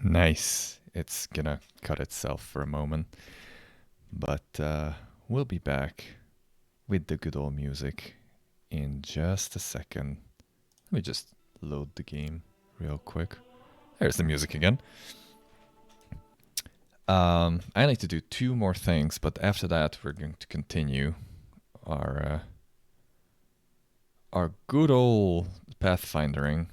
Nice. It's gonna cut itself for a moment. But we'll be back with the good old music in just a second. Let me just load the game real quick. There's the music again. I need to do 2 more things, but after that we're going to continue our good old pathfindering.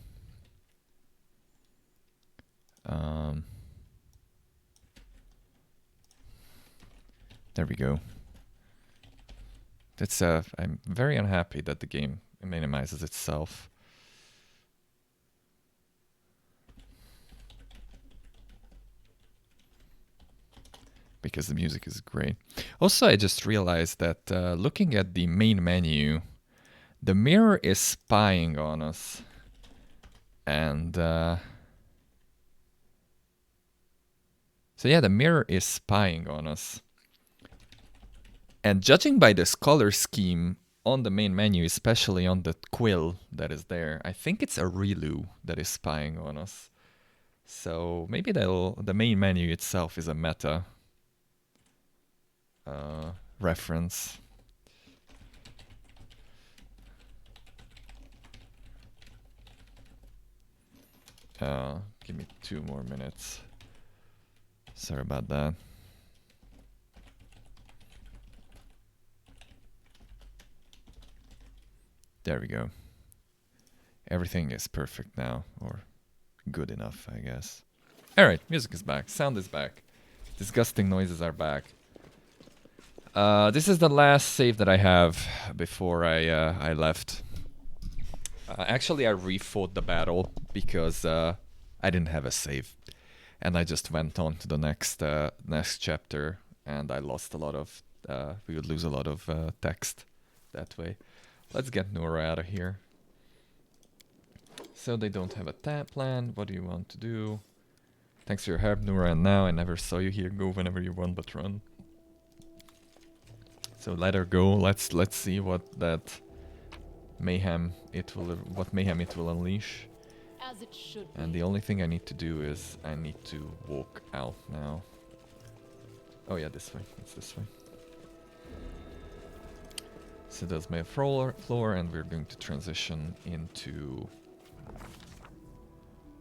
There we go. That's I'm very unhappy that the game minimizes itself. Because the music is great. Also, I just realized that looking at the main menu, the mirror is spying on us. And so yeah, the mirror is spying on us. And judging by this color scheme on the main menu, especially on the quill that is there, I think it's a Rilu that is spying on us. So maybe the main menu itself is a meta reference. Give me 2 more minutes. Sorry about that. There we go. Everything is perfect now, or good enough, I guess. Alright, music is back, sound is back. Disgusting noises are back. This is the last save that I have before I left. Actually, I refought the battle because I didn't have a save. And I just went on to the next chapter, and I lost a lot of... we would lose a lot of text that way. Let's get Nora out of here. So they don't have a tab plan. What do you want to do? Thanks for your help, Nora, and now I never saw you here. Go whenever you want, but run. So let her go. Let's see what that mayhem it will unleash. As it should be. And the only thing I need to do is I need to walk out now. Oh yeah, this way. It's this way. So that's my floor, and we're going to transition into...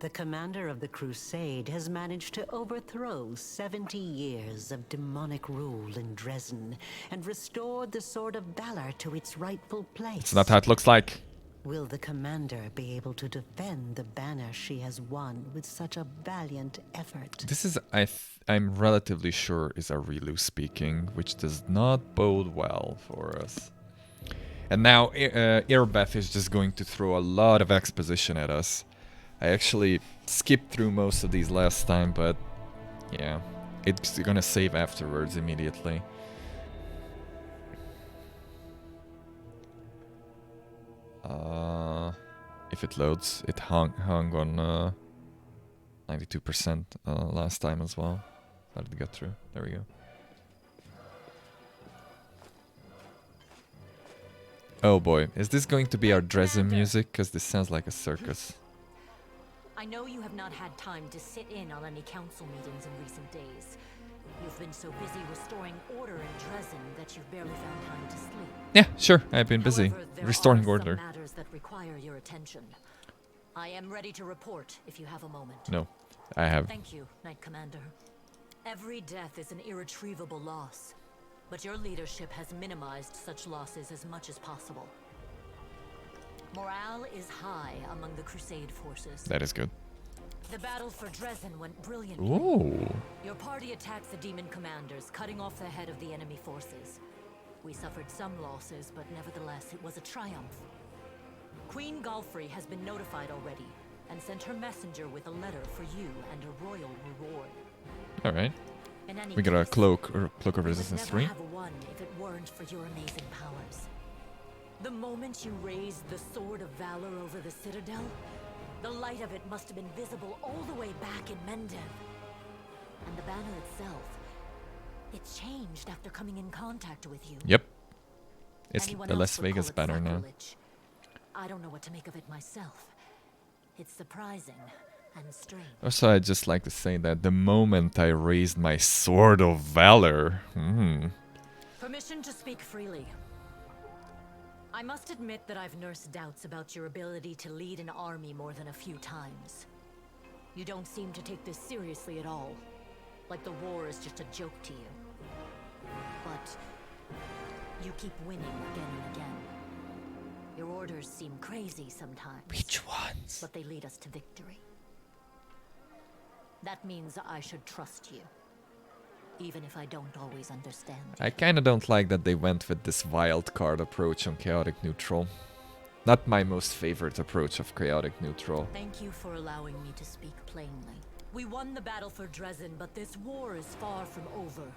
The commander of the crusade has managed to overthrow 70 years of demonic rule in Dezen and restored the Sword of Valor to its rightful place. It's not how it looks like. Will the commander be able to defend the banner she has won with such a valiant effort? This is, I'm relatively sure, is a Rilu speaking, which does not bode well for us. And now Irbeth is just going to throw a lot of exposition at us. I actually skipped through most of these last time, but yeah, it's gonna save afterwards immediately. If it loads, it hung on 92% last time as well. How did it get through? There we go. Oh boy, is this going to be our Dezen music? Because this sounds like a circus. I know you have not had time to sit in on any council meetings in recent days. You've been so busy restoring order in Dezen that you've barely found time to sleep. Yeah, sure, I've been busy However, there restoring are order. some matters that require your attention. I am ready to report if you have a moment. No, I have. Thank you, Knight Commander. Every death is an irretrievable loss, but your leadership has minimized such losses as much as possible. Morale is high among the Crusade forces. That is good. The battle for Dezen went brilliantly. Ooh. Your party attacked the demon commanders, cutting off the head of the enemy forces. We suffered some losses, but nevertheless, it was a triumph. Queen Galfrey has been notified already, and sent her messenger with a letter for you and a royal reward. Alright. In any We got a case, cloak of we would resistance never 3. have won if it weren't for your amazing powers. The moment you raised the Sword of Valor over the Citadel, the light of it must have been visible all the way back in Mendev. And the banner itself, it changed after coming in contact with you. Yep. It's Anyone the else Las would Vegas call it banner now. sacrilege. I don't know what to make of it myself. It's surprising, and strange. Also, I'd just like to say that the moment I raised my Sword of Valor... Permission to speak freely. I must admit that I've nursed doubts about your ability to lead an army more than a few times. You don't seem to take this seriously at all. Like the war is just a joke to you. But you keep winning again and again. Your orders seem crazy sometimes. Which ones? But they lead us to victory. That means I should trust you. Even if I don't always understand. I kinda don't like that they went with this wild card approach on Chaotic Neutral. Not my most favorite approach of Chaotic Neutral. Thank you for allowing me to speak plainly. We won the battle for Dezen, but this war is far from over.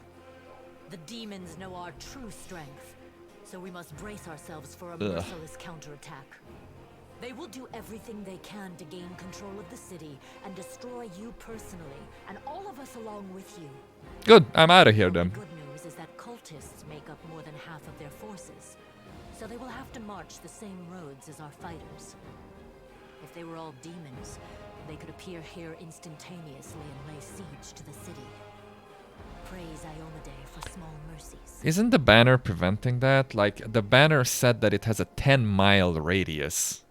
The demons know our true strength, so we must brace ourselves for a merciless counterattack. They will do everything they can to gain control of the city and destroy you personally, and all of us along with you. Good, I'm out of here then. The good news is that cultists make up more than half of their forces, so they will have to march the same roads as our fighters. If they were all demons, they could appear here instantaneously and lay siege to the city. Praise Iomedae for small mercies. Isn't the banner preventing that? Like, the banner said that it has a 10-mile radius.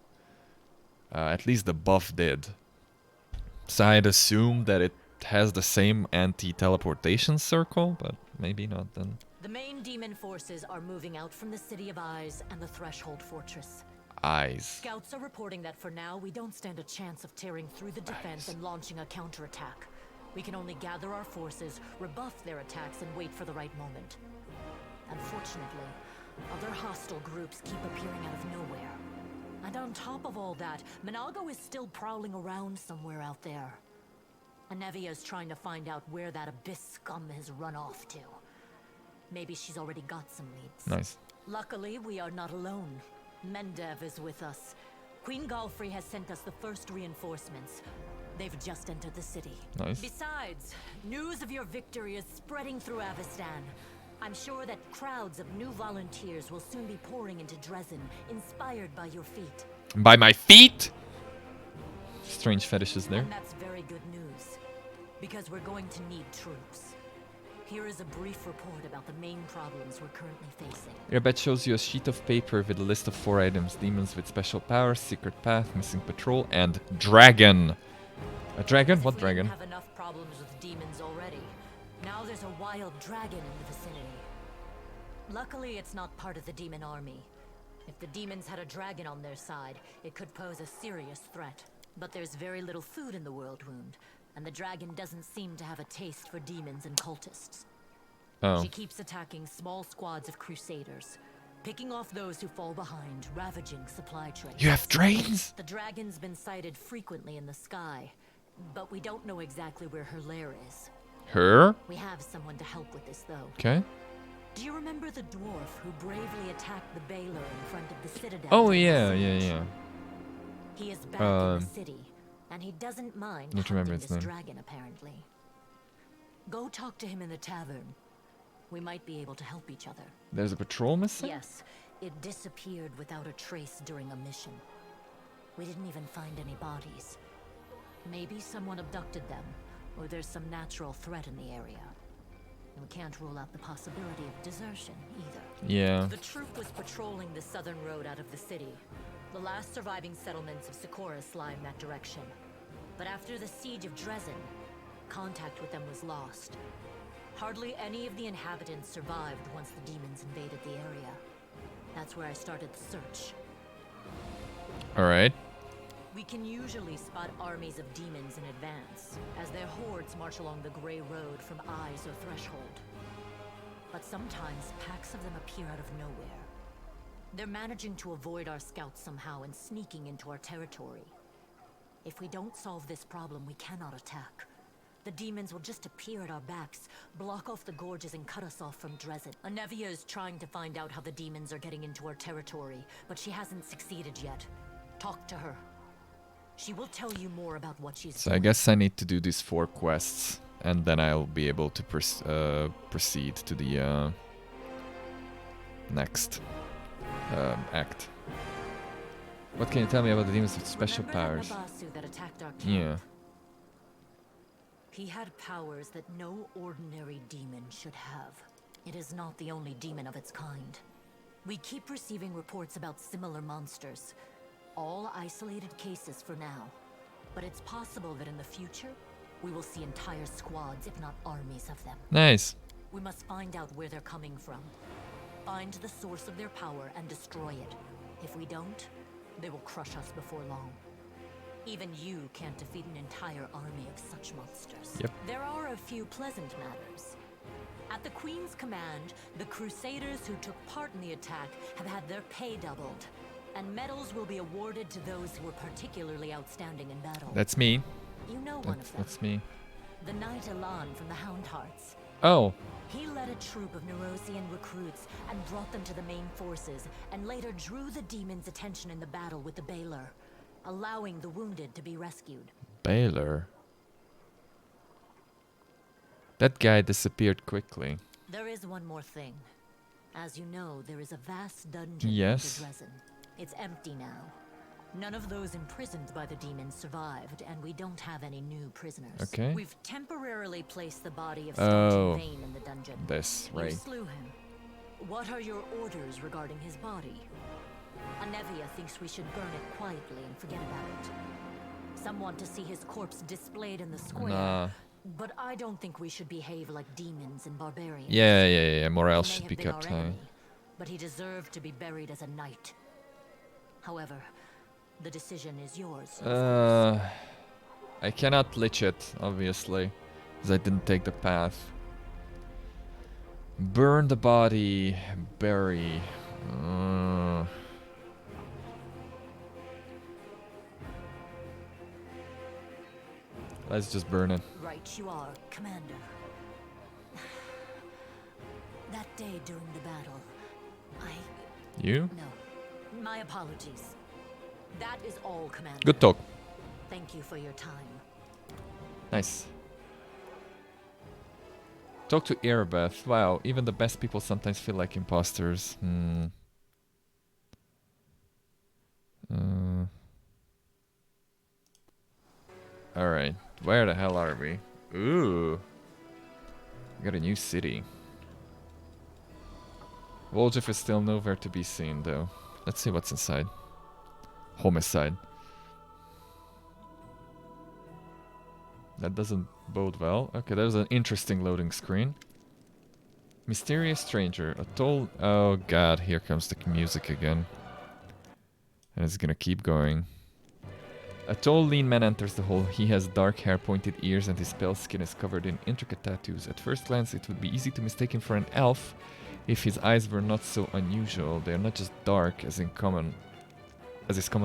At least the buff did. So I'd assume that it has the same anti-teleportation circle, but maybe not then. The main demon forces are moving out from the City of Eyes and the Threshold Fortress. Eyes. Scouts are reporting that for now, we don't stand a chance of tearing through the defense and launching a counterattack. We can only gather our forces, rebuff their attacks, and wait for the right moment. Unfortunately, other hostile groups keep appearing out of nowhere. And on top of all that, Minago is still prowling around somewhere out there. Anevia is trying to find out where that Abyss scum has run off to. Maybe she's already got some leads. Nice. Luckily, we are not alone. Mendev is with us. Queen Galfrey has sent us the first reinforcements. They've just entered the city. Nice. Besides, news of your victory is spreading through Avestan. I'm sure that crowds of new volunteers will soon be pouring into Dezen, inspired by your feat. By my feet? Strange fetishes there. And that's very good news, because we're going to need troops. Here is a brief report about the main problems we're currently facing. Your bet shows you a sheet of paper with a list of 4 items. Demons with special powers, secret path, missing patrol, and dragon. A dragon? What dragon? We have enough problems with demons already. Now there's a wild dragon in the vicinity. Luckily, it's not part of the demon army. If the demons had a dragon on their side, it could pose a serious threat. But there's very little food in the World Wound, and the dragon doesn't seem to have a taste for demons and cultists. Oh. She keeps attacking small squads of crusaders, picking off those who fall behind, ravaging supply trains. You have drains? The dragon's been sighted frequently in the sky, but we don't know exactly where her lair is. Her? We have someone to help with this, though. Okay. Do you remember the dwarf who bravely attacked the Baylor in front of the Citadel? Oh, yeah. He is back in the city, and he doesn't mind Don't remember hunting its this name. dragon, apparently. Go talk to him in the tavern. We might be able to help each other. There's a patrol missing? Yes, it disappeared without a trace during a mission. We didn't even find any bodies. Maybe someone abducted them, or there's some natural threat in the area. And we can't rule out the possibility of desertion, either. Yeah. The troop was patrolling the southern road out of the city. The last surviving settlements of Sikoris lie in that direction. But after the siege of Dezen, contact with them was lost. Hardly any of the inhabitants survived once the demons invaded the area. That's where I started the search. Alright. We can usually spot armies of demons in advance, as their hordes march along the Grey Road from Eyes or Threshold. But sometimes packs of them appear out of nowhere. They're managing to avoid our scouts somehow and sneaking into our territory. If we don't solve this problem, we cannot attack. The demons will just appear at our backs, block off the gorges and cut us off from Dezen. Anevia is trying to find out how the demons are getting into our territory, but she hasn't succeeded yet. Talk to her. She will tell you more about what she's So doing. I guess I need to do these 4 quests, and then I'll be able to proceed to the next act. What can you tell me about the demons with special Remember that powers? Nabasu that attacked our camp? Yeah. He had powers that no ordinary demon should have. It is not the only demon of its kind. We keep receiving reports about similar monsters. All isolated cases for now. But it's possible that in the future, we will see entire squads, if not armies of them. Nice. We must find out where they're coming from. Find the source of their power and destroy it. If we don't, they will crush us before long. Even you can't defeat an entire army of such monsters. Yep. There are a few pleasant matters. At the Queen's command, the Crusaders who took part in the attack have had their pay doubled. And medals will be awarded to those who were particularly outstanding in battle. That's me. You know one of them. That's me. The Knight Elan from the Hound Hearts. Oh. He led a troop of Nerosian recruits and brought them to the main forces, and later drew the demon's attention in the battle with the Baylor, allowing the wounded to be rescued. Baylor. That guy disappeared quickly. There is one more thing. As you know, there is a vast dungeon Yes. under Dezen. It's empty now. None of those imprisoned by the demons survived, and we don't have any new prisoners. Okay. We've temporarily placed the body of Oh. Staunton Vane in the dungeon. This, You right. slew him. What are your orders regarding his body? Anevia thinks we should burn it quietly and forget about it. Some want to see his corpse displayed in the square, Nah. but I don't think we should behave like demons and barbarians. Yeah. Morale He may should have be been kept our high. enemy, but he deserved to be buried as a knight. However, the decision is yours. I cannot lich it, obviously, because I didn't take the path. Burn the body, bury. Let's just burn it. Right you are, Commander. That day during the battle, You? No. My apologies. That is all, Commander. Good talk. Thank you for your time. Nice. Talk to Erebeth. Wow, even the best people sometimes feel like imposters. Alright, where the hell are we? Ooh. We got a new city. Woljif is still nowhere to be seen, though. Let's see what's inside. Homicide. That doesn't bode well. Okay, that was an interesting loading screen. Mysterious stranger. A tall... Oh god, here comes the music again. And it's gonna keep going. A tall, lean man enters the hall. He has dark hair, pointed ears, and his pale skin is covered in intricate tattoos. At first glance, it would be easy to mistake him for an elf if his eyes were not so unusual. They are not just dark, as is common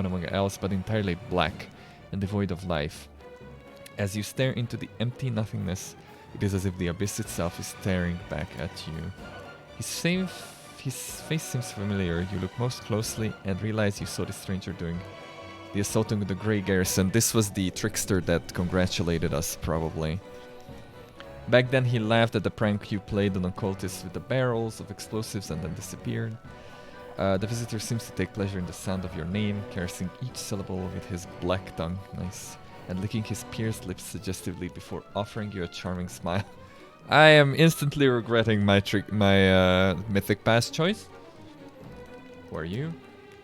among elves, but entirely black and devoid of life. As you stare into the empty nothingness, it is as if the abyss itself is staring back at you. His face seems familiar. You look most closely and realize you saw the stranger doing the assaulting with the Grey Garrison. This was the trickster that congratulated us, probably. Back then he laughed at the prank you played on occultists with the barrels of explosives and then disappeared. The visitor seems to take pleasure in the sound of your name, caressing each syllable with his black tongue. Nice. And licking his pierced lips suggestively before offering you a charming smile. I am instantly regretting my mythic pass choice. Who are you?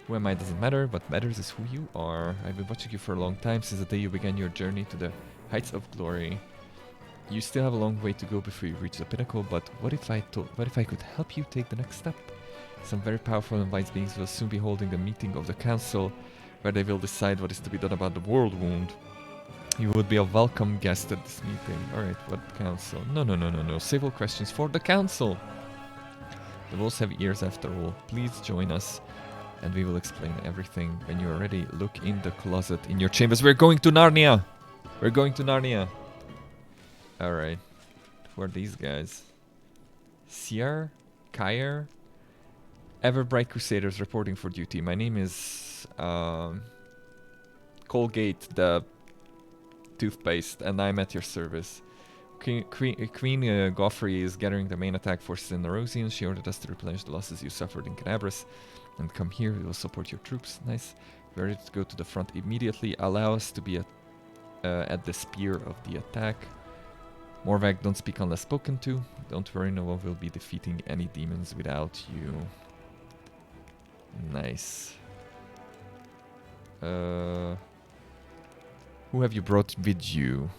Who am I doesn't matter. What matters is who you are. I've been watching you for a long time, since the day you began your journey to the heights of glory. You still have a long way to go before you reach the pinnacle, but what if I could help you take the next step? Some very powerful and wise beings will soon be holding a meeting of the council, where they will decide what is to be done about the world wound. You would be a welcome guest at this meeting. Alright, what council? No. Civil questions for the council. The wolves have ears after all. Please join us, and we will explain everything when you are ready. Look in the closet in your chambers. We're going to Narnia! We're going to Narnia! Alright. Who are these guys? Siar? Kair? Everbright Crusaders reporting for duty. My name is Colgate, the toothpaste, and I'm at your service. Queen Goffrey is gathering the main attack forces in Nerosian. She ordered us to replenish the losses you suffered in Canabras and come here. We will support your troops. Nice. We're ready to go to the front immediately. Allow us to be at the spear of the attack. Morvac, don't speak unless spoken to. Don't worry, no one will be defeating any demons without you. Nice. Who have you brought with you?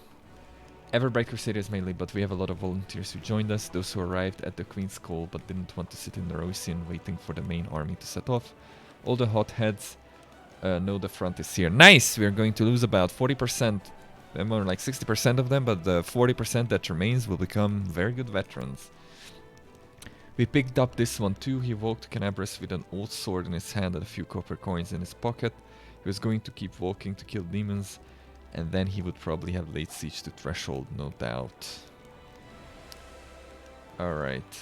Everbright Crusaders mainly, but we have a lot of volunteers who joined us. Those who arrived at the Queen's Call but didn't want to sit in the Rosian waiting for the main army to set off. All the hotheads know the front is here. Nice! We're going to lose about 40%, more like 60% of them, but the 40% that remains will become very good veterans. We picked up this one too. He walked to Canabras with an old sword in his hand and a few copper coins in his pocket. He was going to keep walking to kill demons, and then he would probably have laid siege to Threshold, no doubt. Alright.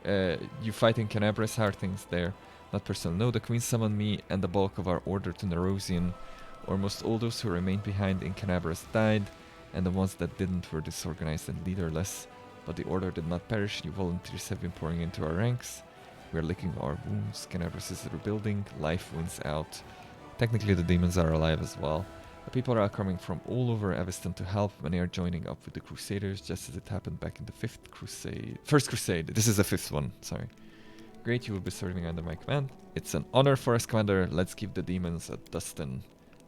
You fight in Canabras, how are things there? Not personal. No, the Queen summoned me and the bulk of our order to Nerosian. Almost all those who remained behind in Canabras died, and the ones that didn't were disorganized and leaderless. But the order did not perish. New volunteers have been pouring into our ranks. We are licking our wounds. Canabras is rebuilding. Life wins out. Technically the demons are alive as well. The people are coming from all over Aviston to help. Many are joining up with the Crusaders, just as it happened back in the First Crusade. This is the 5th one, sorry. Great, you will be serving under my command. It's an honor for us, Commander. Let's give the demons a dustin'.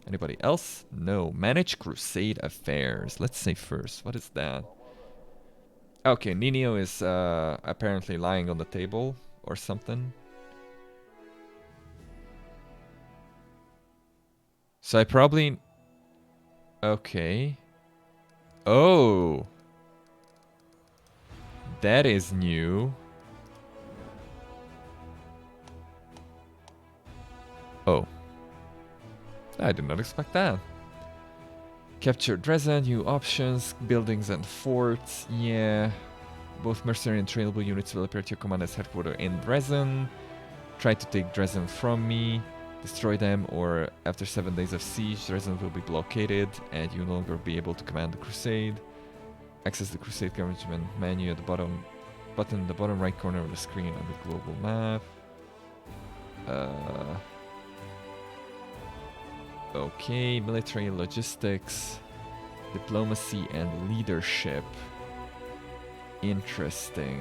Anybody else? No. Manage Crusade affairs. Let's say first. What is that? Okay, Nino is apparently lying on the table or something. So I probably... Okay. Oh! That is new. Oh. I did not expect that. Capture Dezen, new options, buildings and forts, yeah. Both mercenary and trainable units will appear at your commander's headquarters in Dezen. Try to take Dezen from me. Destroy them, or after 7 days of siege, Dezen will be blockaded and you no longer be able to command the crusade. Access the crusade government menu at the bottom button in the bottom right corner of the screen on the global map. Okay, military logistics, diplomacy and leadership. Interesting.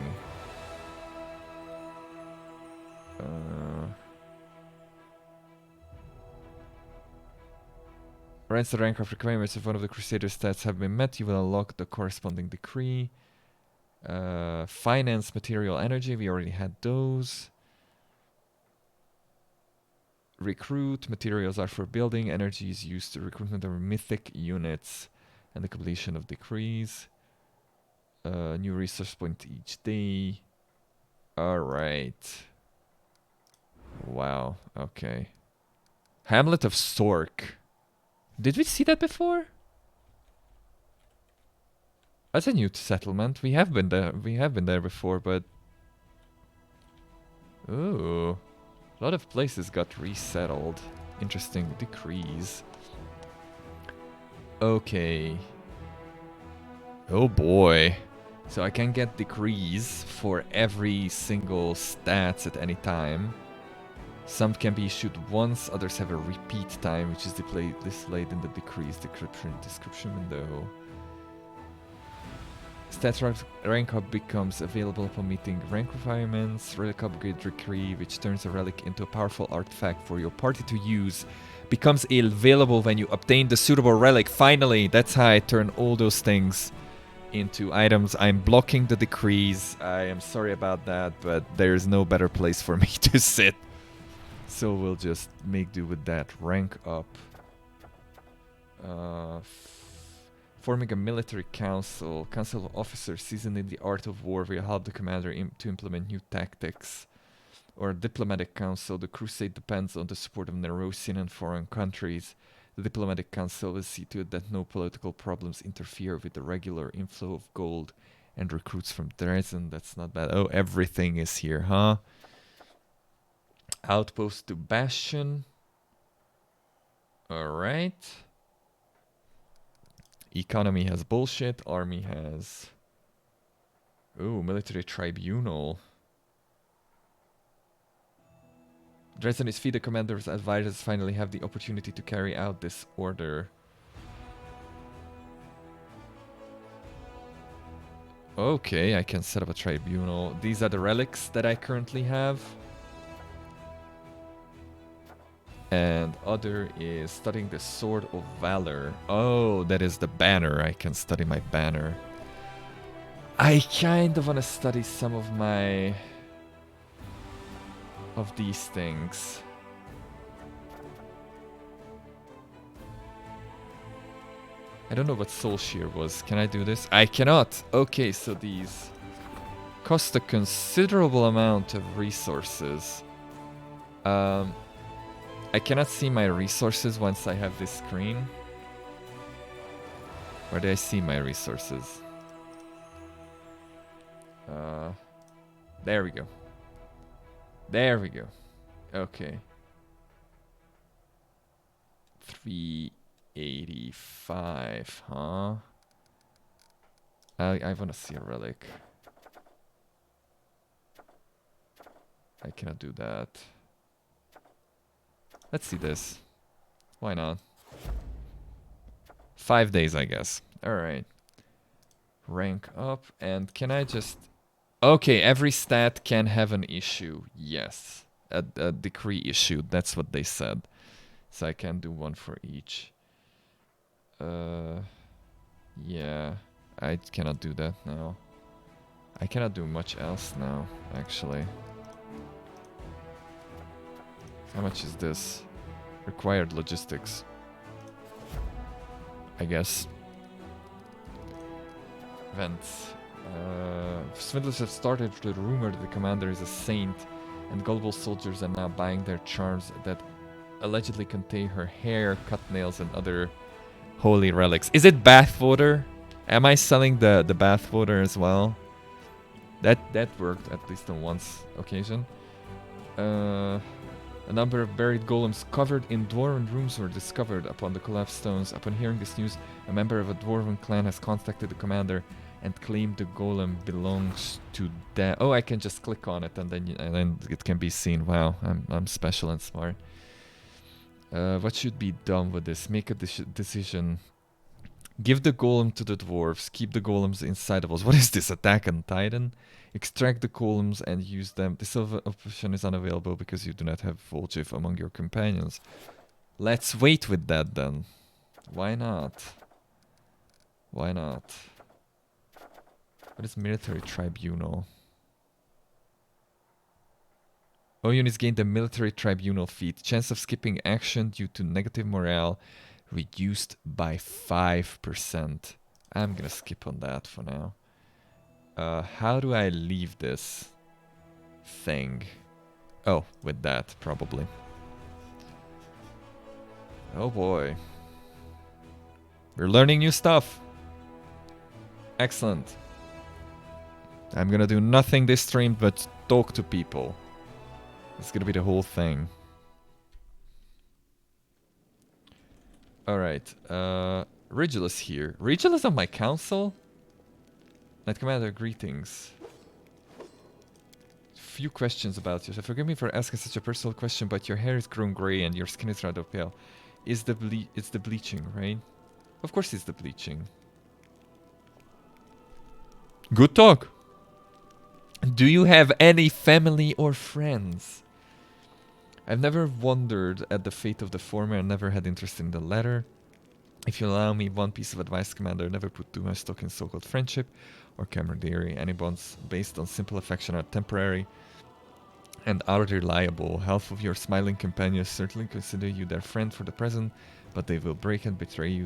Once the rank of requirements of one of the Crusader stats have been met, you will unlock the corresponding decree. Finance, material, energy, we already had those. Recruit, materials are for building, energy is used to recruitment of mythic units and the completion of decrees. New resource point each day. Alright. Wow, okay. Hamlet of Stork. Did we see that before? That's a new settlement. We have been there before, but... Ooh. A lot of places got resettled. Interesting decrees. Okay. Oh boy. So I can get decrees for every single stats at any time. Some can be issued once, others have a repeat time, which is displayed in the decrees description window. Stats rank up becomes available upon meeting rank requirements. Relic upgrade decree, which turns a relic into a powerful artifact for your party to use, becomes available when you obtain the suitable relic. Finally, that's how I turn all those things into items. I'm blocking the decrees. I am sorry about that, but there's no better place for me to sit. So we'll just make do with that. Rank up. Forming a military council. Council of officers seasoned in the art of war will help the commander to implement new tactics. Or a diplomatic council. The crusade depends on the support of Nerosian and foreign countries. The diplomatic council will see to it that no political problems interfere with the regular inflow of gold and recruits from Dezen. That's not bad. Oh, everything is here, huh? Outpost to Bastion. Alright. Economy has bullshit. Army has... Ooh, military tribunal. Dezen is the commander's advisors finally have the opportunity to carry out this order. Okay, I can set up a tribunal. These are the relics that I currently have. And other is studying the Sword of Valor. Oh, that is the banner. I can study my banner. I kind of want to study some of my... of these things. I don't know what Soul Shear was. Can I do this? I cannot! Okay, so these cost a considerable amount of resources. I cannot see my resources once I have this screen. Where do I see my resources? There we go. There we go. Okay. 385, huh? I want to see a relic. I cannot do that. Let's see this. Why not? 5 days, I guess. Alright. Rank up, and can I just... Okay, every stat can have an issue. Yes. A decree issued, that's what they said. So I can do one for each. Yeah. I cannot do that now. I cannot do much else now, actually. How much is this? Required logistics. I guess. Events. Swindlers have started the rumor that the commander is a saint, and gullible soldiers are now buying their charms that allegedly contain her hair, cut nails, and other holy relics. Is it bathwater? Am I selling the bathwater as well? That worked at least on one occasion. A number of buried golems covered in dwarven rooms were discovered upon the collapsed stones. Upon hearing this news, a member of a dwarven clan has contacted the commander and claimed the golem belongs to them. Oh, I can just click on it and then it can be seen. Wow, I'm special and smart. What should be done with this? Make a decision. Give the golem to the dwarves. Keep the golems inside of us. What is this? Attack on Titan? Extract the golems and use them. This option is unavailable because you do not have Voljiv among your companions. Let's wait with that then. Why not? Why not? What is military tribunal? All units gain the military tribunal feat. Chance of skipping action due to negative morale reduced by 5%. I'm gonna skip on that for now. How do I leave this thing? Oh, with that, probably. Oh boy. We're learning new stuff. Excellent. I'm gonna do nothing this stream but talk to people. It's gonna be the whole thing. Alright, Rigulus here. Rigulus on my council? Knight Commander, greetings. Few questions about yourself. Forgive me for asking such a personal question, but your hair is grown grey and your skin is rather pale. It's the bleaching, right? Of course it's the bleaching. Good talk. Do you have any family or friends? I've never wondered at the fate of the former and never had interest in the latter. If you allow me one piece of advice, Commander, never put too much stock in so-called friendship or camaraderie. Any bonds based on simple affection are temporary and are reliable. Half of your smiling companions certainly consider you their friend for the present, but they will break and betray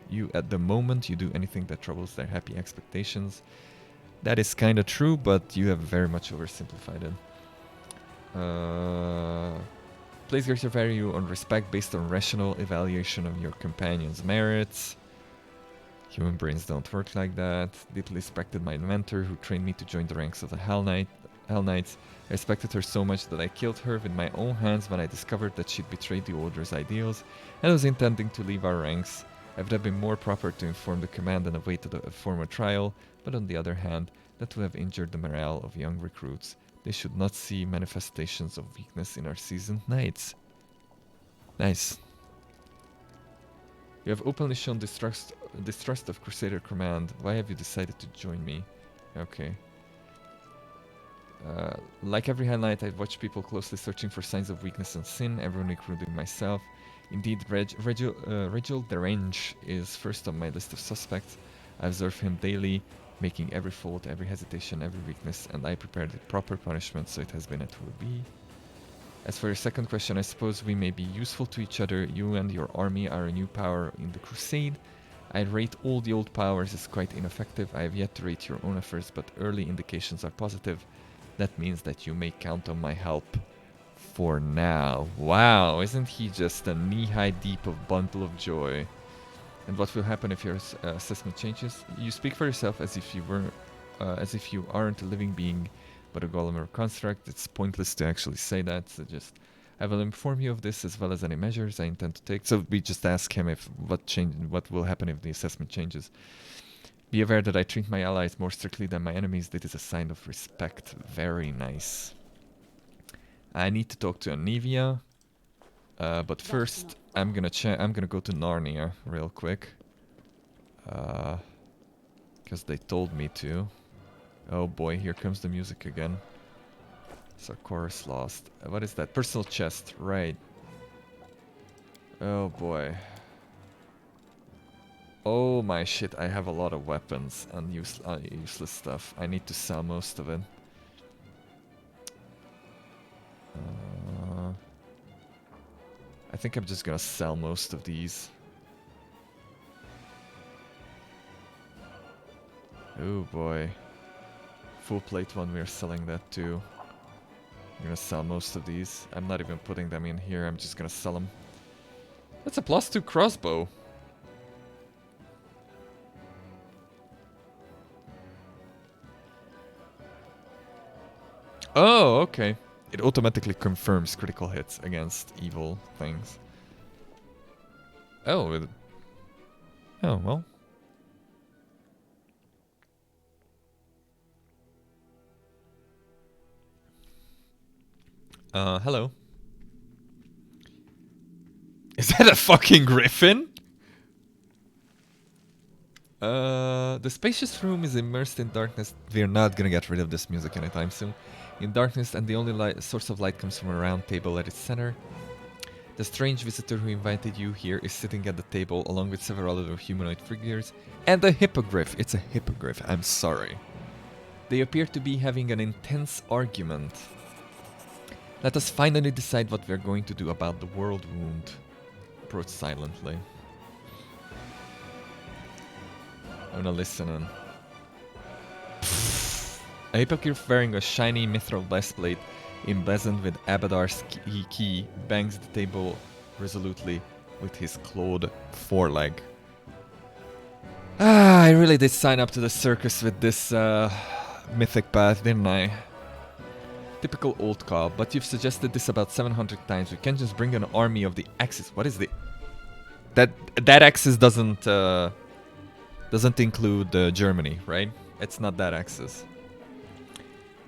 you at the moment you do anything that troubles their happy expectations. That is kind of true, but you have very much oversimplified it. Place greater value on respect based on rational evaluation of your companion's merits. Human brains don't work like that. Deeply respected my mentor who trained me to join the ranks of the Hell Knights. I respected her so much that I killed her with my own hands when I discovered that she'd betrayed the Order's ideals and was intending to leave our ranks. I would have been more proper to inform the command and await a formal trial, but on the other hand, that would have injured the morale of young recruits. They should not see manifestations of weakness in our seasoned knights. Nice. You have openly shown distrust of Crusader Command. Why have you decided to join me? Okay. Like every highlight, I've watched people closely searching for signs of weakness and sin, everyone including myself. Indeed, Regil Derange is first on my list of suspects. I observe him daily, making every fault, every hesitation, every weakness, and I prepared the proper punishment, so it has been and will be. As for your second question, I suppose we may be useful to each other. You and your army are a new power in the crusade. I rate all the old powers as quite ineffective. I have yet to rate your own efforts, but early indications are positive. That means that you may count on my help for now. Wow, isn't he just a knee-high deep of bundle of joy? And what will happen if your assessment changes? You speak for yourself as if you aren't a living being, but a golem or construct. It's pointless to actually say that. So just, I will inform you of this as well as any measures I intend to take. So we just ask him if what will happen if the assessment changes. Be aware that I treat my allies more strictly than my enemies. That is a sign of respect. Very nice. I need to talk to Anivia, but first I'm gonna go to Narnia real quick, because they told me to. Oh boy, here comes the music again. So chorus lost. What is that? Personal chest, right? Oh boy. Oh my shit! I have a lot of weapons and useless stuff. I need to sell most of it. I think I'm just gonna sell most of these. Oh boy. Full plate one, we're selling that too. I'm gonna sell most of these. I'm not even putting them in here, I'm just gonna sell them. That's a +2 crossbow. Oh, okay. It automatically confirms critical hits against evil things. Oh, oh well. Hello. Is that a fucking griffin? The spacious room is immersed in darkness. We're not gonna get rid of this music anytime soon. In darkness, and the only source of light comes from a round table at its center. The strange visitor who invited you here is sitting at the table along with several other humanoid figures and a hippogriff. It's a hippogriff, I'm sorry. They appear to be having an intense argument. Let us finally decide what we're going to do about the world wound. Approach silently. I'm gonna listen in. A hippogriff wearing a shiny mithril breastplate emblazoned with Abadar's key bangs the table resolutely with his clawed foreleg. Ah, I really did sign up to the circus with this mythic path, didn't I? Typical old cow, but you've suggested this about 700 times. We can't just bring an army of the Axis. What is the... That Axis doesn't include Germany, right? It's not that Axis.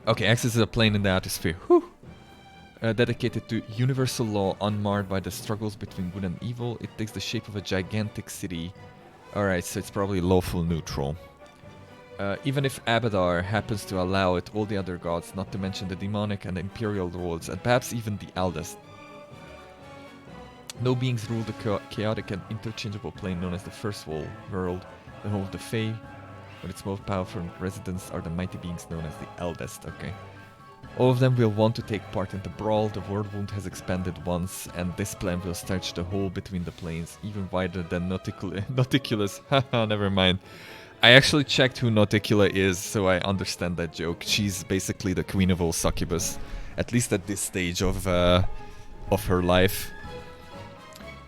Okay, Axis is a plane in the outer sphere. Whew. Dedicated to universal law, unmarred by the struggles between good and evil. It takes the shape of a gigantic city. Alright, so it's probably lawful neutral. Even if Abadar happens to allow it, all the other gods, not to mention the demonic and imperial lords, and perhaps even the eldest. No beings rule the chaotic and interchangeable plane known as the First World, the home of the Fae, but its most powerful residents are the mighty beings known as the Eldest, okay. All of them will want to take part in the brawl. The world wound has expanded once, and this plan will stretch the hole between the planes even wider than Nauticulus. Haha, never mind. I actually checked who Nauticula is, so I understand that joke. She's basically the queen of all succubus, at least at this stage of her life.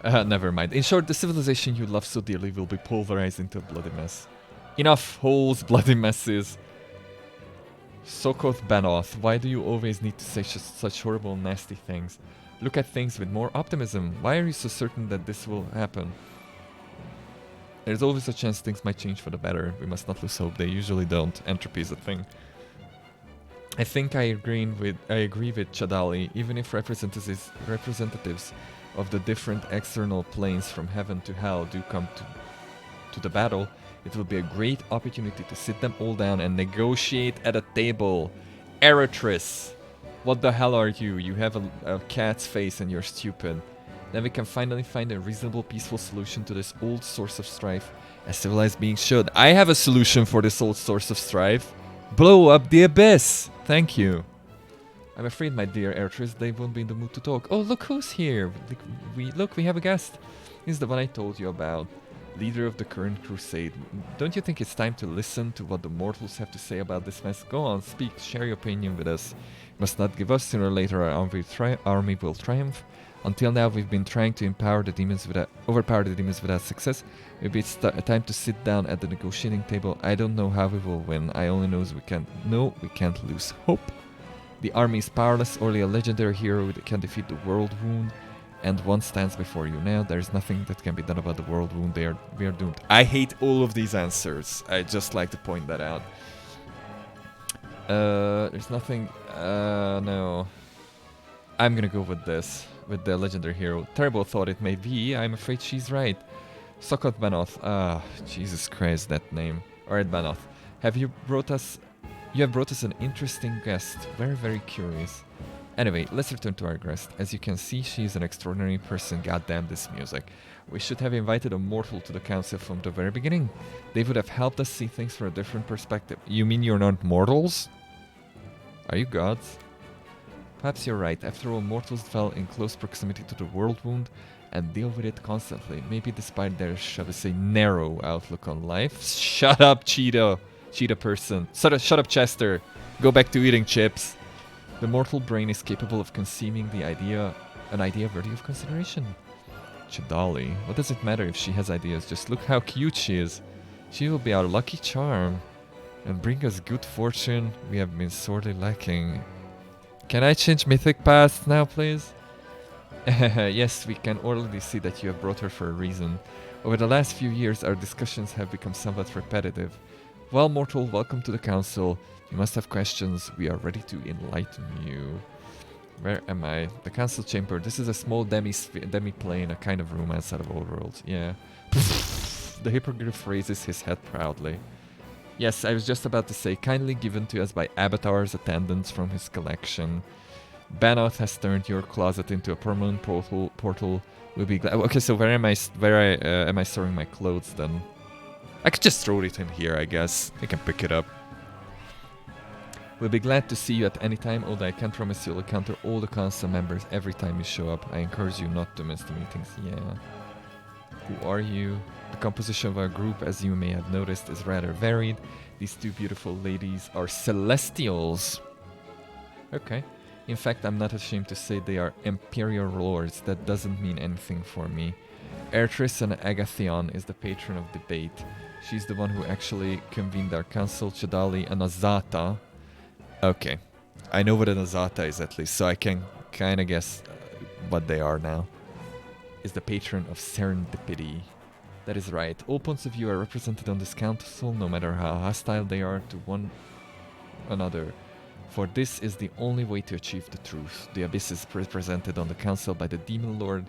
Never mind. In short, the civilization you love so dearly will be pulverized into a bloody mess. Enough holes, bloody messes. Sokoth Banoth, why do you always need to say such horrible, nasty things? Look at things with more optimism. Why are you so certain that this will happen? There's always a chance things might change for the better. We must not lose hope. They usually don't. Entropy is a thing. I think I agree with Chadali. Even if representatives of the different external planes from heaven to hell do come to the battle, It will be a great opportunity to sit them all down and negotiate at a table. Eretris, what the hell are you? You have a cat's face and you're stupid. Then we can finally find a reasonable, peaceful solution to this old source of strife, as civilized beings should. I have a solution for this old source of strife. Blow up the abyss. Thank you. I'm afraid, my dear Eretris, they won't be in the mood to talk. Oh, look who's here. Look, we have a guest. He's the one I told you about. Leader of the current crusade. Don't you think it's time to listen to what the mortals have to say about this mess? Go on, speak, share your opinion with us. You must not give us. Sooner or later our army will triumph. Until now we've been trying to overpower the demons without success. Maybe it's time to sit down at the negotiating table. I don't know how we will win. I only know we can't lose hope. The army is powerless. Only a legendary hero can defeat the world wound. And one stands before you now. There's nothing that can be done about the world wound. We are doomed. I hate all of these answers. I just like to point that out. There's nothing. No. I'm gonna go with this. With the legendary hero. Terrible thought it may be. I'm afraid she's right. Sokot Banoth. Ah, Jesus Christ, that name. Alright, Banoth. You have brought us an interesting guest. Very, very curious. Anyway, let's return to our guest. As you can see, she is an extraordinary person. Goddamn this music. We should have invited a mortal to the council from the very beginning. They would have helped us see things from a different perspective. You mean you're not mortals? Are you gods? Perhaps you're right. After all, mortals dwell in close proximity to the world wound and deal with it constantly. Maybe despite their, shall we say, narrow outlook on life. Shut up, Cheetah person. Shut up, Chester. Go back to eating chips. The mortal brain is capable of conceiving an idea worthy of consideration. Chidali, what does it matter if she has ideas? Just look how cute she is. She will be our lucky charm and bring us good fortune we have been sorely lacking. Can I change mythic past now, please? Yes, we can already see that you have brought her for a reason. Over the last few years, our discussions have become somewhat repetitive. Well, mortal, welcome to the council. You must have questions. We are ready to enlighten you. Where am I? The council chamber. This is a small demi-plane, a kind of room outside of old world. Yeah. The hippogriff raises his head proudly. Yes, I was just about to say, kindly given to us by Abatar's attendants from his collection. Banoth has turned your closet into a permanent portal. We'll be glad. Okay, so where am I storing my clothes then? I could just throw it in here, I guess. I can pick it up. We'll be glad to see you at any time, although I can't promise you'll encounter all the council members every time you show up. I encourage you not to miss the meetings. Yeah. Who are you? The composition of our group, as you may have noticed, is rather varied. These two beautiful ladies are celestials. Okay. In fact, I'm not ashamed to say they are imperial lords. That doesn't mean anything for me. Eretris and Agathion is the patron of debate. She's the one who actually convened our council. Chidali and Azata. Okay. I know what an Azata is at least, so I can kind of guess what they are now. Is the patron of serendipity. That is right. All points of view are represented on this council, no matter how hostile they are to one another. For this is the only way to achieve the truth. The abyss is represented on the council by the demon lord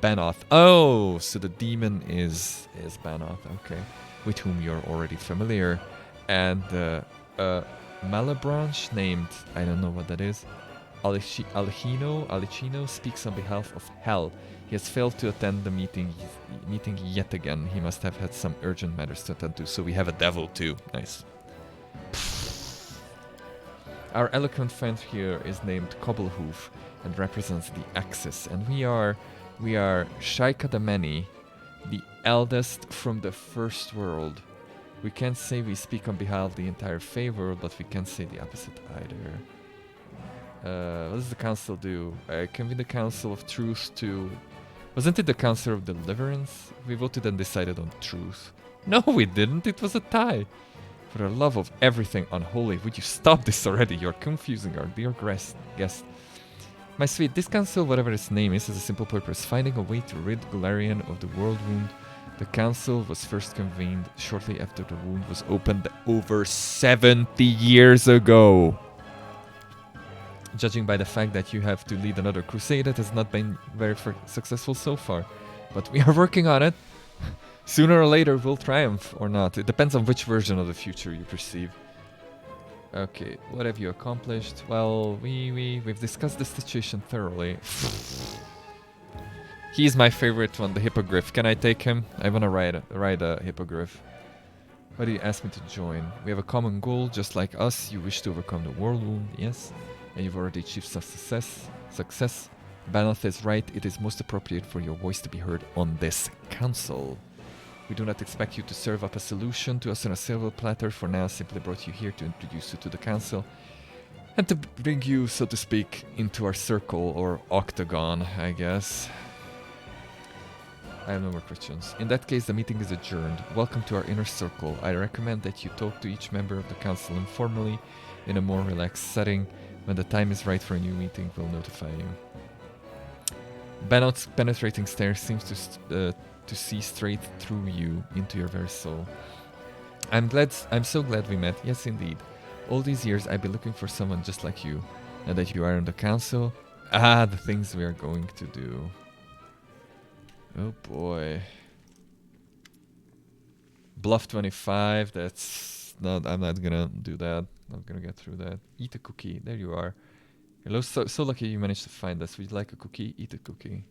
Banoth. Oh, so the demon is Banoth, okay. With whom you're already familiar. And Malabranche named, I don't know what that is, Alicino speaks on behalf of Hell. He has failed to attend the meeting yet again. He must have had some urgent matters to attend to. So we have a devil too. Nice. Our eloquent friend here is named Cobblehoof and represents the Axis. And we are Shaika the Many, the eldest from the first world. We can't say we speak on behalf of the entire favor, but we can't say the opposite either. What does the council do? Convene the council of truth to... Wasn't it the council of deliverance? We voted and decided on truth. No, we didn't. It was a tie. For the love of everything unholy, would you stop this already? You're confusing our dear guest. My sweet, this council, whatever its name is, has a simple purpose. Finding a way to rid Galarian of the world wound. The council was first convened shortly after the wound was opened over 70 years ago. Judging by the fact that you have to lead another crusade, it has not been very successful so far. But we are working on it. Sooner or later we'll triumph or not. It depends on which version of the future you perceive. Okay, what have you accomplished? Well, we've discussed the situation thoroughly. He's my favorite one, the hippogriff. Can I take him? I wanna ride a hippogriff. Why do you ask me to join? We have a common goal, just like us. You wish to overcome the world wound, yes? And you've already achieved some success. Banoth is right. It is most appropriate for your voice to be heard on this council. We do not expect you to serve up a solution to us on a silver platter. For now, simply brought you here to introduce you to the council and to bring you, so to speak, into our circle or octagon, I guess. I have no more questions. In that case, the meeting is adjourned. Welcome to our inner circle. I recommend that you talk to each member of the council informally in a more relaxed setting. When the time is right for a new meeting, we'll notify you. Bannock's penetrating stare seems to see straight through you into your very soul. I'm so glad we met. Yes, indeed. All these years I've been looking for someone just like you. Now that you are on the council, the things we are going to do. Oh boy. Bluff 25, that's not, I'm not gonna do that. Not gonna get through that. Eat a cookie, there you are. Hello, so lucky you managed to find us. Would you like a cookie? Eat a cookie.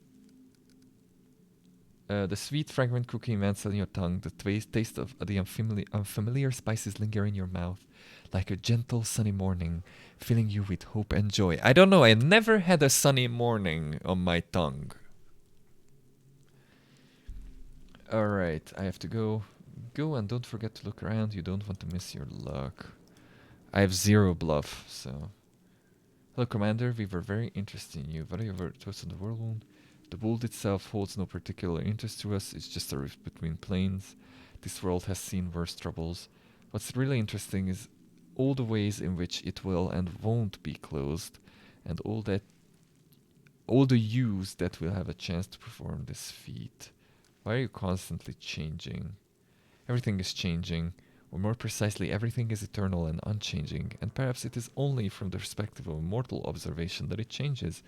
The sweet, fragrant cookie melts on your tongue. The taste of the unfamiliar spices linger in your mouth, like a gentle sunny morning, filling you with hope and joy. I don't know, I never had a sunny morning on my tongue. Alright, I have to go. Go and don't forget to look around. You don't want to miss your luck. I have 0 bluff, so... Hello, Commander. We were very interested in you. What are your thoughts on the world wound? The wound itself holds no particular interest to us. It's just a rift between planes. This world has seen worse troubles. What's really interesting is all the ways in which it will and won't be closed, and all the yous that will have a chance to perform this feat. Why are you constantly changing? Everything is changing, or more precisely, everything is eternal and unchanging, and perhaps it is only from the perspective of mortal observation that it changes.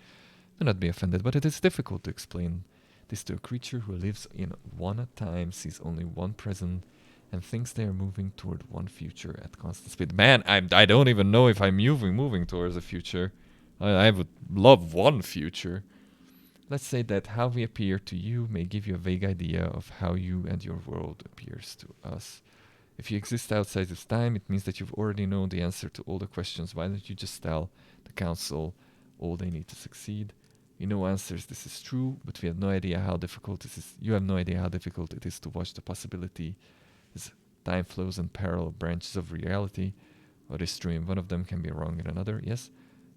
Do not be offended, but it is difficult to explain this to a creature who lives in one time, sees only one present, and thinks they are moving toward one future at constant speed. Man, I don't even know if I'm moving towards a future. I would love one future. Let's say that how we appear to you may give you a vague idea of how you and your world appears to us. If you exist outside of time, it means that you've already known the answer to all the questions. Why don't you just tell the council all they need to succeed? We know answers, this is true, but we have no idea how difficult this is. You have no idea how difficult it is to watch the possibility as time flows in parallel branches of reality. What is true in one of them can be wrong in another, yes?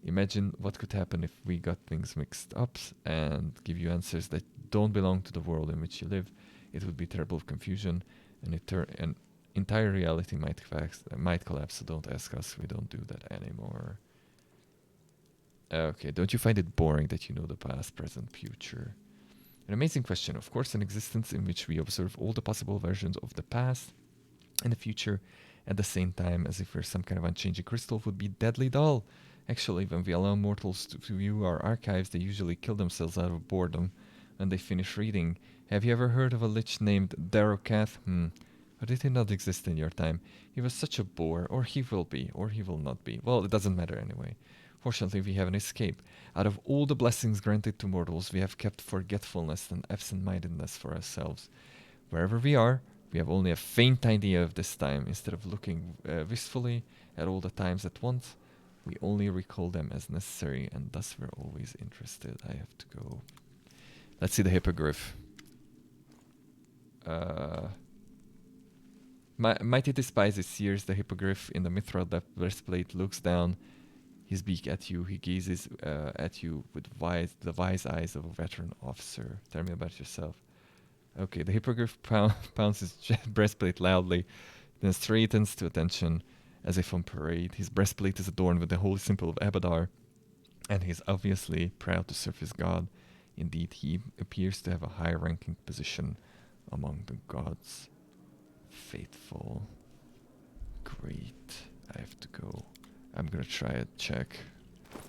Imagine what could happen if we got things mixed up and give you answers that don't belong to the world in which you live. It would be terrible confusion, and entire reality might collapse, so don't ask us. We don't do that anymore. Okay, don't you find it boring that you know the past, present, future? An amazing question. Of course, an existence in which we observe all the possible versions of the past and the future at the same time, as if we're some kind of unchanging crystal, would be deadly dull. Actually, when we allow mortals to view our archives, they usually kill themselves out of boredom when they finish reading. Have you ever heard of a lich named Darocath? Or did he not exist in your time? He was such a bore, or he will be, or he will not be. Well, it doesn't matter anyway. Fortunately, we have an escape. Out of all the blessings granted to mortals, we have kept forgetfulness and absent-mindedness for ourselves. Wherever we are, we have only a faint idea of this time. Instead of looking wistfully at all the times at once, we only recall them as necessary, and thus we're always interested. I have to go. Let's see the hippogriff. Mighty despises sears the hippogriff in the mithril breastplate, looks down his beak at you. He gazes at you with the wise eyes of a veteran officer. Tell me about yourself. Okay, the hippogriff pounds his breastplate loudly, then straightens to attention as if on parade. His breastplate is adorned with the holy symbol of Abadar, and he is obviously proud to serve his god. Indeed, he appears to have a high-ranking position among the gods. Faithful. Great. I have to go. I'm gonna try a check.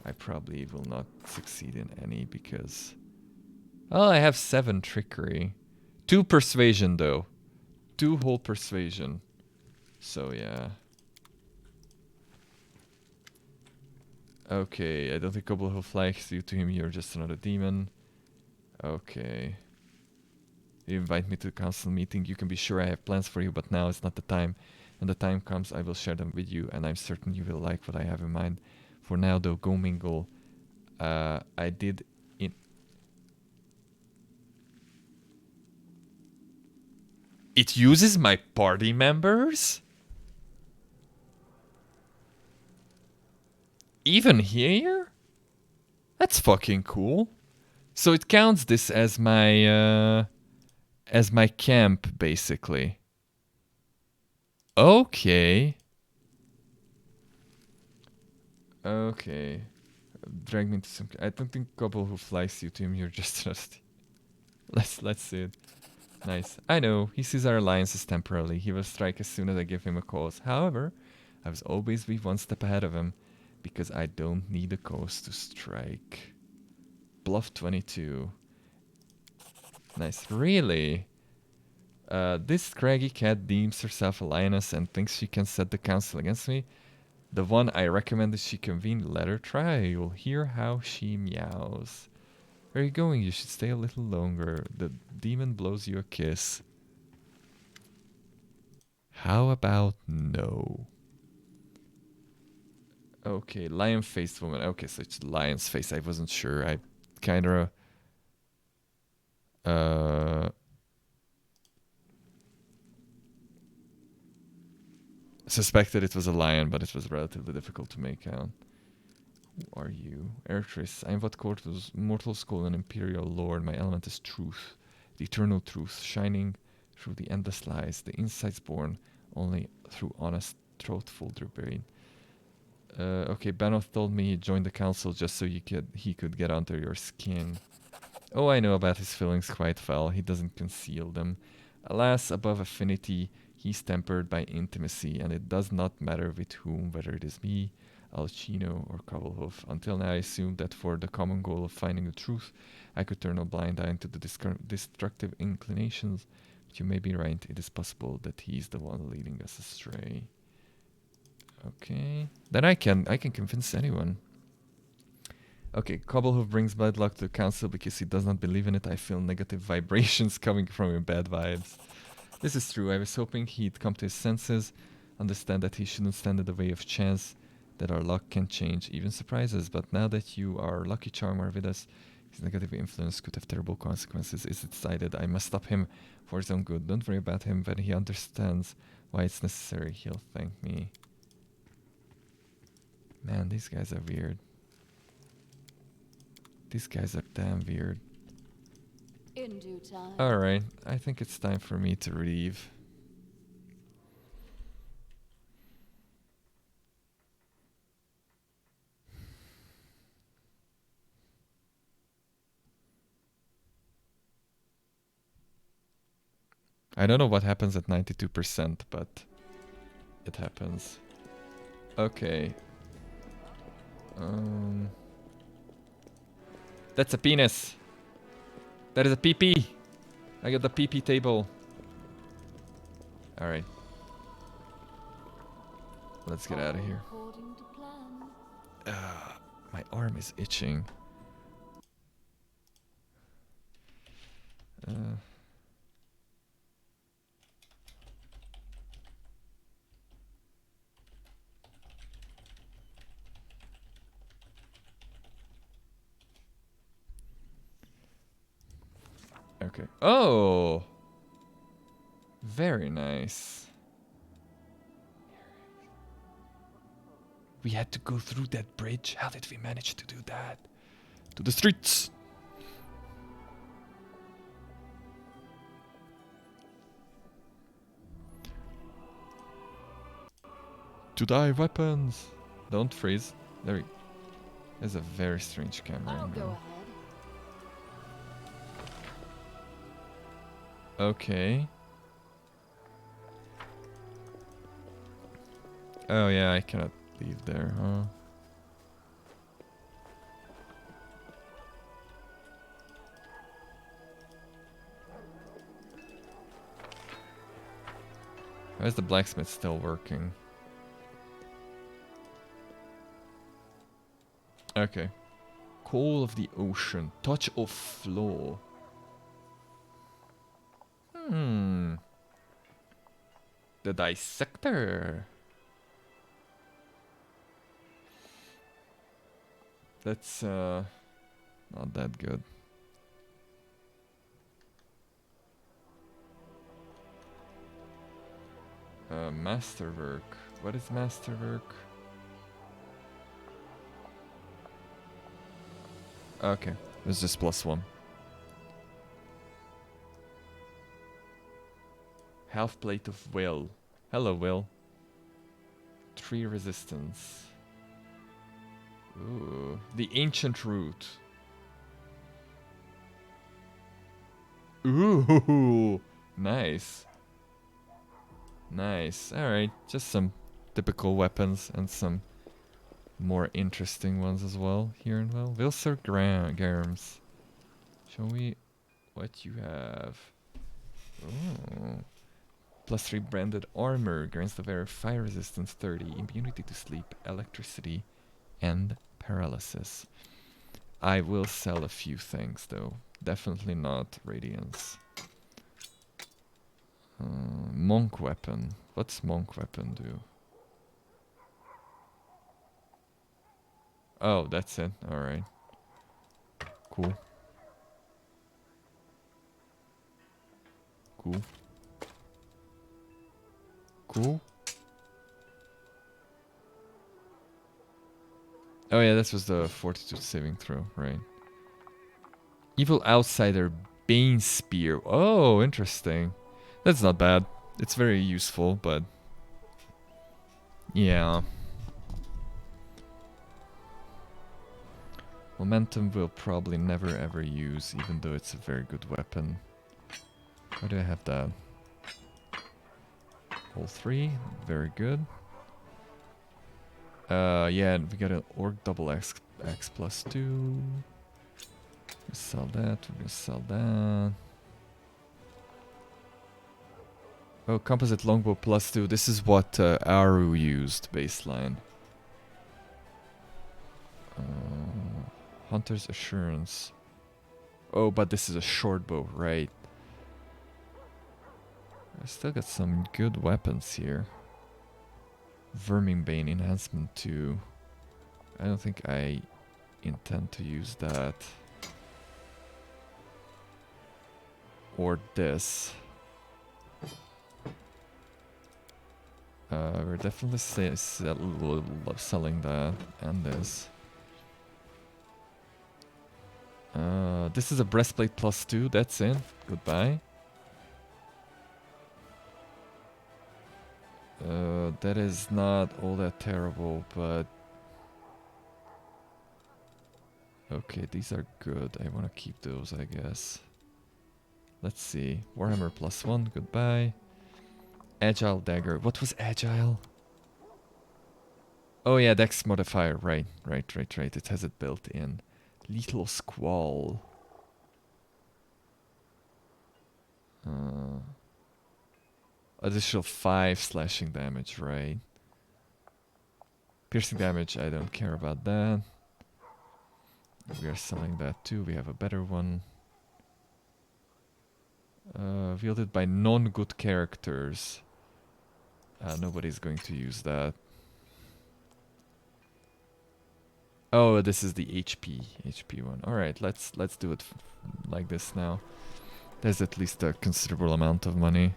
I probably will not succeed in any because... Oh, I have 7 trickery. 2 persuasion though. 2 whole persuasion. So yeah. Okay, I don't think Cobble who flags you to him, you're just another demon. Okay. You invite me to the council meeting, you can be sure I have plans for you, but now is not the time. When the time comes, I will share them with you, and I'm certain you will like what I have in mind. For now, though, go mingle. I did in... It uses my party members? Even here? That's fucking cool. So it counts this as my camp, basically. Okay. Okay. Drag me into some... I don't think couple who flies you to him, you're just trusty. Let's see it. Nice. I know, he sees our alliances temporarily. He will strike as soon as I give him a cause. However, I will always be one step ahead of him, because I don't need a cause to strike. Bluff 22. Nice. Really? This scraggy cat deems herself a lioness and thinks she can set the council against me. The one I recommended she convene, let her try. You'll hear how she meows. Where are you going? You should stay a little longer. The demon blows you a kiss. How about no? Okay, lion-faced woman. Okay, so it's lion's face. I wasn't sure. I kinda... suspected it was a lion, but it was relatively difficult to make out. Who are you? Eritris. I am what mortals call an imperial lord. My element is truth. The eternal truth, shining through the endless lies. The insights born only through honest, truthful debate. Okay, Banoth told me he joined the council just so he could get under your skin. Oh, I know about his feelings quite well. He doesn't conceal them. Alas, above affinity, he's tempered by intimacy, and it does not matter with whom, whether it is me, Alcino, or Kabelhof. Until now, I assumed that for the common goal of finding the truth, I could turn a blind eye to the destructive inclinations. But you may be right. It is possible that he's the one leading us astray. Okay. Then I can convince anyone. Okay, Cobblehoff brings bad luck to the council because he does not believe in it. I feel negative vibrations coming from him, bad vibes. This is true. I was hoping he'd come to his senses, understand that he shouldn't stand in the way of chance, that our luck can change, even surprises. But now that you, our lucky charmer, with us, his negative influence could have terrible consequences. It's decided I must stop him for his own good. Don't worry about him. When he understands why it's necessary, he'll thank me. Man, these guys are weird. These guys are damn weird. In due time. Alright, I think it's time for me to leave. I don't know what happens at 92%, but it happens. Okay. That's a penis. That is a PP. I got the PP table. Alright. Let's get out of here. My arm is itching. Okay. Oh! Very nice. We had to go through that bridge. How did we manage to do that? To the streets! To thy weapons! Don't freeze. There we go. There's a very strange camera I'll angle. go ahead. Okay. Oh yeah, I cannot leave there, huh? Why is the blacksmith still working? Okay. Call of the Ocean. Touch of Flow. Hmm. The Dissector. That's not that good. Masterwork. What is Masterwork? Okay, it's just +1. Half plate of Will. Hello, Will. 3 resistance. Ooh, the ancient root. Ooh, nice. Nice. Alright, just some typical weapons and some more interesting ones as well here and well. Vilser Garms. Show me what you have. Oh. +3 branded armor, grants the wearer fire resistance 30, immunity to sleep, electricity, and paralysis. I will sell a few things though. Definitely not radiance. Monk weapon. What's monk weapon do? Oh, that's it. Alright. Cool. Cool. Cool. Oh yeah, this was the fortitude saving throw, right? Evil Outsider Bane Spear. Oh, interesting. That's not bad. It's very useful, but yeah. Momentum will probably never ever use, even though it's a very good weapon. Why do I have that? All 3, very good. Yeah, we got an Orc double X +2. We sell that, we're gonna sell that. Oh, composite longbow +2. This is what Aru used, baseline. Hunter's Assurance. Oh, but this is a short bow, right? I still got some good weapons here. Verminbane Enhancement 2. I don't think I intend to use that. Or this. We're definitely selling that and this. This is a breastplate +2. That's it. Goodbye. That is not all that terrible, but okay, these are good. I want to keep those, I guess. Let's see. Warhammer +1. Goodbye. Agile dagger. What was agile? Oh yeah, dex modifier. Right. It has it built in. Lethal squall. Additional 5 slashing damage, right? Piercing damage, I don't care about that. We are selling that too. We have a better one. Wielded by non-good characters. Nobody's going to use that. Oh, this is the HP one. All right, let's do it like this now. There's at least a considerable amount of money.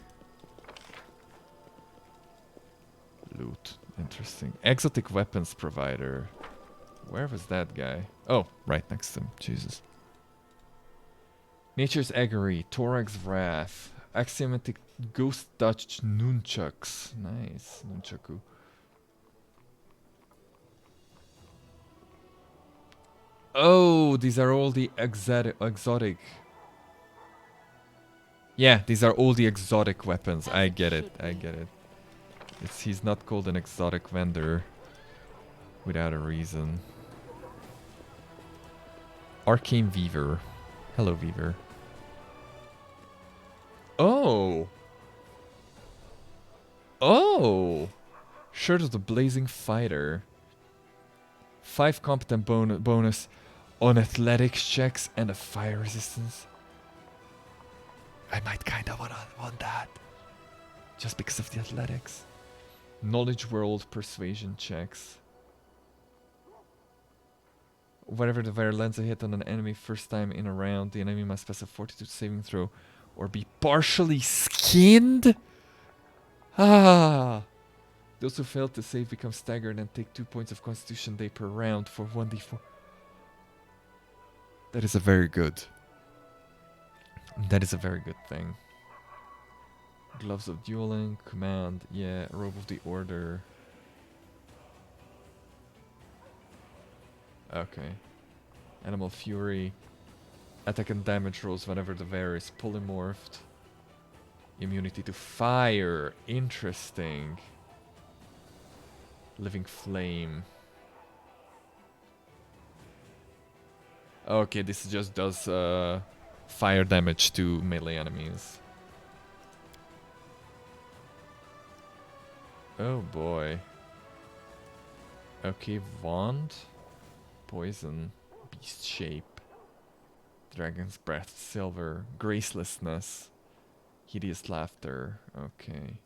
Loot, interesting. Exotic weapons provider. Where was that guy? Oh, right next to him. Jesus. Nature's Augury, Thorax Wrath, Axiomatic Ghost Touch Nunchucks. Nice, Nunchaku. Oh, these are all the exotic. Yeah, these are all the exotic weapons. I get it. He's not called an exotic vendor without a reason. Arcane Weaver. Hello, Weaver. Oh! Oh! Shirt of the Blazing Fighter. 5 competent bonus on athletics checks and a fire resistance. I might kinda want that. Just because of the athletics. Knowledge world persuasion checks. Whenever the fire lands a hit on an enemy first time in a round, the enemy must pass a fortitude saving throw or be partially skinned? Ah! Those who fail to save become staggered and take 2 points of constitution day per round for 1d4. That is a very good. That is a very good thing. Gloves of dueling, command, yeah, robe of the order. Okay. Animal fury. Attack and damage rolls whenever the bear is polymorphed. Immunity to fire. Interesting. Living flame. Okay, this just does fire damage to melee enemies. Oh boy. Okay, wand. Poison. Beast shape. Dragon's breath. Silver. Gracelessness. Hideous laughter. Okay.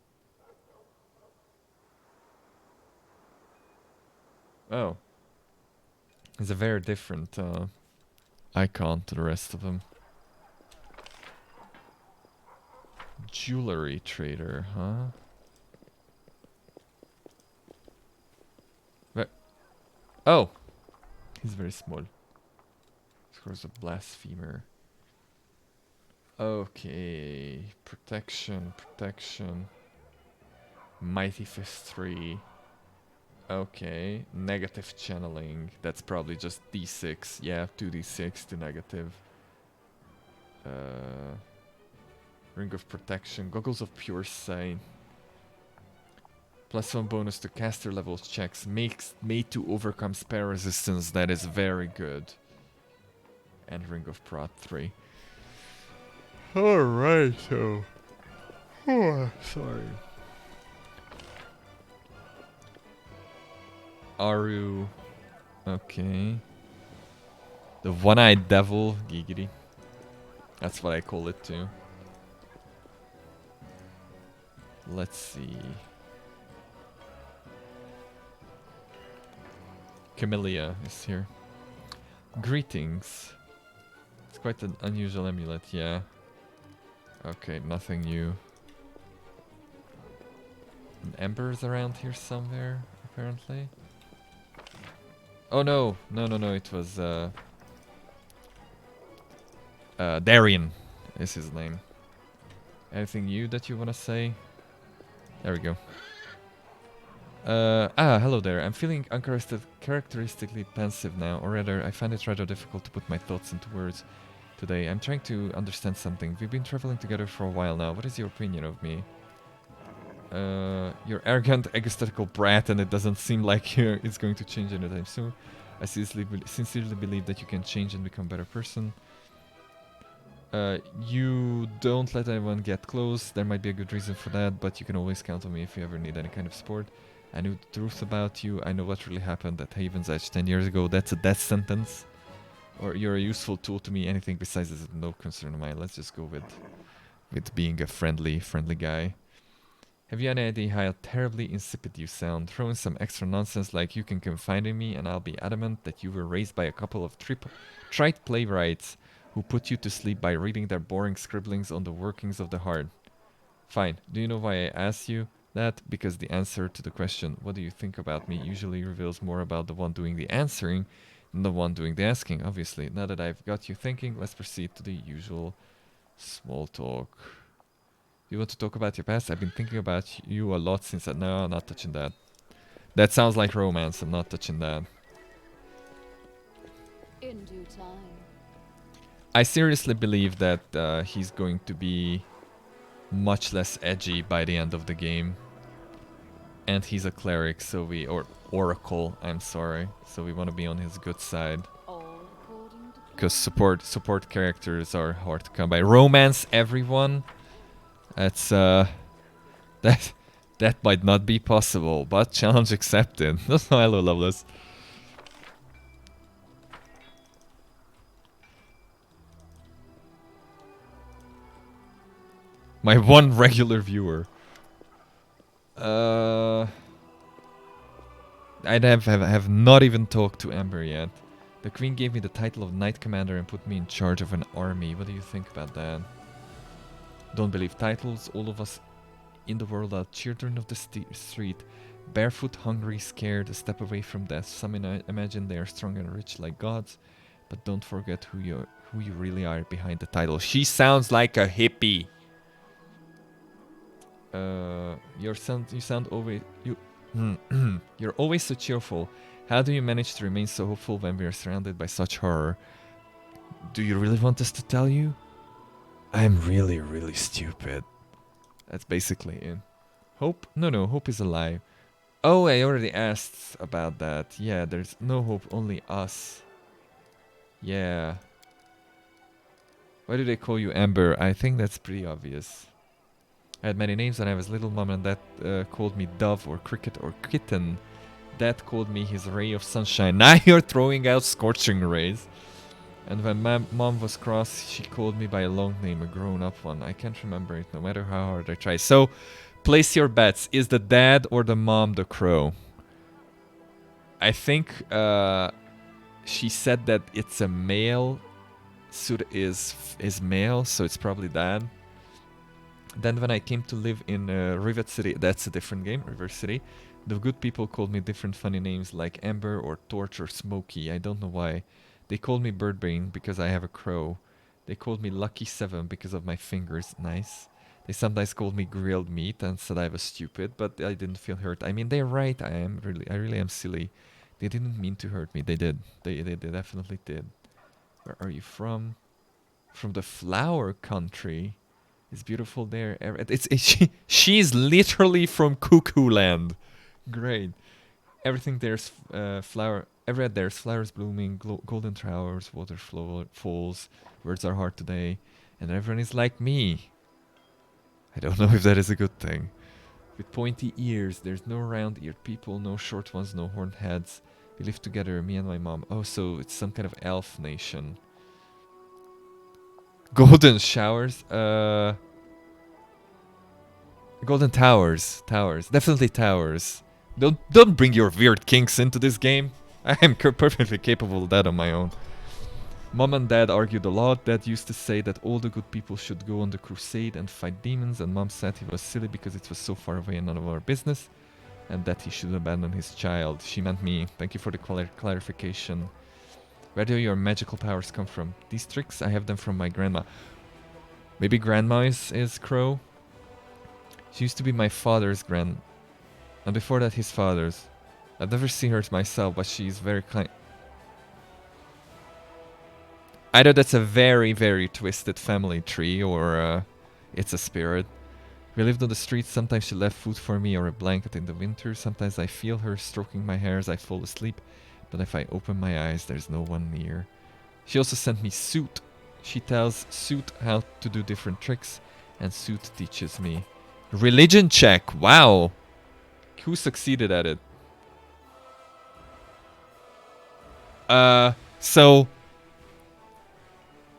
Oh. It's a very different icon to the rest of them. Jewelry trader, huh? Oh! He's very small. Scores a blasphemer. Okay. Protection, protection. Mighty Fist 3. Okay. Negative channeling. That's probably just D6. Yeah, 2d6 to negative. Ring of Protection. Goggles of Pure Sight. +1 bonus to caster levels checks. Made to overcome spell resistance. That is very good. And Ring of Prot 3. Alright, so. Oh, sorry. Aru. Okay. The one-eyed devil. Giggity. That's what I call it too. Let's see. Camellia is here. Greetings. It's quite an unusual amulet, yeah. Okay, nothing new. An ember's around here somewhere, apparently. Oh no! No, it was Darian is his name. Anything new that you wanna say? There we go. Hello there. I'm feeling uncharacteristically pensive now, or rather, I find it rather difficult to put my thoughts into words today. I'm trying to understand something. We've been traveling together for a while now. What is your opinion of me? You're arrogant, egotistical brat, and it doesn't seem like it's going to change anytime soon. I sincerely believe that you can change and become a better person. You don't let anyone get close. There might be a good reason for that, but you can always count on me if you ever need any kind of support. I knew the truth about you. I know what really happened at Haven's Edge 10 years ago. That's a death sentence. Or you're a useful tool to me. Anything besides is no concern of mine. Let's just go with being a friendly guy. Have you any idea how terribly insipid you sound? Throw in some extra nonsense like you can confide in me and I'll be adamant that you were raised by a couple of trite playwrights who put you to sleep by reading their boring scribblings on the workings of the heart. Fine. Do you know why I asked you that? Because the answer to the question, what do you think about me, usually reveals more about the one doing the answering than the one doing the asking, obviously. Now that I've got you thinking, let's proceed to the usual small talk. You want to talk about your past? I've been thinking about you a lot since no, I'm not touching that. That sounds like romance. I'm not touching that. In due time. I seriously believe that he's going to be much less edgy by the end of the game. And he's a cleric, so or oracle, I'm sorry. So we want to be on his good side. Because support characters are hard to come by. Romance everyone. That's That might not be possible, but challenge accepted. Hello, Loveless. My one regular viewer. I have not even talked to Amber yet. The Queen gave me the title of Knight Commander and put me in charge of an army. What do you think about that? Don't believe titles. All of us in the world are children of the street. Barefoot, hungry, scared, a step away from death. Some imagine they are strong and rich like gods. But don't forget who you really are behind the title. She sounds like a hippie. You sound always you're always so cheerful. How do you manage to remain so hopeful when we are surrounded by such horror? Do you really want us to tell you? I'm really, really stupid. That's basically it. Hope? No, hope is a lie. Oh, I already asked about that. Yeah, there's no hope, only us. Yeah. Why do they call you Amber? I think that's pretty obvious. I had many names when I was little. Mom and Dad called me Dove or Cricket or Kitten. Dad called me his ray of sunshine. Now you're throwing out scorching rays. And when mom was cross, she called me by a long name, a grown-up one. I can't remember it, no matter how hard I try. So, place your bets. Is the dad or the mom the crow? I think she said that it's a male. Suit is male, so it's probably dad. Then when I came to live in River City, that's a different game, River City, the good people called me different funny names like Amber or Torch or Smokey. I don't know why. They called me Birdbane because I have a crow. They called me Lucky 7 because of my fingers. Nice. They sometimes called me Grilled Meat and said I was stupid, but I didn't feel hurt. I mean, they're right. I really am silly. They didn't mean to hurt me. They did. They definitely did. Where are you from? From the flower country. It's beautiful there. She's literally from Cuckoo Land. Great. Everything there's everywhere there's flowers blooming, golden showers, water falls. Words are hard today, and everyone is like me. I don't know if that is a good thing. With pointy ears, there's no round-eared people, no short ones, no horned heads. We live together, me and my mom. Oh, so it's some kind of elf nation. Golden showers? Golden towers. Towers. Definitely towers. Don't bring your weird kinks into this game. I am perfectly capable of that on my own. Mom and Dad argued a lot. Dad used to say that all the good people should go on the crusade and fight demons, and Mom said he was silly because it was so far away and none of our business, and that he should abandon his child. She meant me. Thank you for the clarification. Where do your magical powers come from? These tricks, I have them from my grandma. Maybe grandma is Crow? She used to be my father's and before that his father's. I've never seen her myself, but she's very kind. Either that's a very, very twisted family tree, or it's a spirit. We lived on the streets. Sometimes she left food for me or a blanket in the winter. Sometimes I feel her stroking my hair as I fall asleep. But if I open my eyes, there's no one near. She also sent me Suit. She tells Suit how to do different tricks, and Suit teaches me. Religion check. Wow. Who succeeded at it? So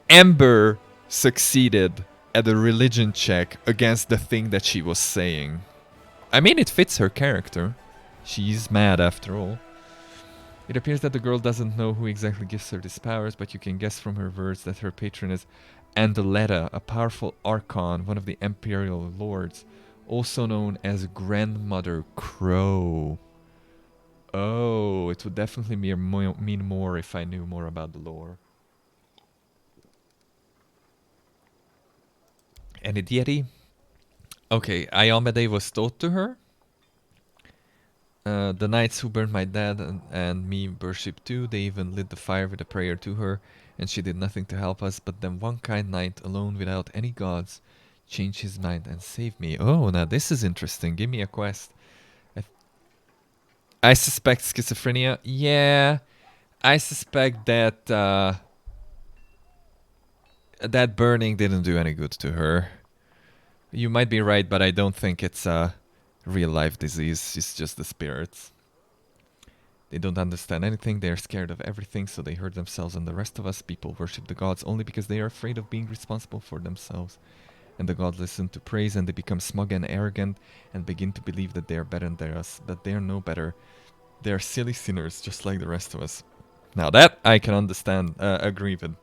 Amber succeeded at a religion check against the thing that she was saying. I mean, it fits her character. She's mad after all. It appears that the girl doesn't know who exactly gives her these powers, but you can guess from her words that her patron is Andaletta, a powerful archon, one of the Imperial Lords, also known as Grandmother Crow. Oh, it would definitely mean more if I knew more about the lore. Any deity? Okay, Iomade was taught to her. The knights who burned my dad and me worshipped too. They even lit the fire with a prayer to her, and she did nothing to help us. But then one kind knight, alone without any gods, changed his mind and saved me. Oh, now this is interesting. Give me a quest. I suspect schizophrenia. Yeah, I suspect that that burning didn't do any good to her. You might be right, but I don't think it's real life disease. It's just the spirits. They don't understand anything. They are scared of everything, so they hurt themselves and the rest of us. People worship the gods only because they are afraid of being responsible for themselves. And the gods listen to praise and they become smug and arrogant and begin to believe that they are better than us, but they are no better. They are silly sinners just like the rest of us. Now that I can understand, agree with.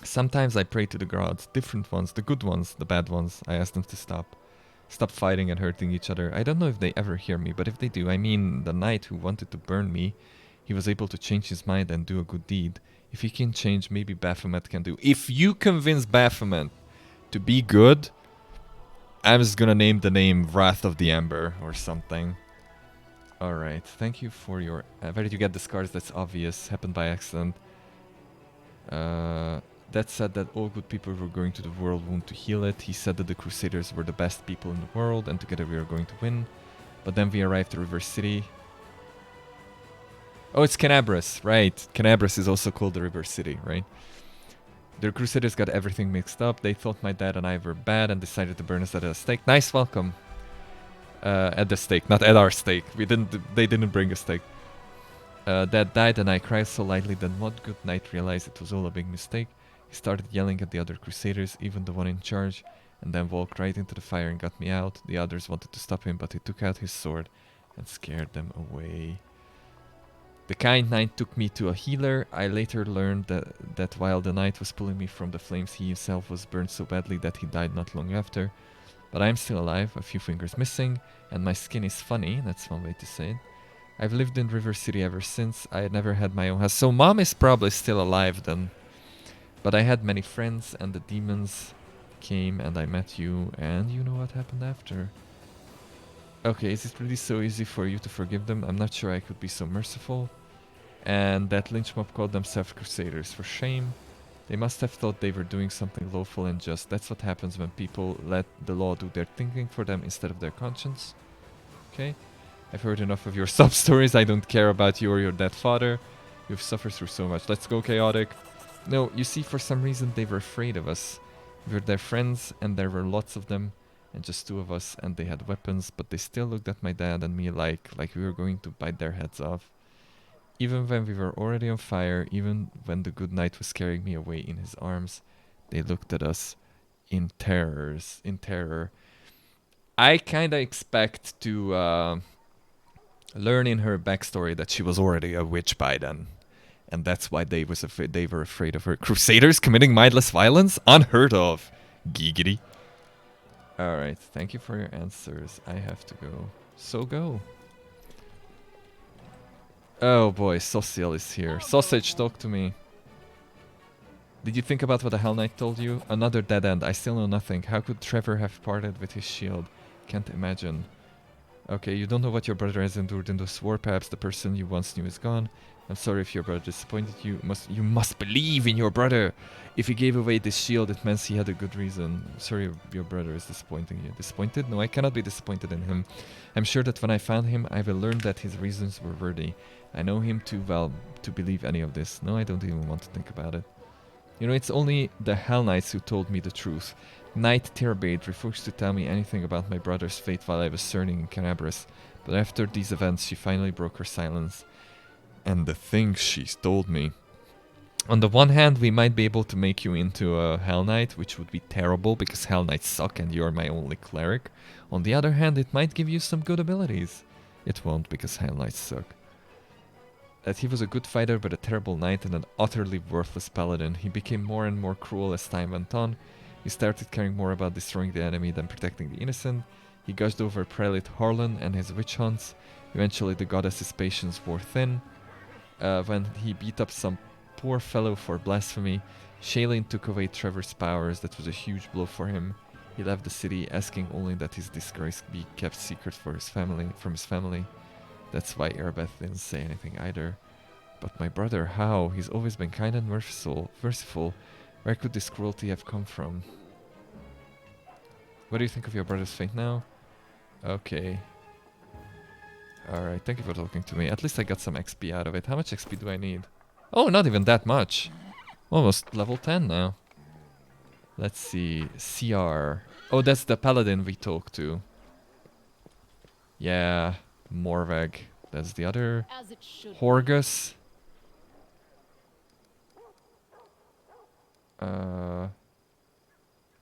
Sometimes I pray to the gods, different ones, the good ones, the bad ones. I ask them to stop. Stop fighting and hurting each other. I don't know if they ever hear me, but if they do, I mean the knight who wanted to burn me, he was able to change his mind and do a good deed. If he can change, maybe Baphomet can do. If you convince Baphomet to be good, I'm just gonna name the name Wrath of the Ember or something. Alright, thank you for your... where did you get the scars? That's obvious. Happened by accident. That said that all good people were going to the world wound to heal it. He said that the Crusaders were the best people in the world and together we are going to win. But then we arrived at River City. Oh, it's Canabras, right. Canabras is also called the River City, right? The Crusaders got everything mixed up. They thought my dad and I were bad and decided to burn us at a stake. Nice, welcome. At the stake, not at our stake. They didn't bring a stake. Dad died and I cried so lightly that one good night realized it was all a big mistake. He started yelling at the other Crusaders, even the one in charge, and then walked right into the fire and got me out. The others wanted to stop him, but he took out his sword and scared them away. The kind knight took me to a healer. I later learned that while the knight was pulling me from the flames, he himself was burned so badly that he died not long after. But I'm still alive, a few fingers missing, and my skin is funny, that's one way to say it. I've lived in River City ever since. I had never had my own house, so mom is probably still alive then. But I had many friends, and the demons came, and I met you, and you know what happened after. Okay, is it really so easy for you to forgive them? I'm not sure I could be so merciful. And that lynch mob called themselves Crusaders. For shame. They must have thought they were doing something lawful and just. That's what happens when people let the law do their thinking for them instead of their conscience. Okay? I've heard enough of your sub-stories. I don't care about you or your dead father. You've suffered through so much. Let's go, Chaotic. No, you see, for some reason they were afraid of us. We were their friends, and there were lots of them, and just two of us, and they had weapons, but they still looked at my dad and me like we were going to bite their heads off. Even when we were already on fire, even when the good knight was carrying me away in his arms, they looked at us in terror. I kinda expect to learn in her backstory that she was already a witch by then. And that's why they were afraid of her. Crusaders committing mindless violence? Unheard of. Giggity. Alright, thank you for your answers. I have to go. So go. Oh boy, Social is here. Sausage, talk to me. Did you think about what the Hell Knight told you? Another dead end. I still know nothing. How could Trevor have parted with his shield? Can't imagine. Okay, you don't know what your brother has endured in this war. Perhaps the person you once knew is gone. I'm sorry if your brother disappointed you. You must believe in your brother. If he gave away this shield, it means he had a good reason. I'm sorry your brother is disappointing you. Disappointed? No, I cannot be disappointed in him. I'm sure that when I found him, I will learn that his reasons were worthy. I know him too well to believe any of this. No, I don't even want to think about it. You know, it's only the Hell Knights who told me the truth. Knight Terbade refused to tell me anything about my brother's fate while I was searching in Canabras, but after these events she finally broke her silence. And the things she told me. On the one hand, we might be able to make you into a Hell Knight, which would be terrible because Hell Knights suck and you're my only cleric. On the other hand, it might give you some good abilities. It won't because Hell Knights suck. That he was a good fighter but a terrible knight and an utterly worthless paladin. He became more and more cruel as time went on. He started caring more about destroying the enemy than protecting the innocent. He gushed over Prelate Harlan and his witch hunts. Eventually the goddess's patience wore thin. When he beat up some poor fellow for blasphemy, Shailene took away Trevor's powers. That was a huge blow for him. He left the city, asking only that his disgrace be kept secret from his family. That's why Erebeth didn't say anything either. But my brother, how? He's always been kind and merciful. Where could this cruelty have come from? What do you think of your brother's fate now? Okay. Alright, thank you for talking to me. At least I got some XP out of it. How much XP do I need? Oh, not even that much. Almost level 10 now. Let's see. CR. Oh, that's the paladin we talked to. Yeah, Morveg. That's the other. As it should be. Horgus.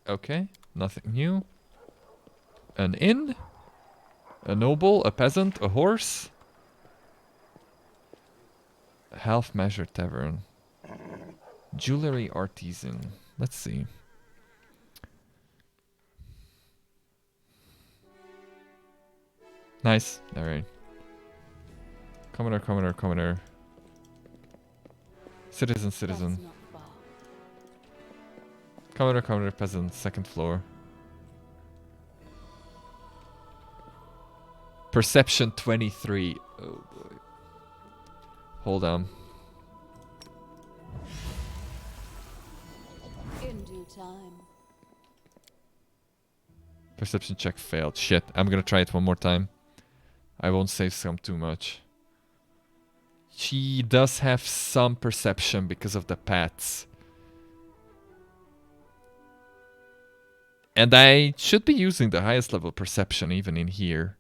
Okay, nothing new. An inn? A noble? A peasant? A horse? Half Measure Tavern. Jewelry Artisan. Let's see. Nice. Alright. Commoner. Citizen. That's not far. Commoner, peasant, second floor. Perception 23. Oh boy. Hold on. In due time. Perception check failed. Shit, I'm gonna try it one more time. I won't save some too much. She does have some perception because of the pets. And I should be using the highest level perception even in here.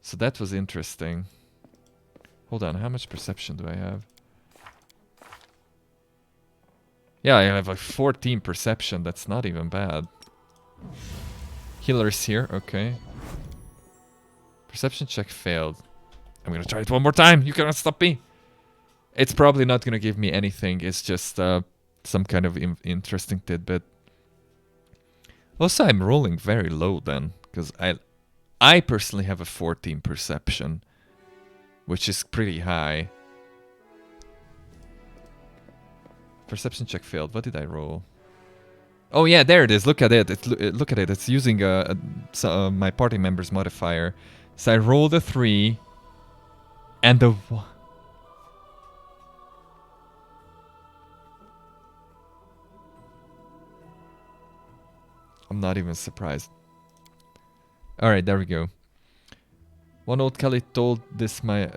So that was interesting. Hold on, how much perception do I have? Yeah, I have like 14 perception. That's not even bad. Healer's here, okay. Perception check failed. I'm gonna try it one more time. You cannot stop me. It's probably not gonna give me anything. It's just some kind of interesting tidbit. Also, I'm rolling very low then, because I personally have a 14 perception, which is pretty high. Perception check failed. What did I roll? Oh yeah, there it is. Look at it. Look at it. It's using my party member's modifier. So I rolled a 3, and the I'm not even surprised. Alright, there we go. One old Kelly told this my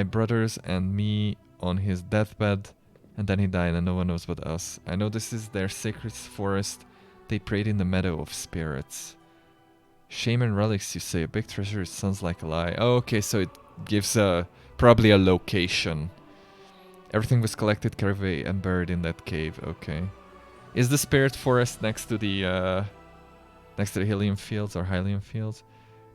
brothers and me on his deathbed, and then he died and no one knows but us. I know this is their sacred forest. They prayed in the meadow of spirits. Shaman relics, you say. A big treasure, it sounds like a lie. Oh, okay, so it gives probably a location. Everything was collected, carried away, and buried in that cave. Okay. Is the spirit forest next to the Helium Fields or Hylium Fields?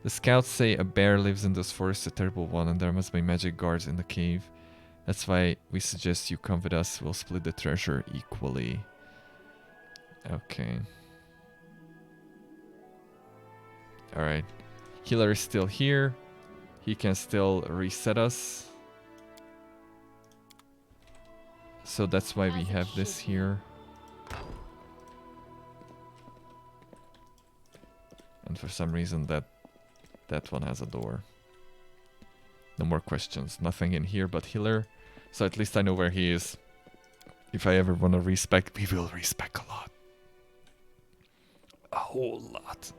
The scouts say a bear lives in those forests, a terrible one, and there must be magic guards in the cave. That's why we suggest you come with us. We'll split the treasure equally. Okay. Alright. Healer is still here. He can still reset us. So that's why we have this here. And for some reason that one has a door. No more questions. Nothing in here but healer. So at least I know where he is. If I ever want to respec, we will respec a lot. A whole lot.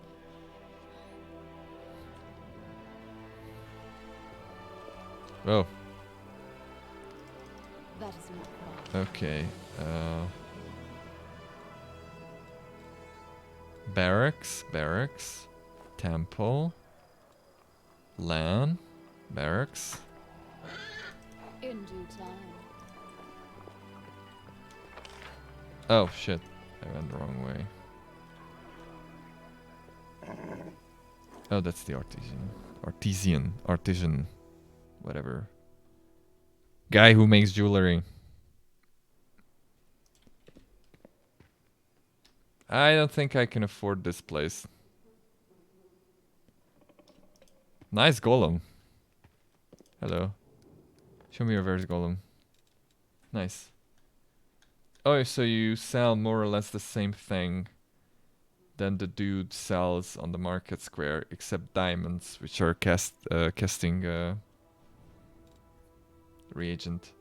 Oh. That is not far. Okay. Barracks. Temple. LAN. Barracks. In due time. Oh shit. I went the wrong way. Oh, that's the artisan. Whatever. Guy who makes jewelry. I don't think I can afford this place. Nice golem. Hello. Show me your verse golem. Nice. Oh, so you sell more or less the same thing than the dude sells on the market square, except diamonds, which are casting reagent.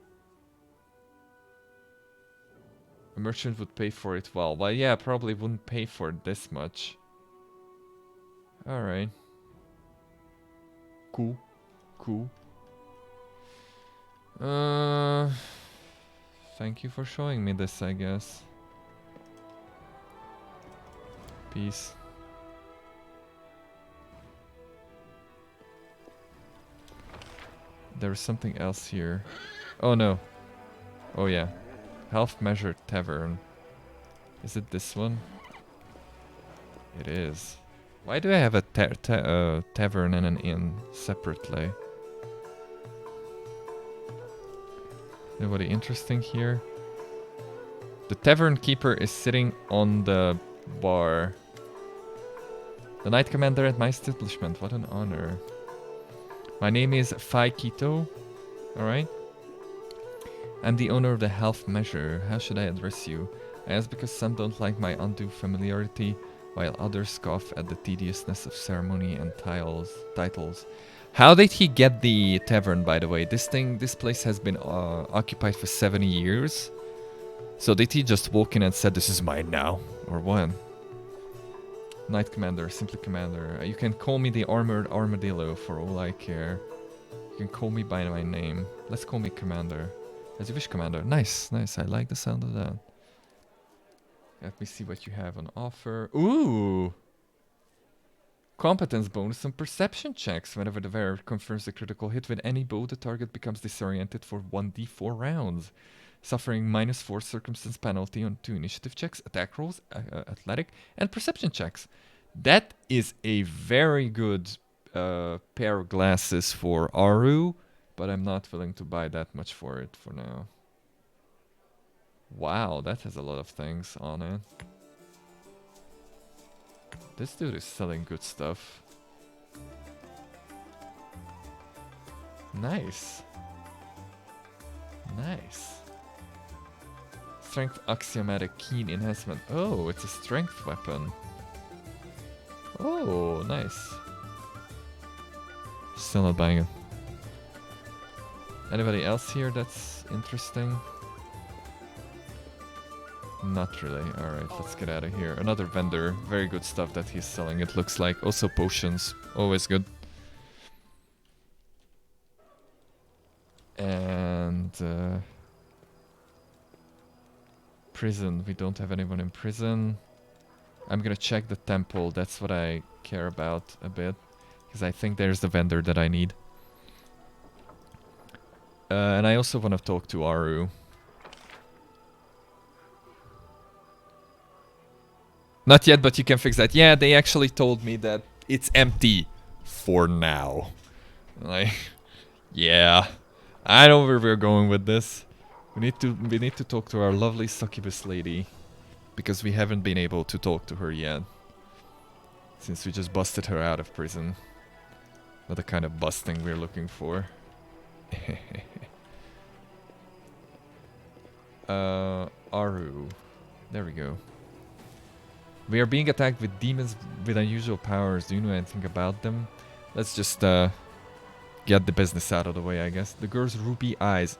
A merchant would pay for it well. Well, yeah, probably wouldn't pay for it this much. Alright. Cool. Thank you for showing me this, I guess. Peace. There was something else here. Oh no. Oh yeah. Half Measure Tavern. Is it this one? It is. Why do I have a tavern and an inn separately? Nobody interesting here? The tavern keeper is sitting on the bar. The Knight Commander at my establishment. What an honor. My name is Fai Kito. Alright. I'm the owner of the Half Measure. How should I address you? I ask because some don't like my undue familiarity, while others scoff at the tediousness of ceremony and titles. How did he get the tavern, by the way? This place has been occupied for 70 years. So did he just walk in and said, "This is mine now," or what? Knight Commander, simply Commander. You can call me the Armored Armadillo for all I care. You can call me by my name. Let's call me Commander. As you wish, Commander. Nice, nice. I like the sound of that. Let me see what you have on offer. Ooh! Competence bonus and perception checks. Whenever the wearer confirms a critical hit with any bow, the target becomes disoriented for 1d4 rounds, suffering -4 circumstance penalty on 2 initiative checks, attack rolls, athletic, and perception checks. That is a very good pair of glasses for Aru, but I'm not willing to buy that much for it for now. Wow, that has a lot of things on it. This dude is selling good stuff. Nice. Nice. Strength axiomatic keen enhancement. Oh, it's a strength weapon. Oh, nice. Still not buying it. Anybody else here that's interesting? Not really. Alright, let's get out of here. Another vendor. Very good stuff that he's selling, it looks like. Also potions. Always good. And... prison. We don't have anyone in prison. I'm gonna check the temple. That's what I care about a bit. Because I think there's the vendor that I need. And I also want to talk to Aru. Not yet, but you can fix that. Yeah, they actually told me that it's empty for now. Like, yeah, I know where we're going with this. We need to talk to our lovely succubus lady, because we haven't been able to talk to her yet, since we just busted her out of prison. Not the kind of busting we're looking for. Aru. There we go. We are being attacked with demons with unusual powers. Do you know anything about them? Let's just get the business out of the way, I guess. The girl's ruby eyes.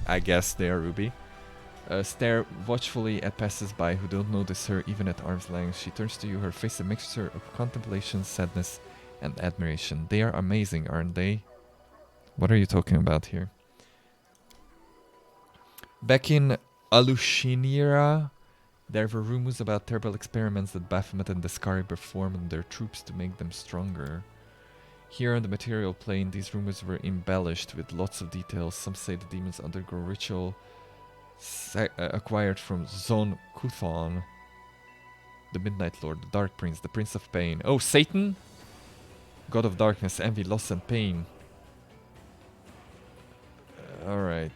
I guess they are ruby. Stare watchfully at passers-by who don't notice her even at arm's length. She turns to you, her face a mixture of contemplation, sadness, and admiration. They are amazing, aren't they? What are you talking about here? Back in Alushinira, there were rumors about terrible experiments that Baphomet and Descari performed on their troops to make them stronger. Here on the material plane, these rumors were embellished with lots of details. Some say the demons undergo ritual acquired from Zon Kuthon, the Midnight Lord, the Dark Prince, the Prince of Pain. Oh, Satan? God of darkness, envy, loss, and pain. Alright.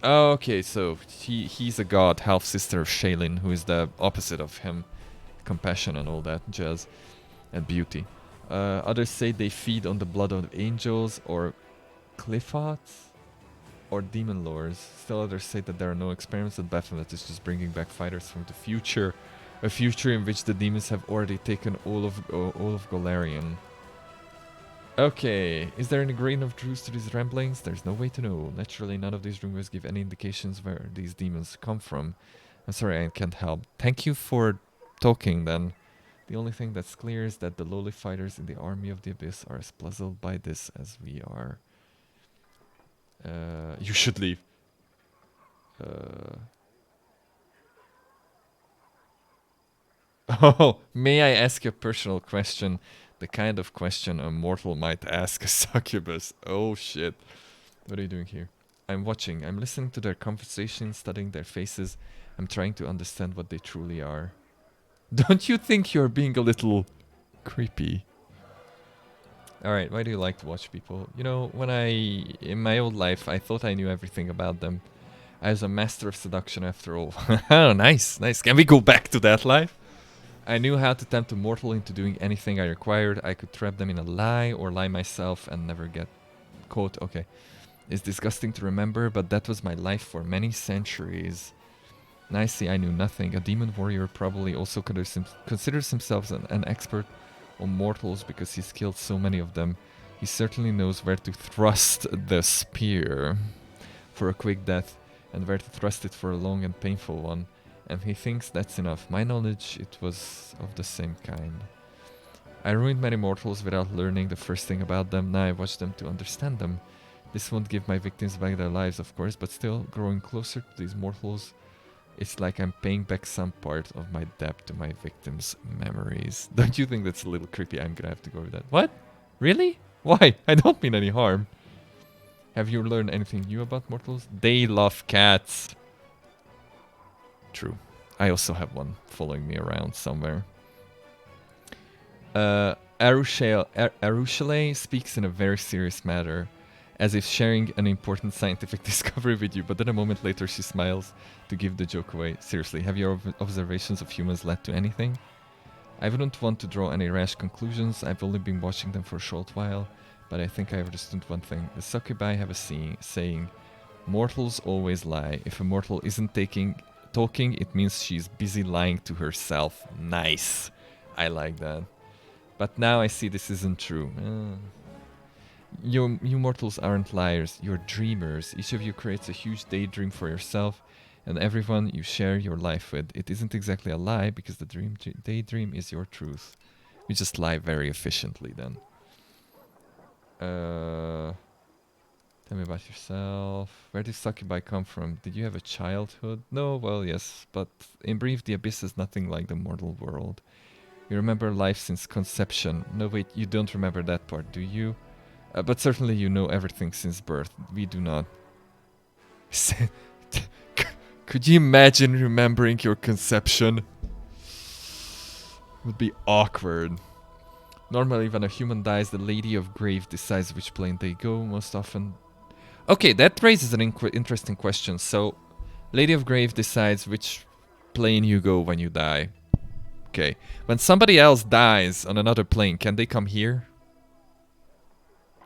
Oh, okay, so he's a god, half-sister of Shaylin, who is the opposite of him. Compassion and all that jazz. And beauty. Others say they feed on the blood of angels, or Cliffots, or demon lords. Still others say that there are no experiments at Baphomet is just bringing back fighters from the future. A future in which the demons have already taken all of Golarion. Okay, is there any grain of truth to these ramblings? There's no way to know. Naturally, none of these rumors give any indications where these demons come from. I'm sorry, I can't help. Thank you for talking, then. The only thing that's clear is that the lowly fighters in the army of the abyss are as puzzled by this as we are. You should leave. Oh, may I ask a personal question? The kind of question a mortal might ask a succubus. Oh shit. What are you doing here? I'm watching. I'm listening to their conversations, studying their faces. I'm trying to understand what they truly are. Don't you think you're being a little creepy? Alright, why do you like to watch people? You know, in my old life, I thought I knew everything about them. I was a master of seduction after all. Oh, nice, nice. Can we go back to that life? I knew how to tempt a mortal into doing anything I required. I could trap them in a lie or lie myself and never get caught. Okay. It's disgusting to remember, but that was my life for many centuries. Nicely, I knew nothing. A demon warrior probably also considers himself an expert on mortals because he's killed so many of them. He certainly knows where to thrust the spear for a quick death and where to thrust it for a long and painful one. And he thinks that's enough. My knowledge, it was of the same kind. I ruined many mortals without learning the first thing about them. Now I watch them to understand them. This won't give my victims back their lives, of course, but still, growing closer to these mortals, it's like I'm paying back some part of my debt to my victims' memories. Don't you think that's a little creepy? I'm gonna have to go with that. What? Really? Why? I don't mean any harm. Have you learned anything new about mortals? They love cats. True. I also have one following me around somewhere. Arushale speaks in a very serious matter, as if sharing an important scientific discovery with you, but then a moment later she smiles to give the joke away. Seriously, have your observations of humans led to anything? I wouldn't want to draw any rash conclusions. I've only been watching them for a short while, but I think I understood one thing. The succubi have a saying, mortals always lie. If a mortal isn't talking, it means she's busy lying to herself. Nice. I like that. But now I see this isn't true. You mortals aren't liars, you're dreamers. Each of you creates a huge daydream for yourself and everyone you share your life with. It isn't exactly a lie because the daydream is your truth. You just lie very efficiently then. Tell me about yourself. Where did succubi come from? Did you have a childhood? No, well, yes, but in brief, the abyss is nothing like the mortal world. You remember life since conception. No, wait, you don't remember that part, do you? But certainly you know everything since birth. We do not. Could you imagine remembering your conception? Would be awkward. Normally when a human dies, the Lady of Grave decides which plane they go, most often. Okay, that raises an interesting question. So, Lady of Grave decides which plane you go when you die. Okay. When somebody else dies on another plane, can they come here?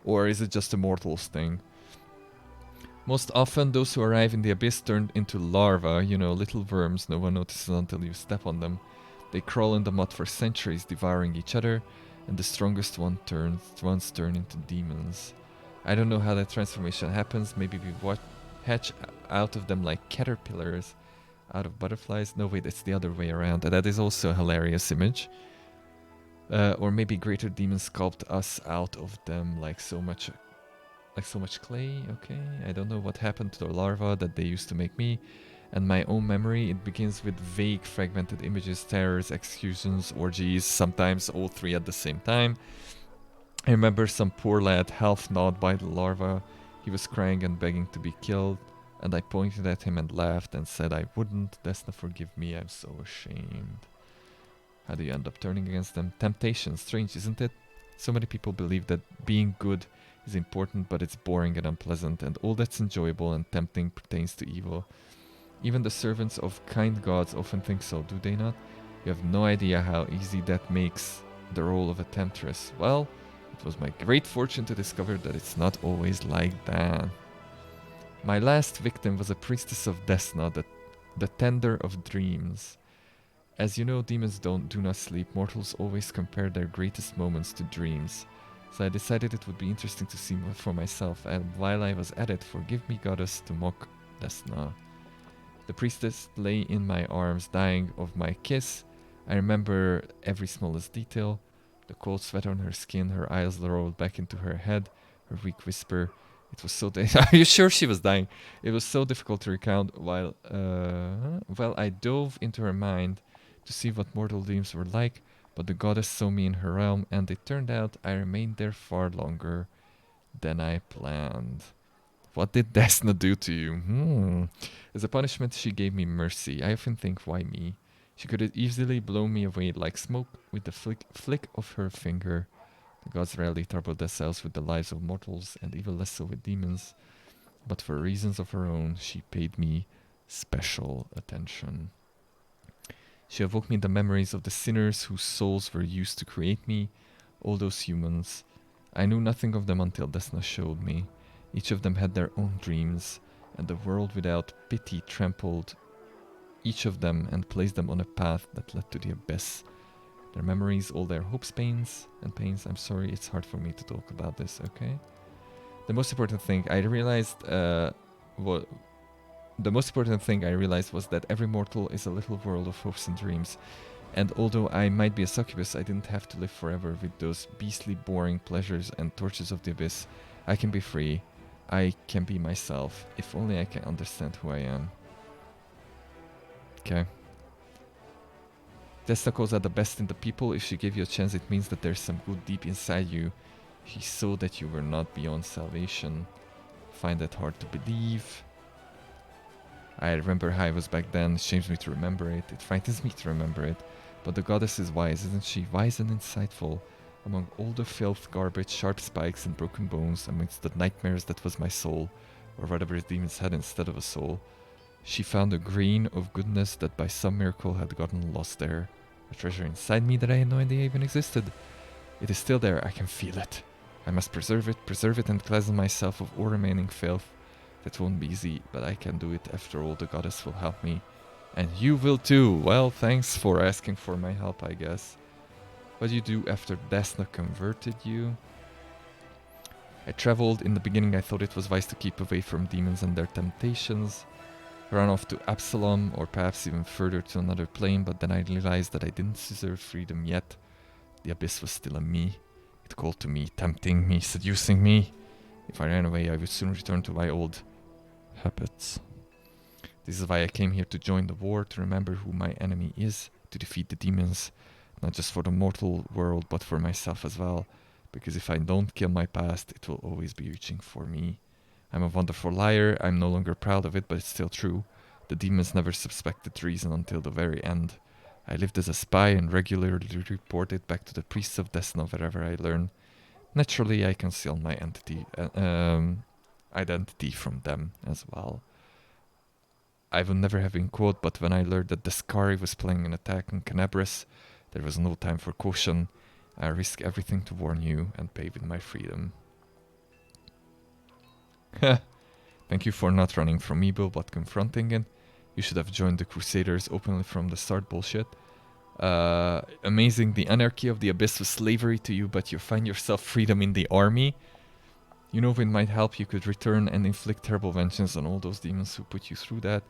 Or is it just a mortals thing? Most often, those who arrive in the abyss turn into larvae, you know, little worms no one notices until you step on them. They crawl in the mud for centuries, devouring each other, and the strongest ones turn into demons. I don't know how that transformation happens. Maybe we hatch out of them like caterpillars out of butterflies. No, wait, it's the other way around. That is also a hilarious image. Or maybe greater demons sculpt us out of them like so much clay. Okay, I don't know what happened to the larva that they used to make me. And my own memory, it begins with vague fragmented images, terrors, executions, orgies, sometimes all three at the same time. I remember some poor lad half gnawed by the larva. He was crying and begging to be killed, and I pointed at him and laughed and said I wouldn't. Desna, forgive me, I'm so ashamed. How do you end up turning against them? Temptation, strange, isn't it? So many people believe that being good is important, but it's boring and unpleasant, and all that's enjoyable and tempting pertains to evil. Even the servants of kind gods often think so, do they not? You have no idea how easy that makes the role of a temptress. Well, it was my great fortune to discover that it's not always like that. My last victim was a priestess of Desna, the tender of dreams. As you know, demons do not sleep. Mortals always compare their greatest moments to dreams. So I decided it would be interesting to see for myself, and while I was at it, forgive me, goddess, to mock Desna. The priestess lay in my arms, dying of my kiss. I remember every smallest detail. The cold sweat on her skin, her eyes rolled back into her head, her weak whisper. It was so... Are you sure she was dying? It was so difficult to recount while I dove into her mind to to see what mortal dreams were like, but the goddess saw me in her realm, and it turned out I remained there far longer than I planned. What did Desna do to you? As a punishment, she gave me mercy. I often think, why me? She could have easily blown me away like smoke with the flick of her finger. The gods rarely trouble themselves with the lives of mortals, and even less so with demons. But for reasons of her own, she paid me special attention. She awoke me the memories of the sinners whose souls were used to create me, all those humans. I knew nothing of them until Desna showed me. Each of them had their own dreams, and the world without pity trampled each of them and placed them on a path that led to the abyss. Their memories, all their hopes, pains. I'm sorry, it's hard for me to talk about this, okay? The most important thing I realized, was that every mortal is a little world of hopes and dreams. And although I might be a succubus, I didn't have to live forever with those beastly boring pleasures and tortures of the abyss. I can be free. I can be myself. If only I can understand who I am. Okay. Desna calls out the best in the people. If she gave you a chance, it means that there's some good deep inside you. She saw that you were not beyond salvation. Find that hard to believe. I remember how I was back then. It shames me to remember it. It frightens me to remember it. But the goddess is wise, isn't she? Wise and insightful. Among all the filth, garbage, sharp spikes and broken bones, amidst the nightmares that was my soul, or whatever his demons had instead of a soul, she found a grain of goodness that by some miracle had gotten lost there. A treasure inside me that I had no idea even existed. It is still there, I can feel it. I must preserve it and cleanse myself of all remaining filth. That won't be easy, but I can do it. After all, the goddess will help me. And you will too. Well, thanks for asking for my help, I guess. What do you do after Desna converted you? I traveled. In the beginning, I thought it was wise to keep away from demons and their temptations. Run off to Absalom, or perhaps even further to another plane, but then I realized that I didn't deserve freedom yet. The abyss was still a me. It called to me, tempting me, seducing me. If I ran away, I would soon return to my old habits. This is why I came here to join the war, to remember who my enemy is, to defeat the demons, not just for the mortal world, but for myself as well, because if I don't kill my past, it will always be reaching for me. I'm a wonderful liar. I'm no longer proud of it, but it's still true. The demons never suspected reason until the very end. I lived as a spy and regularly reported back to the priests of Desna wherever I learn. Naturally, I concealed my identity from them as well. I would never have been caught, but when I learned that the Skari was planning an attack on Canabras, there was no time for caution. I risk everything to warn you and pay with my freedom. Thank you for not running from evil, but confronting it. You should have joined the Crusaders openly from the start, bullshit. Amazing, the anarchy of the abyss was slavery to you, but you find yourself freedom in the army. You know, it might help, you could return and inflict terrible vengeance on all those demons who put you through that.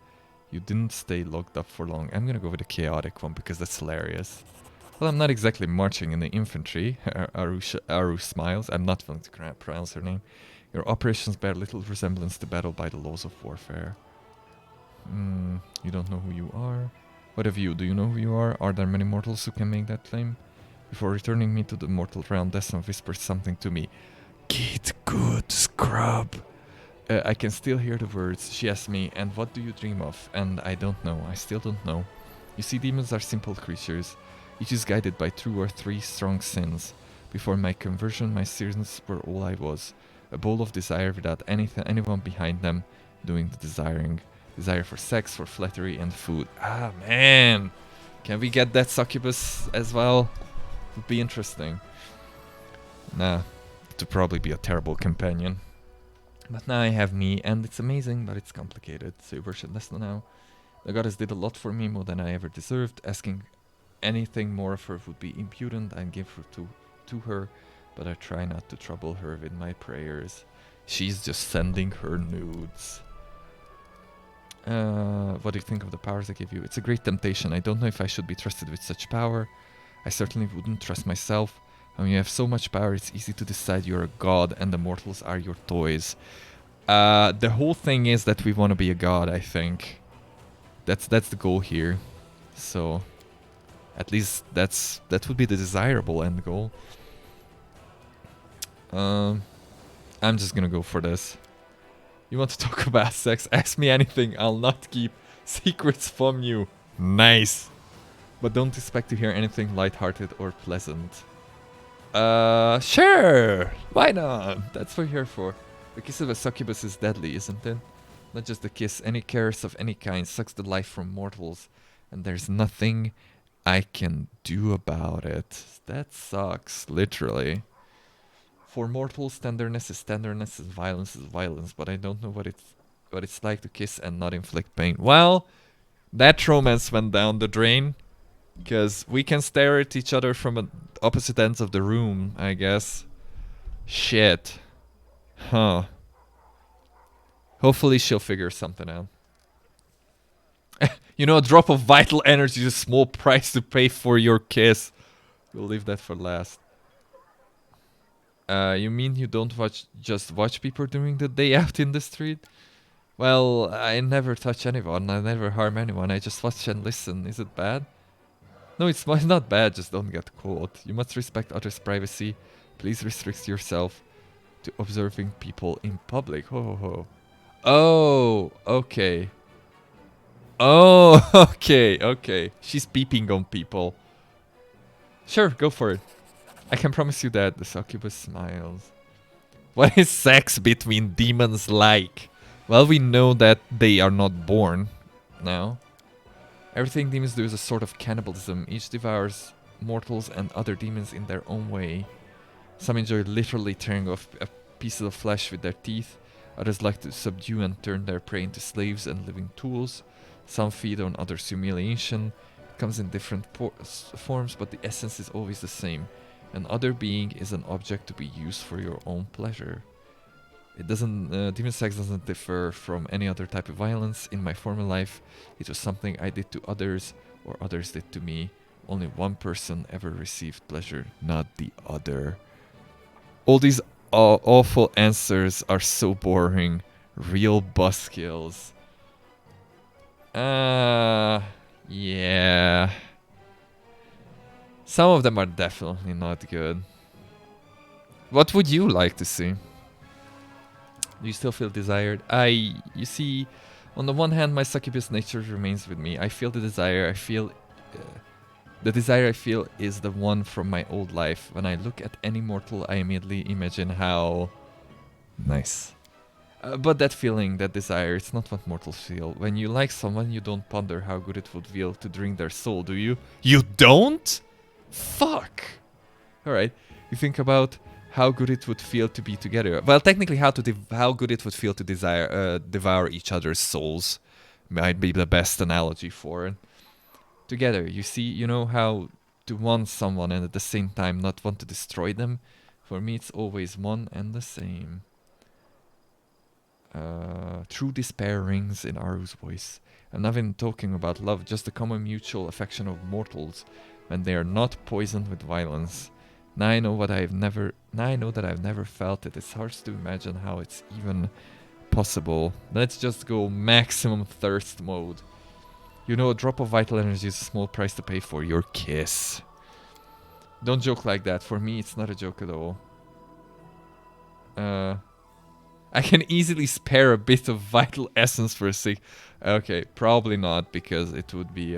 You didn't stay locked up for long. I'm gonna go with the chaotic one because that's hilarious. Well, I'm not exactly marching in the infantry. Aru smiles. I'm not willing to pronounce her name. Your operations bear little resemblance to battle by the laws of warfare. You don't know who you are? What of you? Do you know who you are? Are there many mortals who can make that claim? Before returning me to the mortal realm, Desna whispered something to me. Get good, scrub. I can still hear the words. She asked me, and what do you dream of? And I don't know. I still don't know. You see, demons are simple creatures. Each is guided by 2 or 3 strong sins. Before my conversion, my sins were all I was. A bowl of desire without anyone behind them doing the desiring. Desire for sex, for flattery, and food. Ah, man! Can we get that succubus as well? Would be interesting. Nah, it would probably be a terrible companion. But now I have me, and it's amazing, but it's complicated. So you worship Desna now. The goddess did a lot for me, more than I ever deserved. Asking anything more of her would be impudent. I give her to her, but I try not to trouble her with my prayers. She's just sending her nudes. What do you think of the powers I give you? It's a great temptation. I don't know if I should be trusted with such power. I certainly wouldn't trust myself. When you have so much power, it's easy to decide you're a god and the mortals are your toys. The whole thing is that we want to be a god, I think. That's the goal here. So, At least that would be the desirable end goal. I'm just gonna go for this. You want to talk about sex? Ask me anything. I'll not keep secrets from you. Nice. But don't expect to hear anything lighthearted or pleasant. Sure. Why not? That's what we're here for. The kiss of a succubus is deadly, isn't it? Not just the kiss. Any caress of any kind sucks the life from mortals. And there's nothing I can do about it. That sucks, literally. For mortals, tenderness, violence is violence, but I don't know what it's like to kiss and not inflict pain. Well, that romance went down the drain, because we can stare at each other from opposite ends of the room, I guess. Shit. Huh. Hopefully she'll figure something out. You know, a drop of vital energy is a small price to pay for your kiss. We'll leave that for last. You mean you don't just watch people during the day out in the street? Well, I never touch anyone, I never harm anyone, I just watch and listen. Is it bad? No, it's not bad, just don't get caught. You must respect others' privacy. Please restrict yourself to observing people in public. Ho ho ho. Oh, okay. Oh, okay. She's peeping on people. Sure, go for it. I can promise you that. The succubus smiles. What is sex between demons like? Well, we know that they are not born now. Everything demons do is a sort of cannibalism. Each devours mortals and other demons in their own way. Some enjoy literally tearing off pieces of flesh with their teeth. Others like to subdue and turn their prey into slaves and living tools. Some feed on others' humiliation. It comes in different forms, but the essence is always the same. An other being is an object to be used for your own pleasure. It doesn't, demon sex doesn't differ from any other type of violence. In my former life, it was something I did to others, or others did to me. Only one person ever received pleasure, not the other. All these awful answers are so boring. Real buzzkills. Yeah. Some of them are definitely not good. What would you like to see? Do you still feel desired? You see, on the one hand, my succubus nature remains with me. I feel the desire. The desire I feel is the one from my old life. When I look at any mortal, I immediately imagine how... Nice. But that feeling, that desire, it's not what mortals feel. When you like someone, you don't ponder how good it would feel to drink their soul, do you? You don't? Fuck! Alright, you think about how good it would feel to be together. Well, technically how good it would feel to devour each other's souls might be the best analogy for it. Together, you know how to want someone and at the same time not want to destroy them? For me, it's always one and the same. True despair rings in Aru's voice. I'm not even talking about love, just the common mutual affection of mortals when they are not poisoned with violence. Now I know that I've never felt it. It's hard to imagine how it's even possible. Let's just go maximum thirst mode. You know, a drop of vital energy is a small price to pay for your kiss. Don't joke like that. For me, it's not a joke at all. I can easily spare a bit of vital essence for a sec. Okay, probably not, because it would be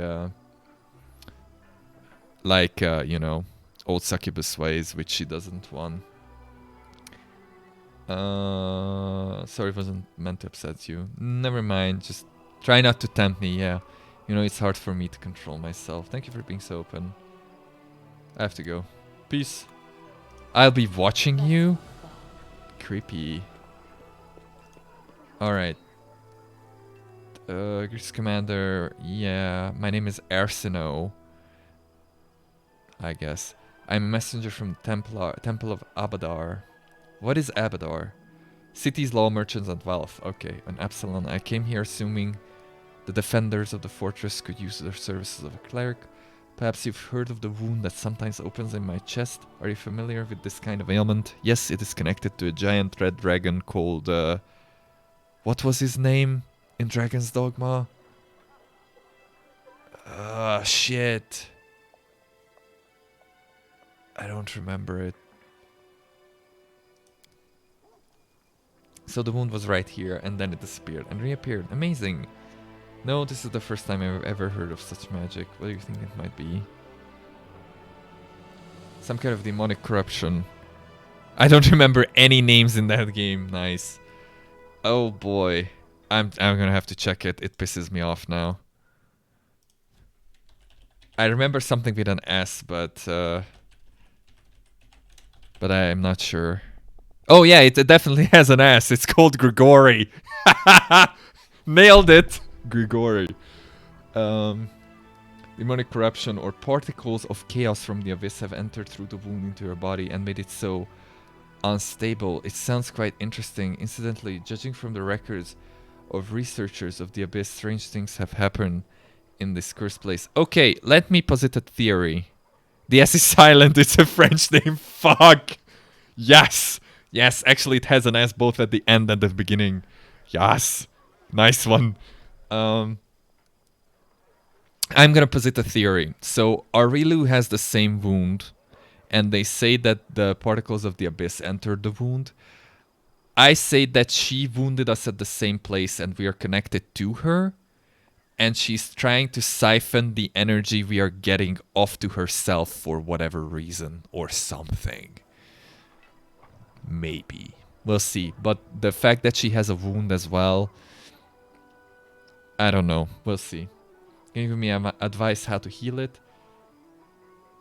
like you know, old succubus ways, which she doesn't want. Sorry, it wasn't meant to upset you. Never mind, just try not to tempt me, yeah. You know, it's hard for me to control myself. Thank you for being so open. I have to go. Peace. I'll be watching you? Creepy. Alright. Greetings, Commander. Yeah, my name is Arsino. I guess. I'm a messenger from Temple of Abadar. What is Abadar? Cities, law, merchants, and wealth. Okay, an Epsilon. I came here assuming the defenders of the fortress could use the services of a cleric. Perhaps you've heard of the wound that sometimes opens in my chest. Are you familiar with this kind of ailment? Yes, it is connected to a giant red dragon called... what was his name in Dragon's Dogma? Shit. I don't remember it. So the wound was right here, and then it disappeared and reappeared. Amazing. No, this is the first time I've ever heard of such magic. What do you think it might be? Some kind of demonic corruption. I don't remember any names in that game. Nice. Oh boy. I'm gonna have to check it. It pisses me off now. I remember something with an S, but I'm not sure. Oh yeah, it definitely has an S. It's called Grigori. Nailed it. Grigori. Demonic corruption or particles of chaos from the abyss have entered through the wound into your body and made it so unstable. It sounds quite interesting. Incidentally, judging from the records of researchers of the abyss, strange things have happened in this cursed place. Okay, let me posit a theory. The S is silent. It's a French name. Fuck. Yes. Yes, actually it has an S both at the end and the beginning. Yes. Nice one. I'm gonna posit a theory. So Arilu has the same wound, and they say that the particles of the abyss entered the wound. I say that she wounded us at the same place and we are connected to her, and she's trying to siphon the energy we are getting off to herself for whatever reason or something. Maybe. We'll see. But the fact that she has a wound as well, I don't know. We'll see. Can you give me advice how to heal it?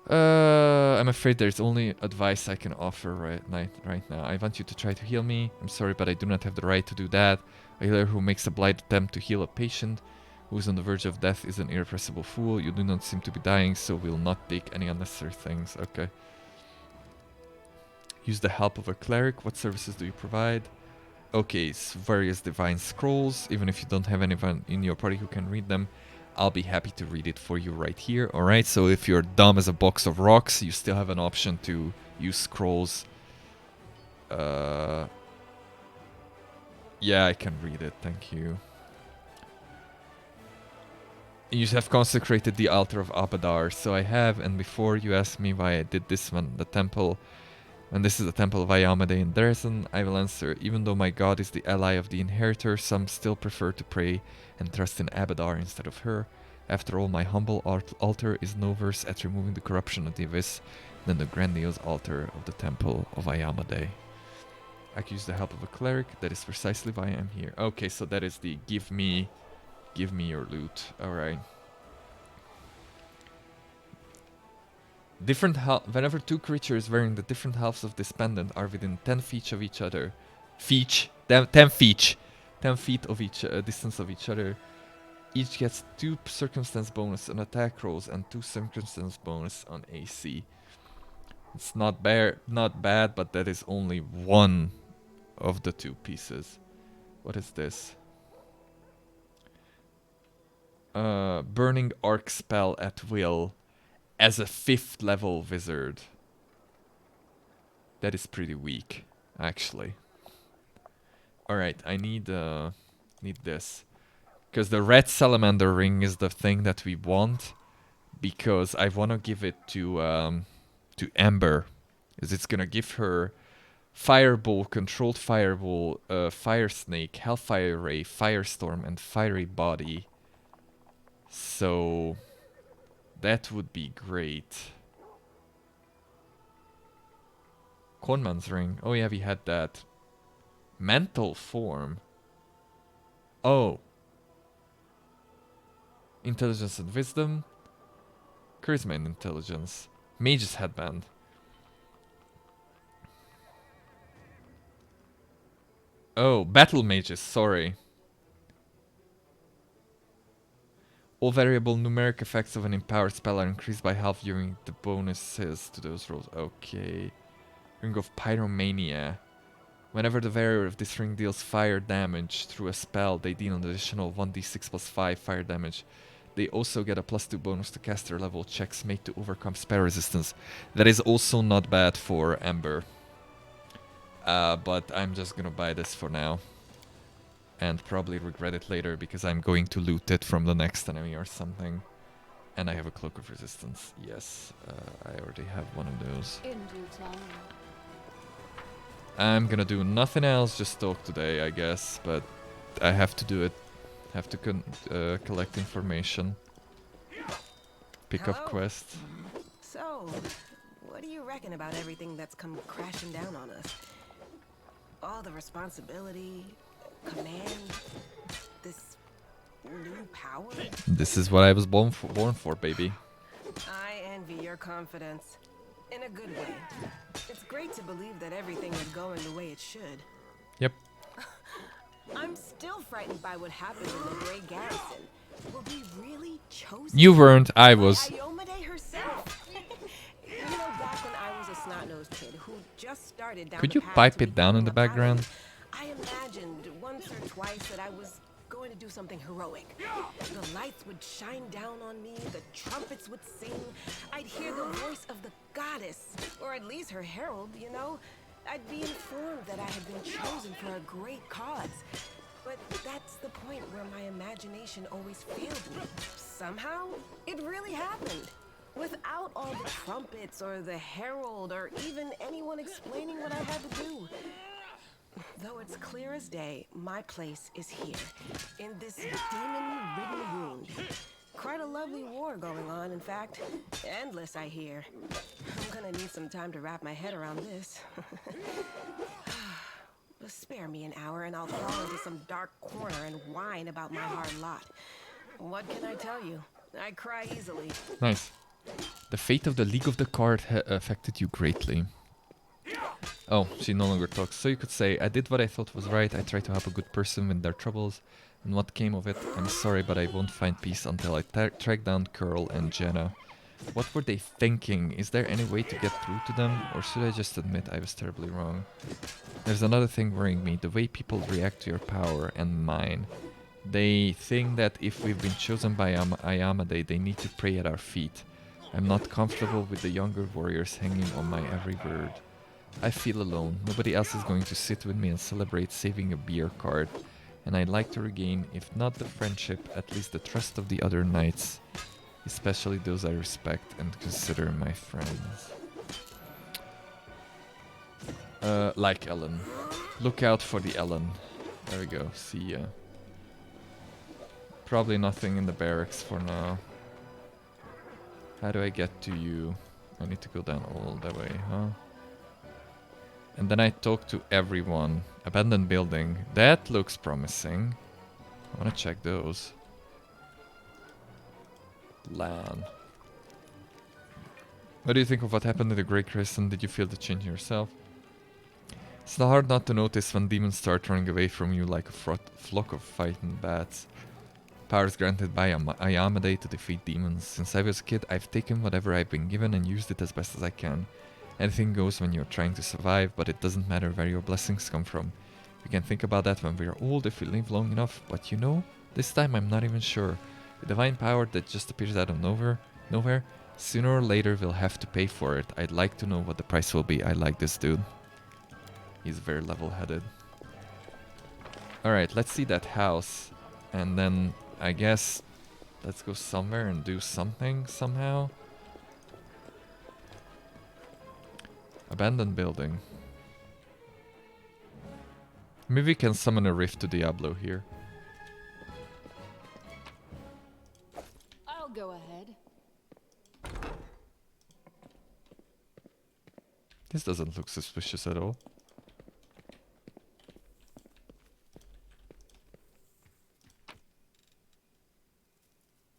I'm afraid there's only advice I can offer right now. I want you to try to heal me. I'm sorry, but I do not have the right to do that. A healer who makes a blind attempt to heal a patient who is on the verge of death is an irrepressible fool. You do not seem to be dying, so will not take any unnecessary things. Okay. Use the help of a cleric. What services do you provide? Okay, it's various divine scrolls. Even if you don't have anyone in your party who can read them, I'll be happy to read it for you right here. Alright, so if you're dumb as a box of rocks, you still have an option to use scrolls. Yeah, I can read it, thank you. You have consecrated the altar of Abadar, so I have, and before you ask me why I did this one, the temple, and this is the temple of Ayamade in Dezen, I will answer, even though my god is the ally of the inheritor, some still prefer to pray and trust in Abadar instead of her. After all, my humble altar is no worse at removing the corruption of the abyss than the grandiose altar of the temple of Ayamade. I can use the help of a cleric, that is precisely why I am here. Okay, so that is the give me your loot. Alright. Whenever two creatures wearing the different halves of this pendant are within 10 feet of each other, 10 feet of each distance of each other, each gets 2 circumstance bonus on attack rolls and 2 circumstance bonus on AC. It's not bad, but that is only one of the 2 pieces. What is this? Burning arc spell at will. As a 5th level wizard. That is pretty weak, actually. Alright, I need this. Because the red salamander ring is the thing that we want. Because I want to give it to Amber. Because it's gonna give her Fireball, Controlled Fireball, Fire Snake, Hellfire Ray, Firestorm, and Fiery Body. So that would be great. Conman's ring. Oh yeah, we had that. Mental form. Oh. Intelligence and wisdom. Charisma and intelligence. Mage's headband. Oh, battle mages, sorry. All variable numeric effects of an empowered spell are increased by half during the bonuses to those rolls. Okay. Ring of Pyromania. Whenever the wearer of this ring deals fire damage through a spell, they deal an additional 1d6 plus 5 fire damage. They also get a +2 bonus to caster level checks made to overcome spell resistance. That is also not bad for Ember. But I'm just gonna buy this for now. And probably regret it later because I'm going to loot it from the next enemy or something. And I have a cloak of resistance. Yes, I already have one of those. In due time. I'm gonna do nothing else, just talk today, I guess. But I have to do it. Have to collect information. Pick up Hello? quests. So, what do you reckon about everything that's come crashing down on us? All the responsibility, command, this new power? This is what I was born for, baby. I envy your confidence. In a good way. It's great to believe that everything is going the way it should. Yep. I'm still frightened by what happened in the Grey Garrison. Were we really chosen? You weren't, I was. By Iomade herself. You know, back when I was a snot-nosed kid who just started down Could the you path pipe to it down in the becoming a background? paladin, I imagined once or twice that I was going to do something heroic. The lights would shine down on me, the trumpets would sing, I'd hear the voice of the goddess, or at least her herald, you know? I'd be informed that I had been chosen for a great cause. But that's the point where my imagination always failed me. Somehow, it really happened. Without all the trumpets or the herald or even anyone explaining what I had to do. Though it's clear as day, my place is here, in this demon-ridden wound. Quite a lovely war going on, in fact. Endless, I hear. I'm gonna need some time to wrap my head around this. Spare me an hour and I'll fall into some dark corner and whine about my hard lot. What can I tell you? I cry easily. Nice. The fate of the League of the Card affected you greatly. Oh, she no longer talks. So you could say, I did what I thought was right. I tried to help a good person with their troubles. And what came of it? I'm sorry, but I won't find peace until I track down Curl and Jenna. What were they thinking? Is there any way to get through to them? Or should I just admit I was terribly wrong? There's another thing worrying me. The way people react to your power and mine. They think that if we've been chosen by Ayamade, they need to pray at our feet. I'm not comfortable with the younger warriors hanging on my every word. I feel alone. Nobody else is going to sit with me and celebrate saving a beer cart. And I'd like to regain, if not the friendship, at least the trust of the other knights. Especially those I respect and consider my friends. Like Ellen. Look out for the Ellen. There we go. See ya. Probably nothing in the barracks for now. How do I get to you? I need to go down all the way, huh? And then I talk to everyone. Abandoned building. That looks promising. I wanna check those. LAN. What do you think of what happened in the Grey Crescent? Did you feel the change yourself? It's not hard not to notice when demons start running away from you like a flock of fighting bats. Powers granted by Ayamade to defeat demons. Since I was a kid, I've taken whatever I've been given and used it as best as I can. Anything goes when you're trying to survive, but it doesn't matter where your blessings come from. We can think about that when we're old if we live long enough, but you know, this time I'm not even sure. A divine power that just appears out of nowhere, sooner or later we'll have to pay for it. I'd like to know what the price will be. I like this dude. He's very level-headed. Alright, let's see that house. And then, I guess, let's go somewhere and do something somehow. Abandoned building. Maybe we can summon a rift to Diablo here. I'll go ahead. This doesn't look suspicious at all.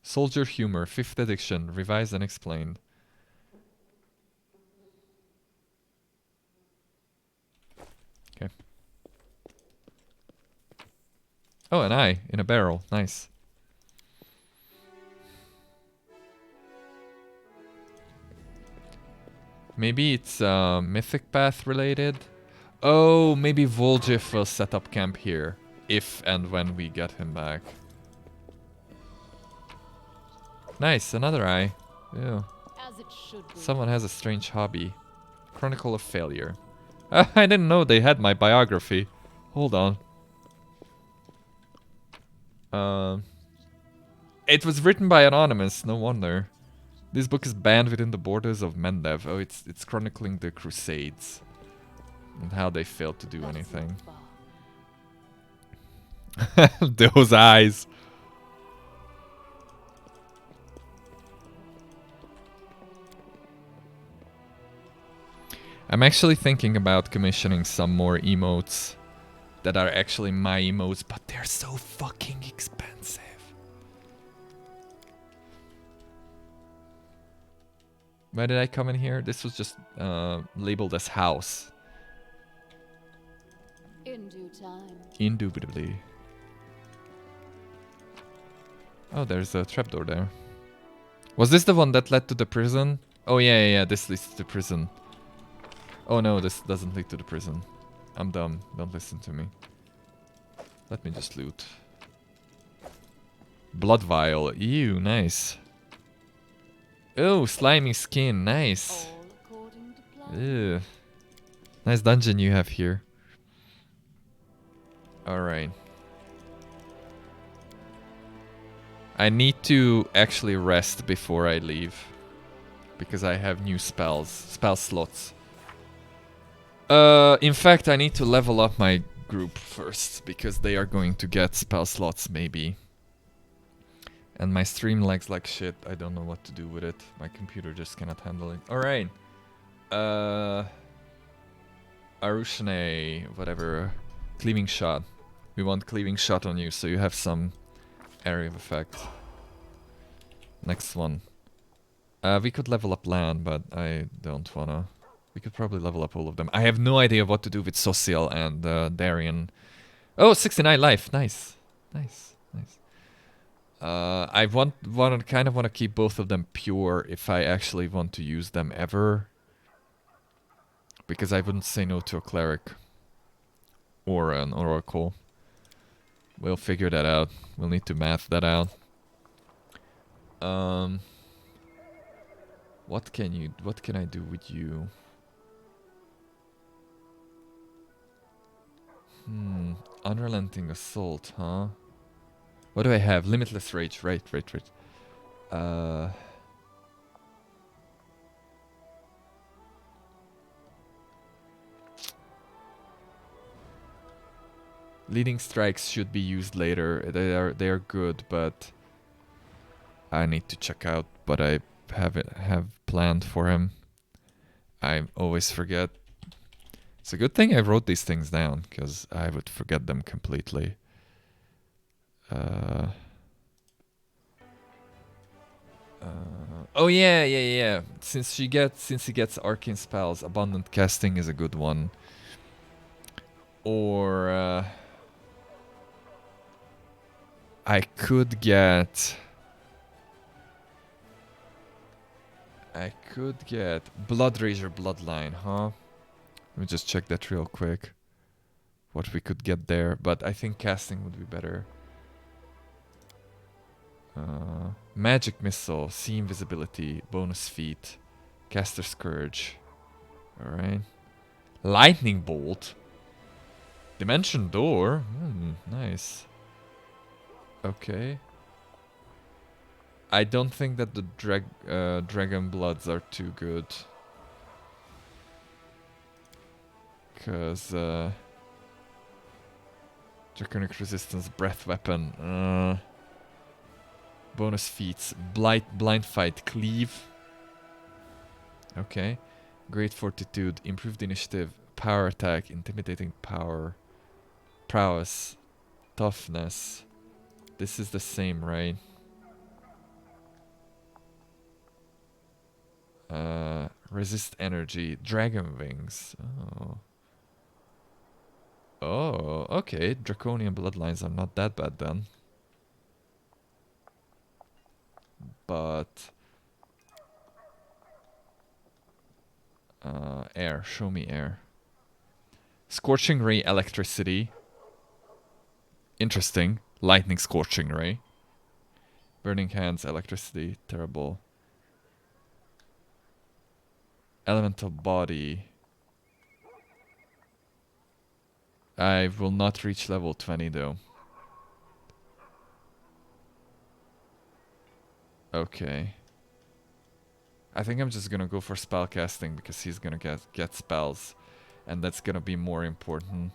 Soldier Humor, 5th edition, revised and explained. Okay. Oh, an eye in a barrel. Nice. Maybe it's Mythic Path related. Oh, maybe Vol'jif will set up camp here. If and when we get him back. Nice, another eye. Ew. As it should be. Someone has a strange hobby. Chronicle of Failure. I didn't know they had my biography. Hold on. It was written by Anonymous, no wonder. This book is banned within the borders of Mendev. Oh, it's chronicling the Crusades and how they failed to do That's anything. not far. Those eyes. I'm actually thinking about commissioning some more emotes that are actually my emotes, but they're so fucking expensive. Why did I come in here? This was just labeled as house. In due time. Indubitably. Oh, there's a trapdoor there. Was this the one that led to the prison? Oh yeah, this leads to the prison. Oh no, this doesn't lead to the prison. I'm dumb, don't listen to me. Let me just loot. Blood vial, ew, nice. Oh, slimy skin, nice. All according to plan. Ew. Nice dungeon you have here. Alright. I need to actually rest before I leave. Because I have new spell slots. In fact, I need to level up my group first. Because they are going to get spell slots, maybe. And my stream lags like shit. I don't know what to do with it. My computer just cannot handle it. Alright. Arushne, whatever. Cleaving shot. We want cleaving shot on you, so you have some area of effect. Next one. We could level up land, but I don't wanna. We could probably level up all of them. I have no idea what to do with Social and Darien. Oh, 69 life. Nice. Nice. Nice. I kind of want to keep both of them pure if I actually want to use them ever. Because I wouldn't say no to a cleric. Or an oracle. We'll figure that out. We'll need to math that out. What can I do with you? Unrelenting assault, huh? What do I have? Limitless rage, right. Leading strikes should be used later. They are good, but I need to check out what I have planned for him. I always forget. It's a good thing I wrote these things down, because I would forget them completely. Oh yeah. Since he gets arcane spells, abundant casting is a good one. Or I could get Blood Razor Bloodline, huh? Let me just check that real quick. What we could get there, but I think casting would be better. Magic Missile, See Invisibility, Bonus Feat, Caster Scourge. Alright. Lightning Bolt. Dimension Door. Nice. Okay. I don't think that the Dragon Bloods are too good. Because Draconic Resistance, Breath Weapon. Bonus feats, Blind Fight, Cleave. Okay. Great Fortitude, Improved Initiative, Power Attack, Intimidating Power, Prowess, Toughness. This is the same, right? Resist Energy, Dragon Wings. Oh, okay. Draconian Bloodlines are not that bad then. But air, show me air. Scorching Ray, Electricity. Interesting. Lightning Scorching Ray. Burning Hands, Electricity, terrible. Elemental Body. I will not reach level 20 though. Okay. I think I'm just gonna go for spell casting because he's gonna get spells, and that's gonna be more important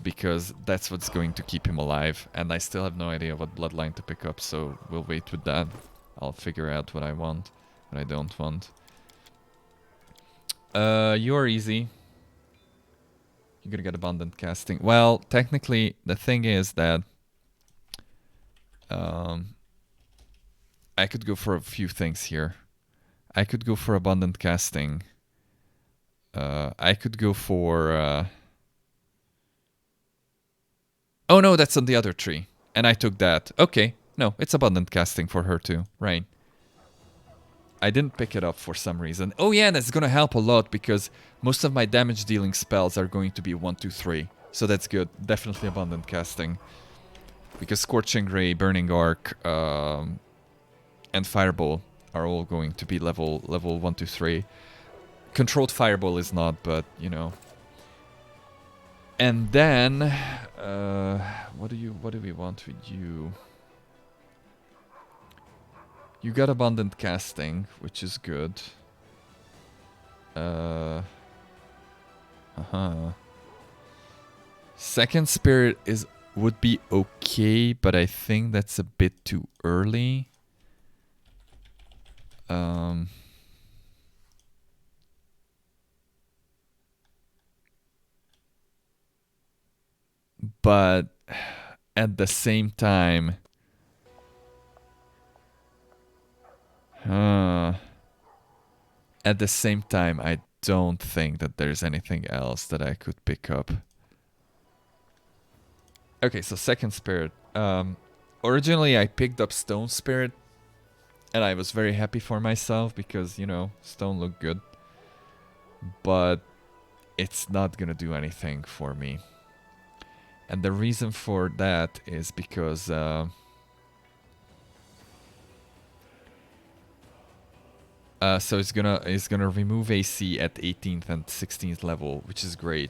because that's what's going to keep him alive. And I still have no idea what bloodline to pick up, so we'll wait with that. I'll figure out what I want, what I don't want. You're easy. You're gonna get abundant casting. Well, technically, the thing is that I could go for a few things here. I could go for abundant casting. I could go for... Oh no, that's on the other tree. And I took that. Okay, no, it's abundant casting for her too. Right. I didn't pick it up for some reason. Oh yeah, that's gonna help a lot because most of my damage dealing spells are going to be 1, 2, 3. So that's good. Definitely abundant casting. Because Scorching Ray, Burning Arc, and Fireball are all going to be level 1, 2, 3. Controlled Fireball is not, but you know. And then what do we want with you? You got abundant casting, which is good. Second spirit would be okay, but I think that's a bit too early. But at the same time, I don't think that there's anything else that I could pick up. Okay, so second spirit. Originally I picked up stone spirit, and I was very happy for myself because, you know, stone looked good. But it's not gonna do anything for me. And the reason for that is because so it's gonna remove AC at 18th and 16th level, which is great.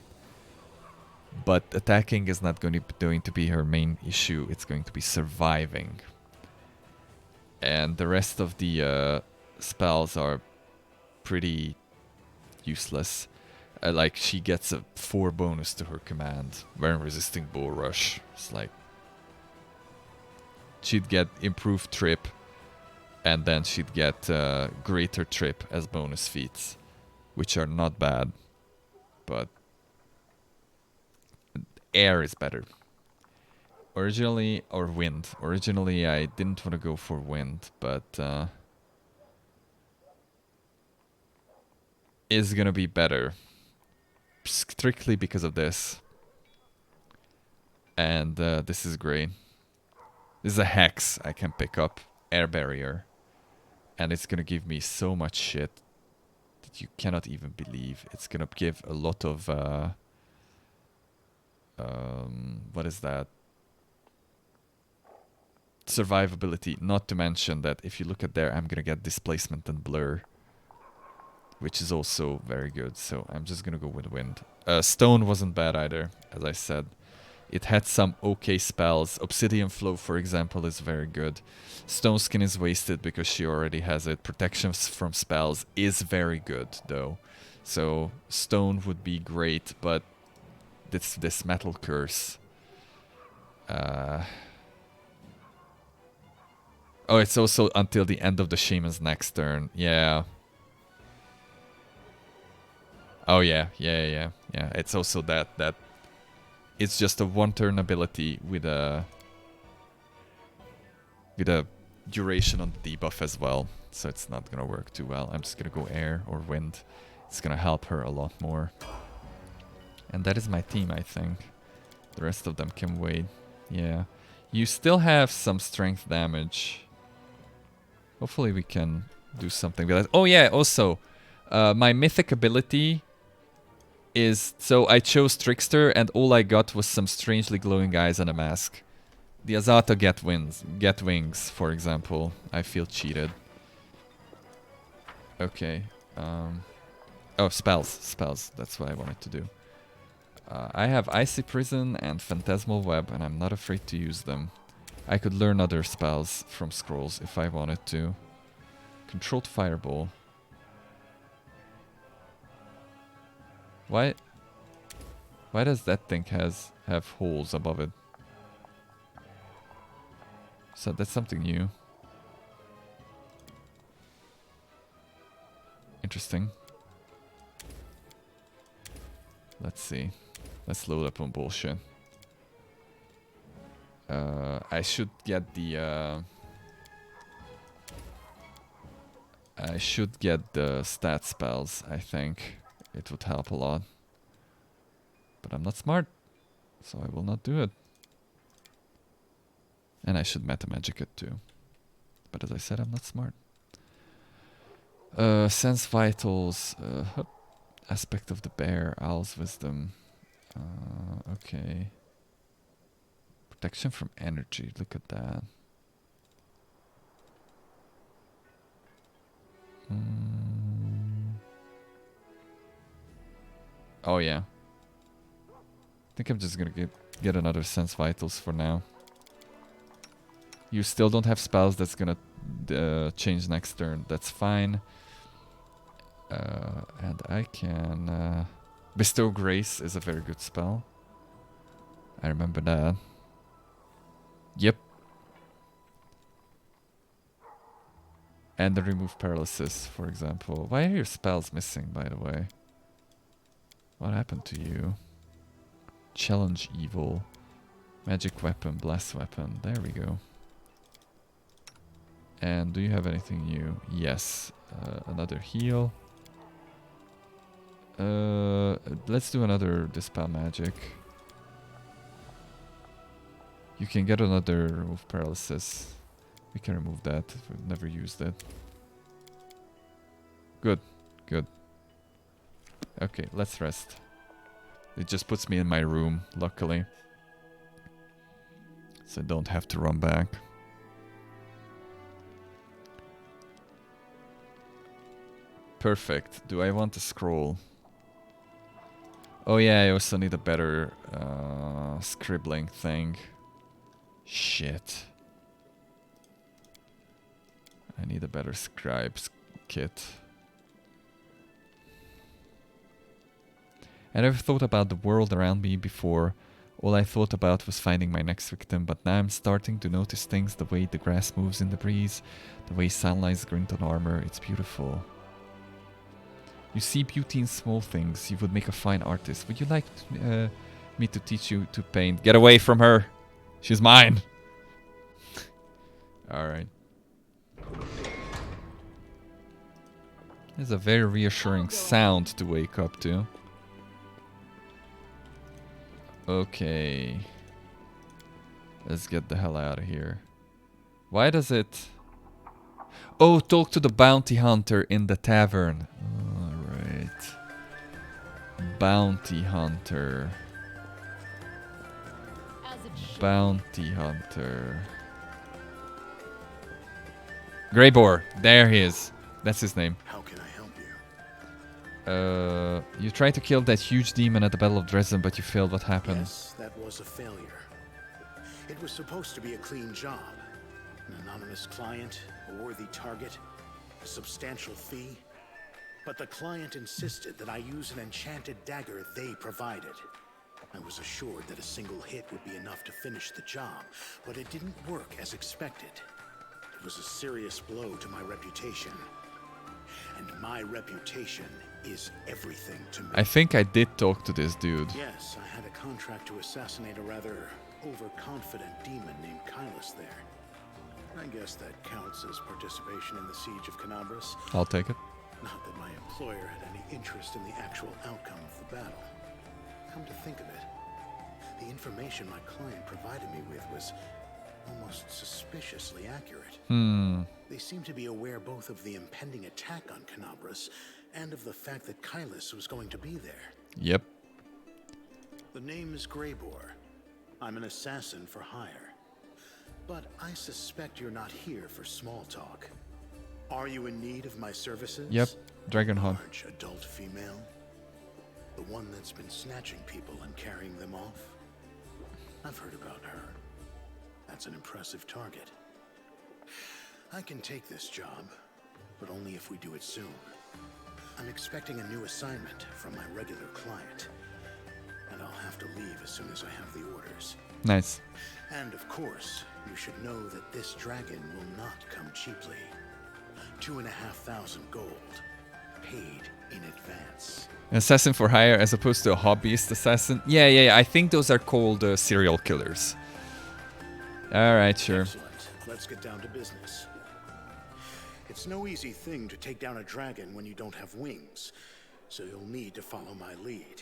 But attacking is not going to be her main issue. It's going to be surviving. And the rest of the spells are pretty useless. Like, she gets a 4 bonus to her command when resisting Bull Rush. It's like... she'd get improved trip, and then she'd get greater trip as bonus feats, which are not bad, but air is better. Originally, or wind. Originally, I didn't want to go for wind, but is gonna be better. Strictly because of this. And this is great. This is a hex I can pick up. Air barrier. And it's gonna give me so much shit that you cannot even believe. It's gonna give a lot of... what is that? Survivability. Not to mention that if you look at there, I'm gonna get displacement and blur, which is also very good. So I'm just gonna go with wind. Stone wasn't bad either, as I said. It had some okay spells. Obsidian Flow, for example, is very good. Stone Skin is wasted because she already has it. Protection from spells is very good, though. So stone would be great, but this metal curse. Oh, it's also until the end of the shaman's next turn. Yeah. Oh yeah. It's also that it's just a 1-turn ability with a duration on the debuff as well. So it's not gonna work too well. I'm just gonna go air or wind. It's gonna help her a lot more. And that is my team, I think. The rest of them can wait. Yeah. You still have some strength damage. Hopefully we can do something with that. Oh yeah, also, my mythic ability is... so I chose Trickster and all I got was some strangely glowing eyes and a mask. The Azata get wings, for example. I feel cheated. Okay. Oh, spells. That's what I wanted to do. I have Icy Prison and Phantasmal Web, and I'm not afraid to use them. I could learn other spells from scrolls if I wanted to. Controlled fireball. Why does that thing have holes above it? So that's something new. Interesting. Let's see. Let's load up on bullshit. I should get the stat spells, I think. It would help a lot. But I'm not smart, so I will not do it. And I should meta magic it too. But as I said, I'm not smart. Sense vitals, aspect of the bear, owl's wisdom. Okay. Protection from energy, look at that. Oh yeah. I think I'm just gonna get another sense vitals for now. You still don't have spells that's gonna change next turn. That's fine. And I can bestow grace is a very good spell. I remember that. Yep. And the remove paralysis, for example. Why are your spells missing, by the way? What happened to you? Challenge evil. Magic weapon, blast weapon. There we go. And do you have anything new? Yes. Another heal. Let's do another dispel magic. You can get another remove paralysis. We can remove that. We've never used it. Good. Good. Okay, let's rest. It just puts me in my room, luckily. So I don't have to run back. Perfect. Do I want to scroll? Oh yeah, I also need a better scribbling thing. Shit. I need a better scribe's kit. I never thought about the world around me before. All I thought about was finding my next victim, but now I'm starting to notice things, the way the grass moves in the breeze, the way sunlight glint on armor. It's beautiful. You see beauty in small things. You would make a fine artist. Would you like me to teach you to paint? Get away from her! She's mine! Alright. It's a very reassuring sound to wake up to. Okay. Let's get the hell out of here. Why does it... Oh, talk to the bounty hunter in the tavern. Alright. Bounty hunter. Bounty hunter. Greyboar. There he is. That's his name. How can I help you? You tried to kill that huge demon at the Battle of Dezen, but you failed. What happened? Yes, that was a failure. It was supposed to be a clean job. An anonymous client, a worthy target, a substantial fee. But the client insisted that I use an enchanted dagger they provided. I was assured that a single hit would be enough to finish the job, but it didn't work as expected. It was a serious blow to my reputation. And my reputation is everything to me. I think I did talk to this dude. Yes, I had a contract to assassinate a rather overconfident demon named Kylus there. I guess that counts as participation in the siege of Canabras. I'll take it. Not that my employer had any interest in the actual outcome of the battle. Come to think of it, the information my client provided me with was almost suspiciously accurate. They seemed to be aware both of the impending attack on Canabras and of the fact that Kylus was going to be there. Yep. The name is Greyboar. I'm an assassin for hire. But I suspect you're not here for small talk. Are you in need of my services? Yep. Dragon Hunt. Large adult female? The one that's been snatching people and carrying them off? I've heard about her. That's an impressive target. I can take this job, but only if we do it soon. I'm expecting a new assignment from my regular client, and I'll have to leave as soon as I have the orders. Nice. And of course, you should know that this dragon will not come cheaply. 2,500 gold, paid in advance. Assassin for hire as opposed to a hobbyist assassin. Yeah. I think those are called serial killers. All right, sure. Excellent. Let's get down to business. It's no easy thing to take down a dragon when you don't have wings, so you'll need to follow my lead.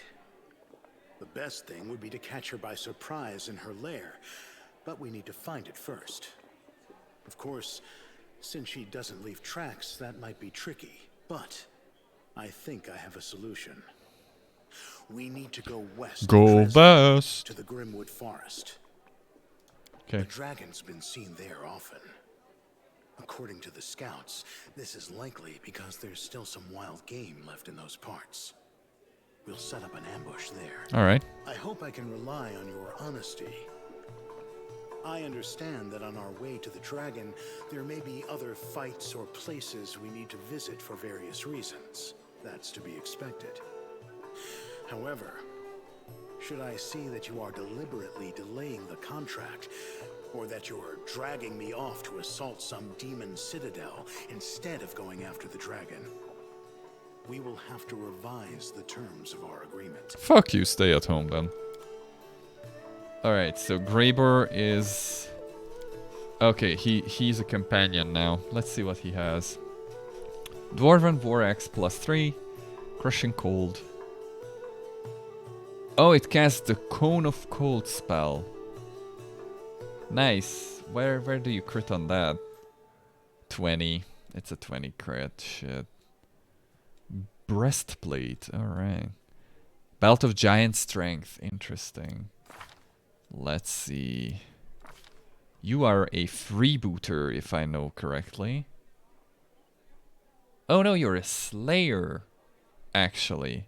The best thing would be to catch her by surprise in her lair, but we need to find it first. Of course, since she doesn't leave tracks, that might be tricky, but I think I have a solution. We need to go west. Go west. To the Grimwood Forest. Okay. The dragon's been seen there often. According to the scouts, this is likely because there's still some wild game left in those parts. We'll set up an ambush there. All right. I hope I can rely on your honesty. I understand that on our way to the dragon, there may be other fights or places we need to visit for various reasons. That's to be expected. However, should I see that you are deliberately delaying the contract, or that you're dragging me off to assault some demon citadel instead of going after the dragon, we will have to revise the terms of our agreement. Fuck you, stay at home then. Alright, so Graybor is... Okay, he's a companion now. Let's see what he has. Dwarven Vorax +3. Crushing Cold. Oh, it casts the Cone of Cold spell. Nice. Where do you crit on that? 20. It's a 20 crit. Shit. Breastplate. Alright. Belt of Giant Strength. Interesting. Let's see. You are a freebooter, if I know correctly. Oh no, you're a slayer. Actually.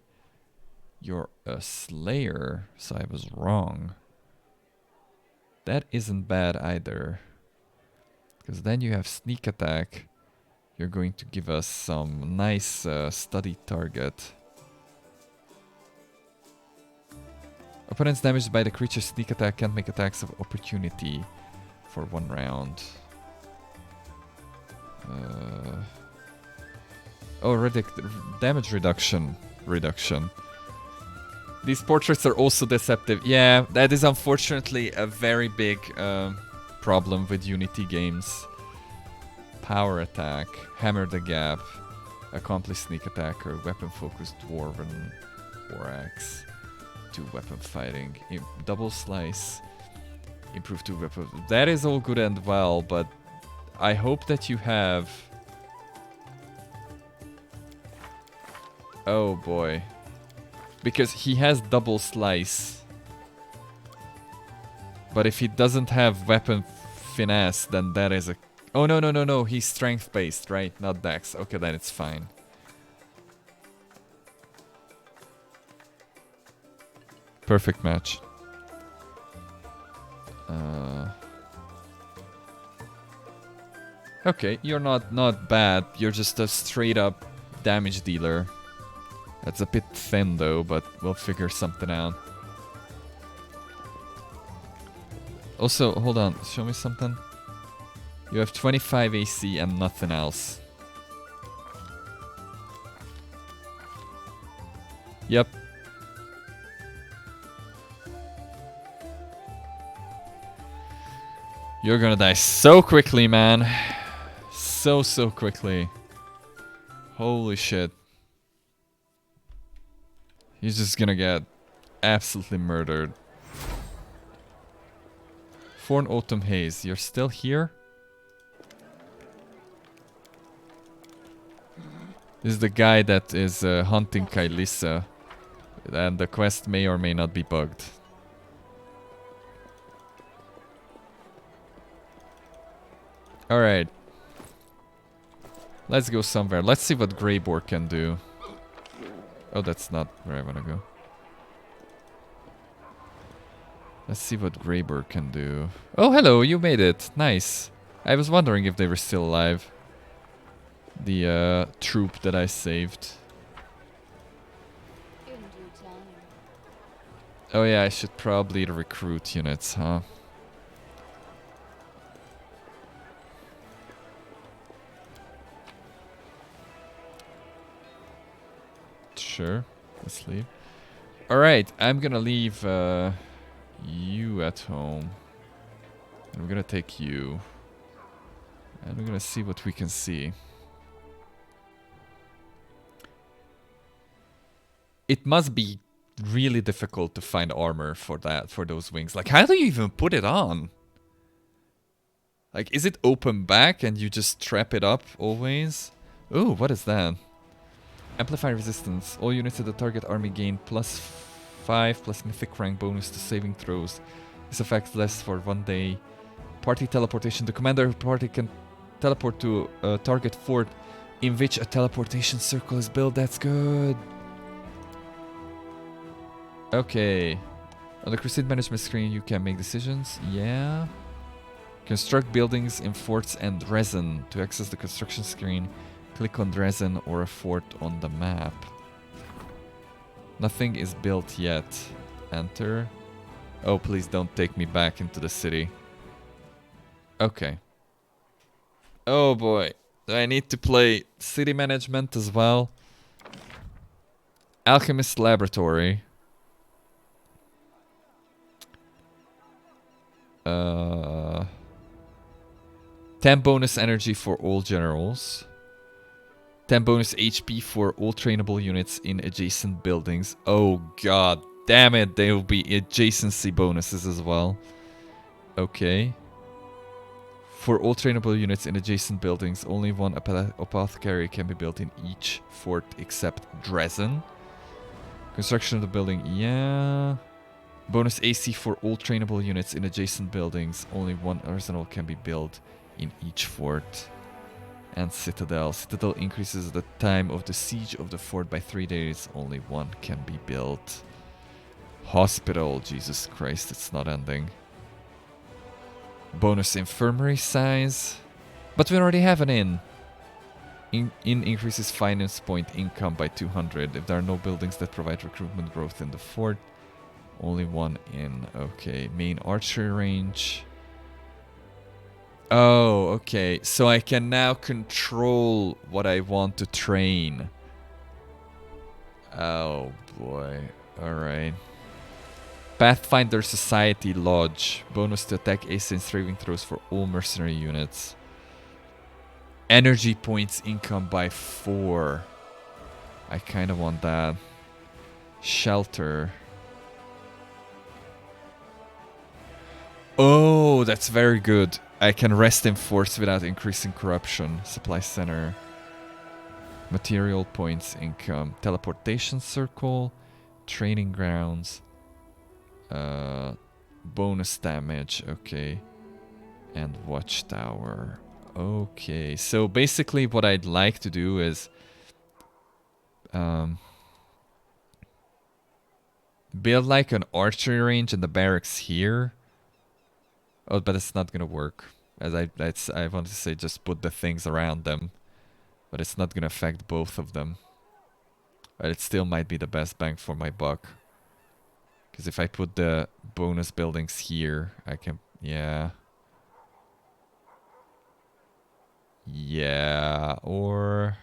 You're a slayer, so I was wrong. That isn't bad either. Because then you have sneak attack. You're going to give us some nice study target. Opponents damaged by the creature's sneak attack can't make attacks of opportunity for 1 round. Damage reduction. These portraits are also deceptive. Yeah, that is unfortunately a very big problem with Unity games. Power attack, hammer the gap, accomplish sneak attacker, weapon focused dwarven Vorax, 2 weapon fighting, double slice, improve 2 weapon. That is all good and well, but I hope that you have... Oh boy. Because he has double slice. But if he doesn't have weapon finesse, then that is a... Oh no, he's strength based, right? Not dex. Okay, then it's fine. Perfect match. Okay, you're not bad. You're just a straight up damage dealer. That's a bit thin though, but we'll figure something out. Also, hold on, show me something. You have 25 AC and nothing else. Yep. You're gonna die so quickly, man. So quickly. Holy shit. He's just gonna get absolutely murdered. Forn Autumn Haze, you're still here? This is the guy that is hunting Kailissa. And the quest may or may not be bugged. Alright. Let's go somewhere. Let's see what Graybor can do. Oh, that's not where I wanna go. Let's see what Greyburg can do. Oh, hello, you made it. Nice. I was wondering if they were still alive. The troop that I saved. In due time. Oh yeah, I should probably recruit units, huh? Sure. Let's leave. Alright, I'm gonna leave you at home. And we're gonna take you. And we're gonna see what we can see. It must be really difficult to find armor for those wings. Like, how do you even put it on? Like, is it open back and you just trap it up always? Oh, what is that? Amplify resistance. All units of the target army gain +5 plus mythic rank bonus to saving throws. This effect lasts for 1 day. Party teleportation. The commander of the party can teleport to a target fort in which a teleportation circle is built. That's good. Okay. On the Crusade management screen, you can make decisions. Yeah. Construct buildings in forts and Dezen. To access the construction screen, click on Dezen or a fort on the map. Nothing is built yet. Enter. Oh, please don't take me back into the city. Okay. Oh boy. Do I need to play city management as well? Alchemist Laboratory. 10 bonus energy for all generals. 10 bonus HP for all trainable units in adjacent buildings. Oh god damn it, there will be adjacency bonuses as well. Okay. For all trainable units in adjacent buildings, only one apothecary can be built in each fort except Dezen. Construction of the building, yeah. Bonus AC for all trainable units in adjacent buildings. Only one arsenal can be built in each fort. And Citadel. Citadel increases the time of the siege of the fort by 3 days. Only one can be built. Hospital. Jesus Christ, it's not ending. Bonus infirmary size. But we already have an inn. Inn increases finance point income by 200. If there are no buildings that provide recruitment growth in the fort. Only one inn. Okay. Main archery range. Oh, okay. So I can now control what I want to train. Oh boy. Alright. Pathfinder Society Lodge. Bonus to attack AC and saving throws for all mercenary units. Energy points income by 4. I kind of want that. Shelter. Oh, that's very good. I can rest in force without increasing corruption. Supply center. Material points income. Teleportation circle. Training grounds. Bonus damage. Okay. And watchtower. Okay. So basically what I'd like to do is build like an archery range in the barracks here. Oh, but it's not gonna work. As I want to say, just put the things around them, but it's not gonna affect both of them. But it still might be the best bang for my buck. Because if I put the bonus buildings here, I can, yeah, or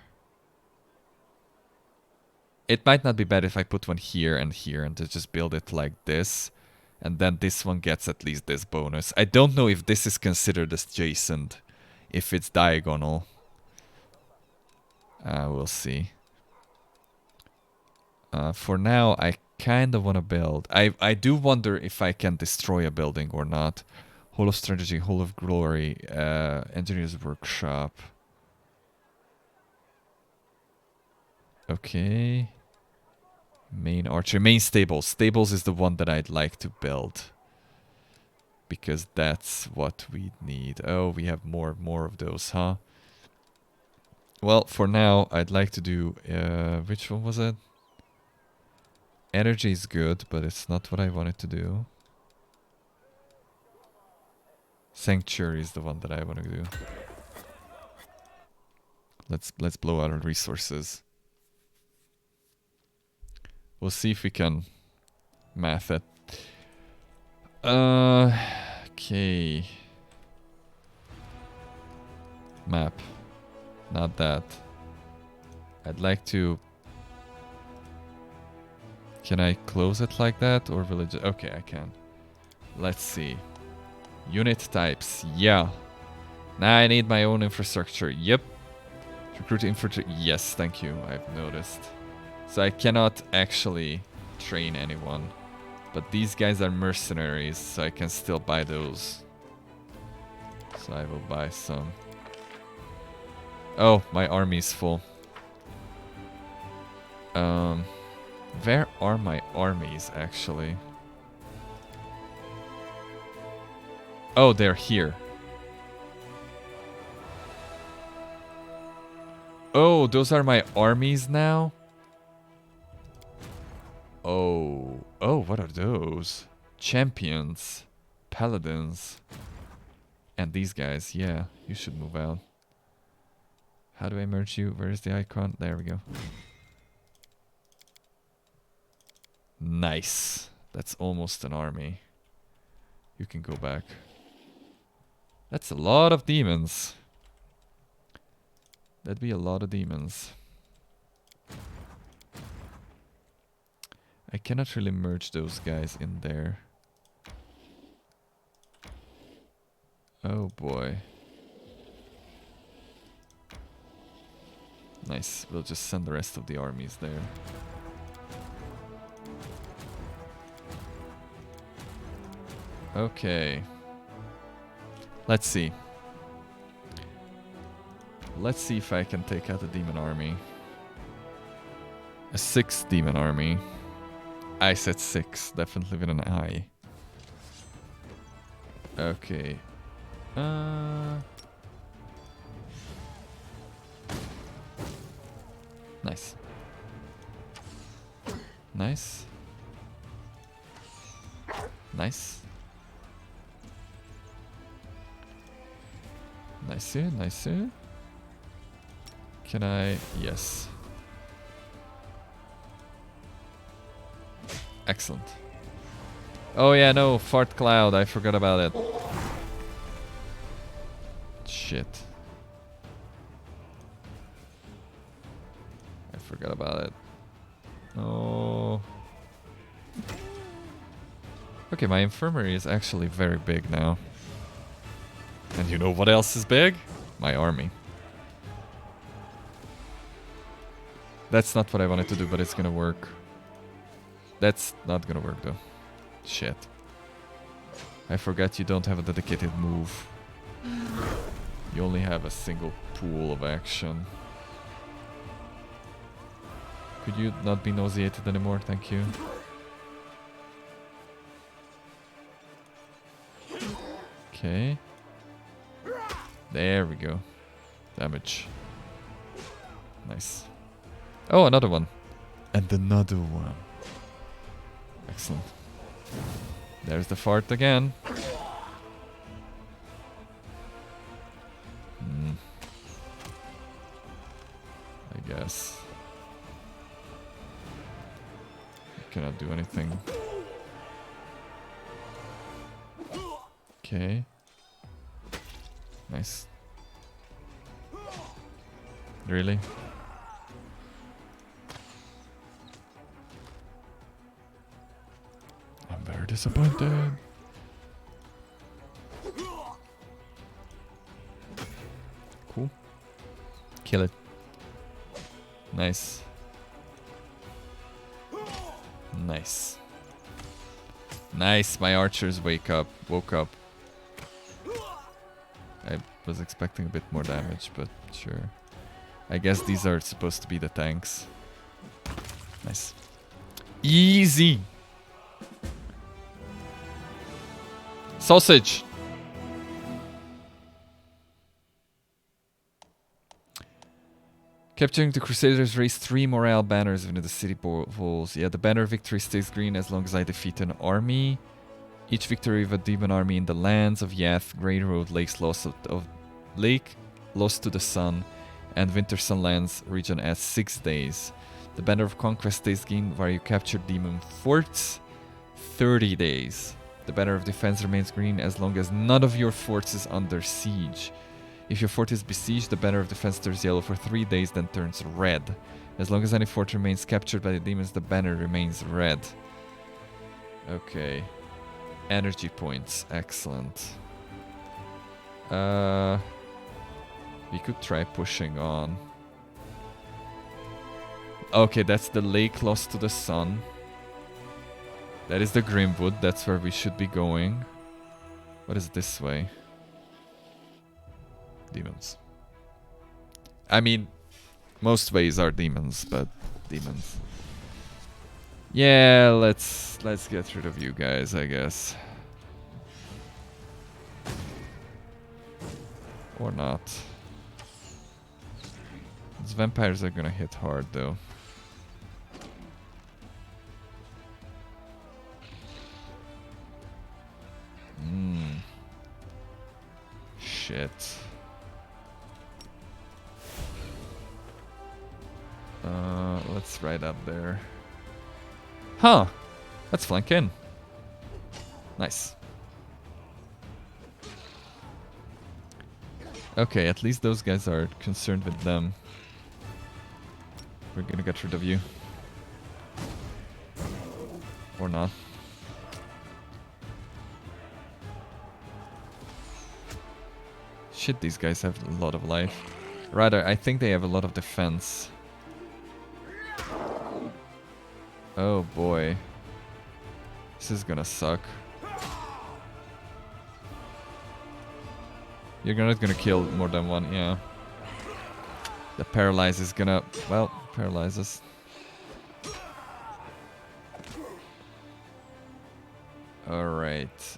it might not be bad if I put one here and to just build it like this. And then this one gets at least this bonus. I don't know if this is considered adjacent. If it's diagonal. We'll see. For now, I kind of want to build. I do wonder if I can destroy a building or not. Hall of Strategy, Hall of Glory, Engineer's Workshop. Okay. Main archer, main stables. Stables is the one that I'd like to build. Because that's what we need. Oh, we have more of those, huh? Well, for now, I'd like to do... which one was it? Energy is good, but it's not what I wanted to do. Sanctuary is the one that I want to do. Let's blow out our resources. We'll see if we can math it. Okay. Map. Not that. I'd like to... Can I close it like that? Or will it okay, I can. Let's see. Unit types. Yeah. Now I need my own infrastructure. Yep. Recruit infantry. Yes, thank you. I've noticed. So I cannot actually train anyone. But these guys are mercenaries, so I can still buy those. So I will buy some. Oh, my army's full. Where are my armies, actually? Oh, they're here. Oh, those are my armies now? Oh. Oh, what are those? Champions. Paladins. And these guys, yeah. You should move out. How do I merge you? Where's the icon? There we go. Nice. That's almost an army. You can go back. That's a lot of demons. That'd be a lot of demons. I cannot really merge those guys in there. Oh boy. Nice. We'll just send the rest of the armies there. Okay. Let's see. Let's see if I can take out a demon army. A 6 demon army. I said 6, definitely with an I. Okay. Nice. Nice. Nice. Nice, nice. Can I? Yes. Excellent. Oh yeah, no, fart cloud, I forgot about it. Shit. I forgot about it. Oh. Okay, my infirmary is actually very big now. And you know what else is big? My army. That's not what I wanted to do, but it's gonna work. That's not gonna work though. Shit. I forgot you don't have a dedicated move. You only have a single pool of action. Could you not be nauseated anymore? Thank you. Okay. There we go. Damage. Nice. Oh, another one. And another one. Excellent. There's the fart again. I guess. I cannot do anything. Okay. Nice. Really? I'm very disappointed. Cool. Kill it. Nice. Nice. Nice, my archers woke up. I was expecting a bit more damage, but sure. I guess these are supposed to be the tanks. Nice. Easy! Sausage! Capturing the Crusaders raised 3 morale banners within the city walls. Yeah, the banner victory stays green as long as I defeat an army. Each victory of a demon army in the lands of Yath, Grey Road, Lakes Lost Lake Lost to the Sun, and Winter Sunlands region adds 6 days. The Banner of Conquest stays green where you capture demon forts, 30 days. The Banner of Defense remains green as long as none of your forts is under siege. If your fort is besieged, the Banner of Defense turns yellow for 3 days, then turns red. As long as any fort remains captured by the demons, the banner remains red. Okay. Energy points. Excellent. We could try pushing on. Okay, that's the lake lost to the sun. That is the Grimwood. That's where we should be going. What is this way? Demons. I mean, most ways are demons, but demons. Yeah, let's get rid of you guys, I guess. Or not. These vampires are gonna hit hard though. Shit. Let's ride up there. Huh. Let's flank in. Nice. Okay, at least those guys are concerned with them. We're gonna get rid of you. Or not. Shit, these guys have a lot of life. Rather, I think they have a lot of defense. Oh boy. This is gonna suck. You're not gonna kill more than one, yeah. The paralyze is gonna, well, paralyze us. Alright.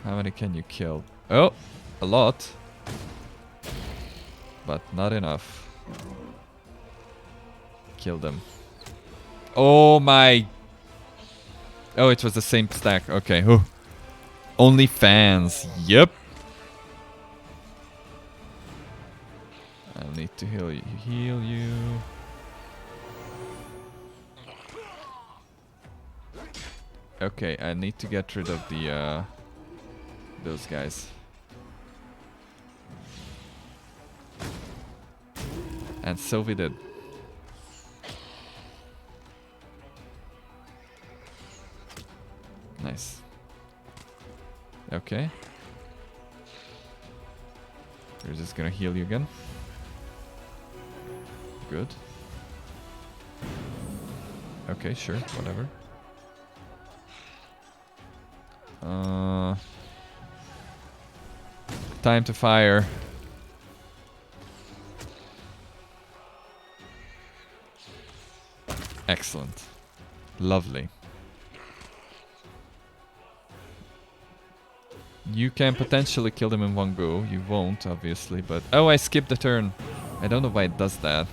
How many can you kill? Oh! A lot. But not enough. Kill them. Oh my... Oh, it was the same stack. Okay. Oh. Only fans. Yep. I'll need to heal you. Heal you. Okay, I need to get rid of the those guys. And so we did. Nice. Okay. We're just gonna heal you again. Good. Okay, sure, whatever. Time to fire. Excellent. Lovely. You can potentially kill them in one go. You won't, obviously, but... Oh, I skipped the turn. I don't know why it does that.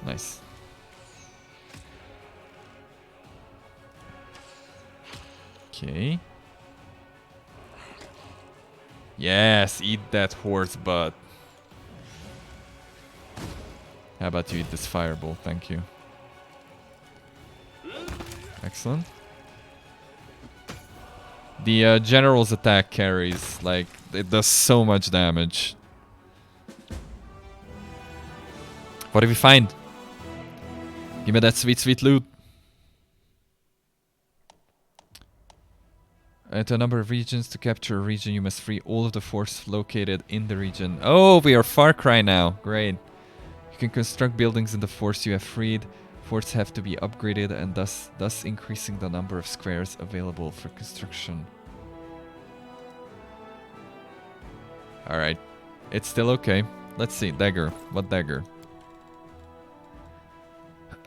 Nice. Okay. Yes, eat that horse butt. How about you eat this fireball? Thank you. Excellent. The general's attack carries, like, it does so much damage. What did we find? Give me that sweet, sweet loot. At a number of regions, to capture a region, you must free all of the force located in the region. Oh, we are Far Cry now. Great. You can construct buildings in the force you have freed. Forts have to be upgraded and thus increasing the number of squares available for construction. Alright. It's still okay. Let's see. Dagger. What dagger?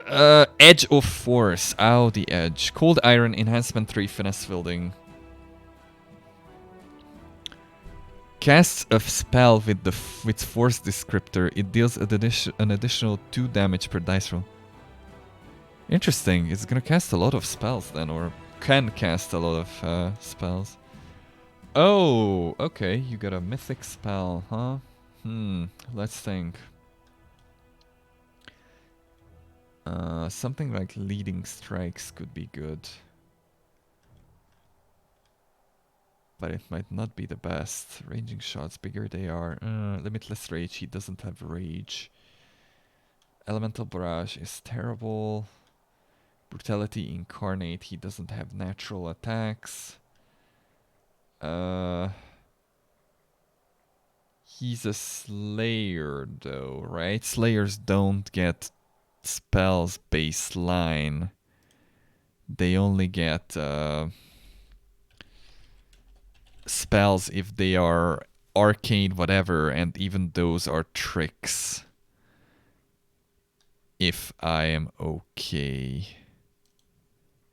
Edge of Force. Ow, the edge. Cold Iron, Enhancement 3, Finesse Building. Casts a spell with Force Descriptor. It deals an additional 2 damage per dice roll. Interesting. It's gonna cast a lot of spells then, or can cast a lot of spells. Oh, okay. You got a mythic spell, huh? Let's think. Something like leading strikes could be good. But it might not be the best. Ranging shots, bigger they are. Limitless rage, he doesn't have rage. Elemental barrage is terrible. Brutality incarnate, he doesn't have natural attacks. He's a slayer though, right? Slayers don't get spells baseline. They only get spells if they are arcane whatever, and even those are tricks. If I am okay.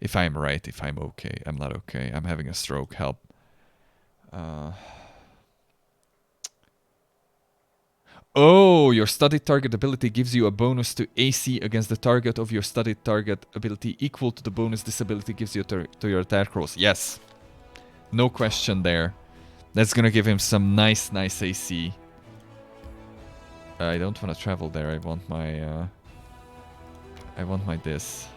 If I'm right, if I'm okay. I'm not okay. I'm having a stroke. Help. Oh, your studied target ability gives you a bonus to AC against the target of your studied target ability equal to the bonus this ability gives you to your attack rolls. Yes. No question there. That's gonna give him some nice AC. I don't want to travel there. I want my this.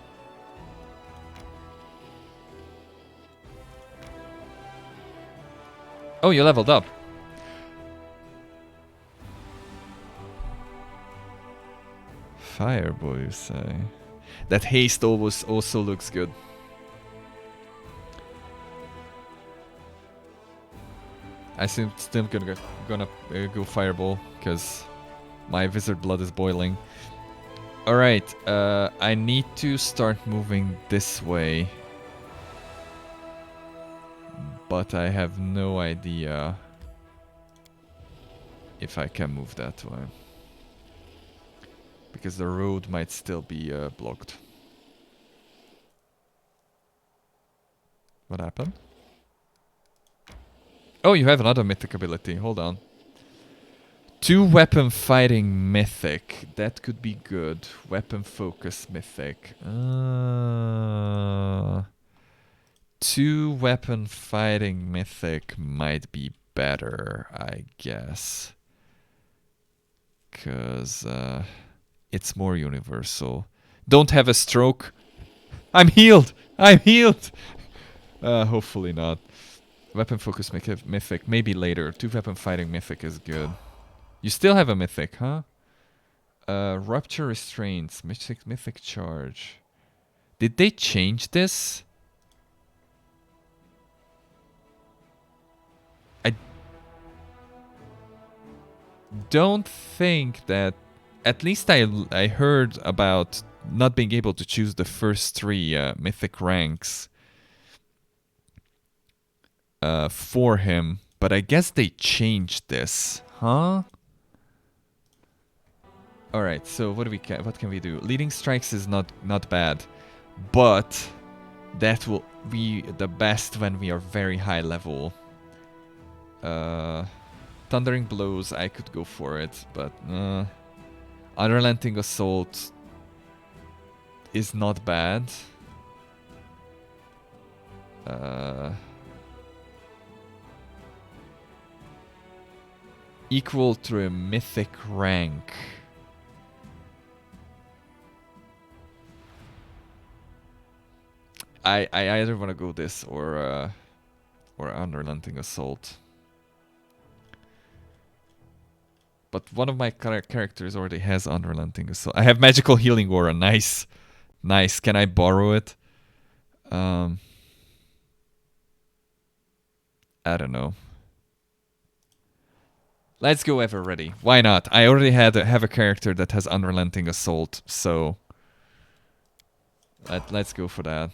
Oh, you leveled up. Fireball, you say? That haste always also looks good. I still gonna go fireball because my wizard blood is boiling. All right, I need to start moving this way, but I have no idea if I can move that way. Because the road might still be blocked. What happened? Oh, you have another mythic ability. Hold on. 2 weapon fighting mythic. That could be good. Weapon focus mythic. 2 weapon fighting mythic might be better, I guess. Because it's more universal. Don't have a stroke. I'm healed! I'm healed! Hopefully not. Weapon focus mythic. Maybe later. 2 weapon fighting mythic is good. You still have a mythic, huh? Rupture restraints. Mythic charge. Did they change this? I don't think that... At least I heard about not being able to choose the first 3 mythic ranks for him, but I guess they changed this, huh? All right, so what can we do? Leading strikes is not bad, but that will be the best when we are very high level. Thundering blows, I could go for it, but unrelenting assault is not bad. Equal to a mythic rank. I either want to go this or unrelenting assault. But one of my characters already has unrelenting assault. I have magical healing aura. Nice, nice. Can I borrow it? I don't know. Let's go ever ready. Why not? I already have a character that has unrelenting assault, so let's go for that.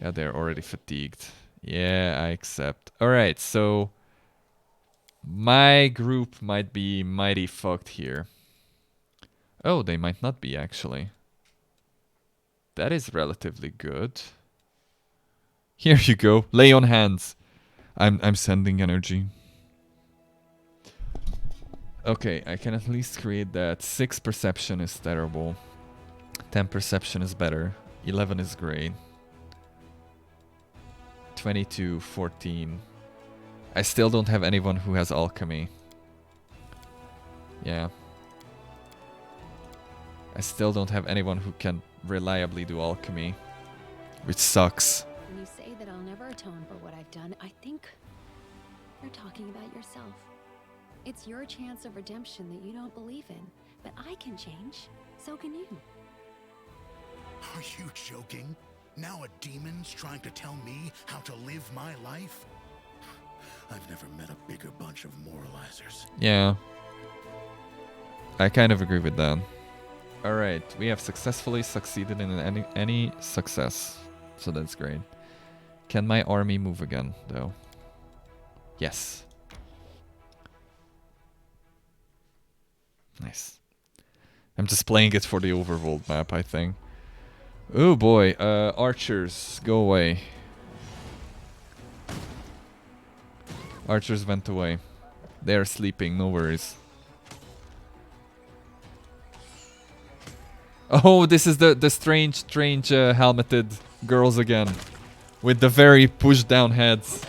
Yeah, they're already fatigued. Yeah, I accept. All right, so my group might be mighty fucked here. Oh, they might not be actually. That is relatively good. Here you go. Lay on hands. I'm sending energy. Okay, I can at least create that. 6 perception is terrible. 10 perception is better. 11 is great. 22, 14. I still don't have anyone who has alchemy. Yeah. I still don't have anyone who can reliably do alchemy. Which sucks. When you say that I'll never atone for what I've done, I think you're talking about yourself. It's your chance of redemption that you don't believe in, but I can change. So can you. Are you joking? Now a demon's trying to tell me how to live my life? I've never met a bigger bunch of moralizers. Yeah. I kind of agree with that. Alright, we have successfully succeeded in any success. So that's great. Can my army move again, though? Yes. Nice. I'm just playing it for the overworld map, I think. Oh boy, archers, go away. Archers went away. They're sleeping, no worries. Oh, this is the strange helmeted girls again. With the very pushed down heads.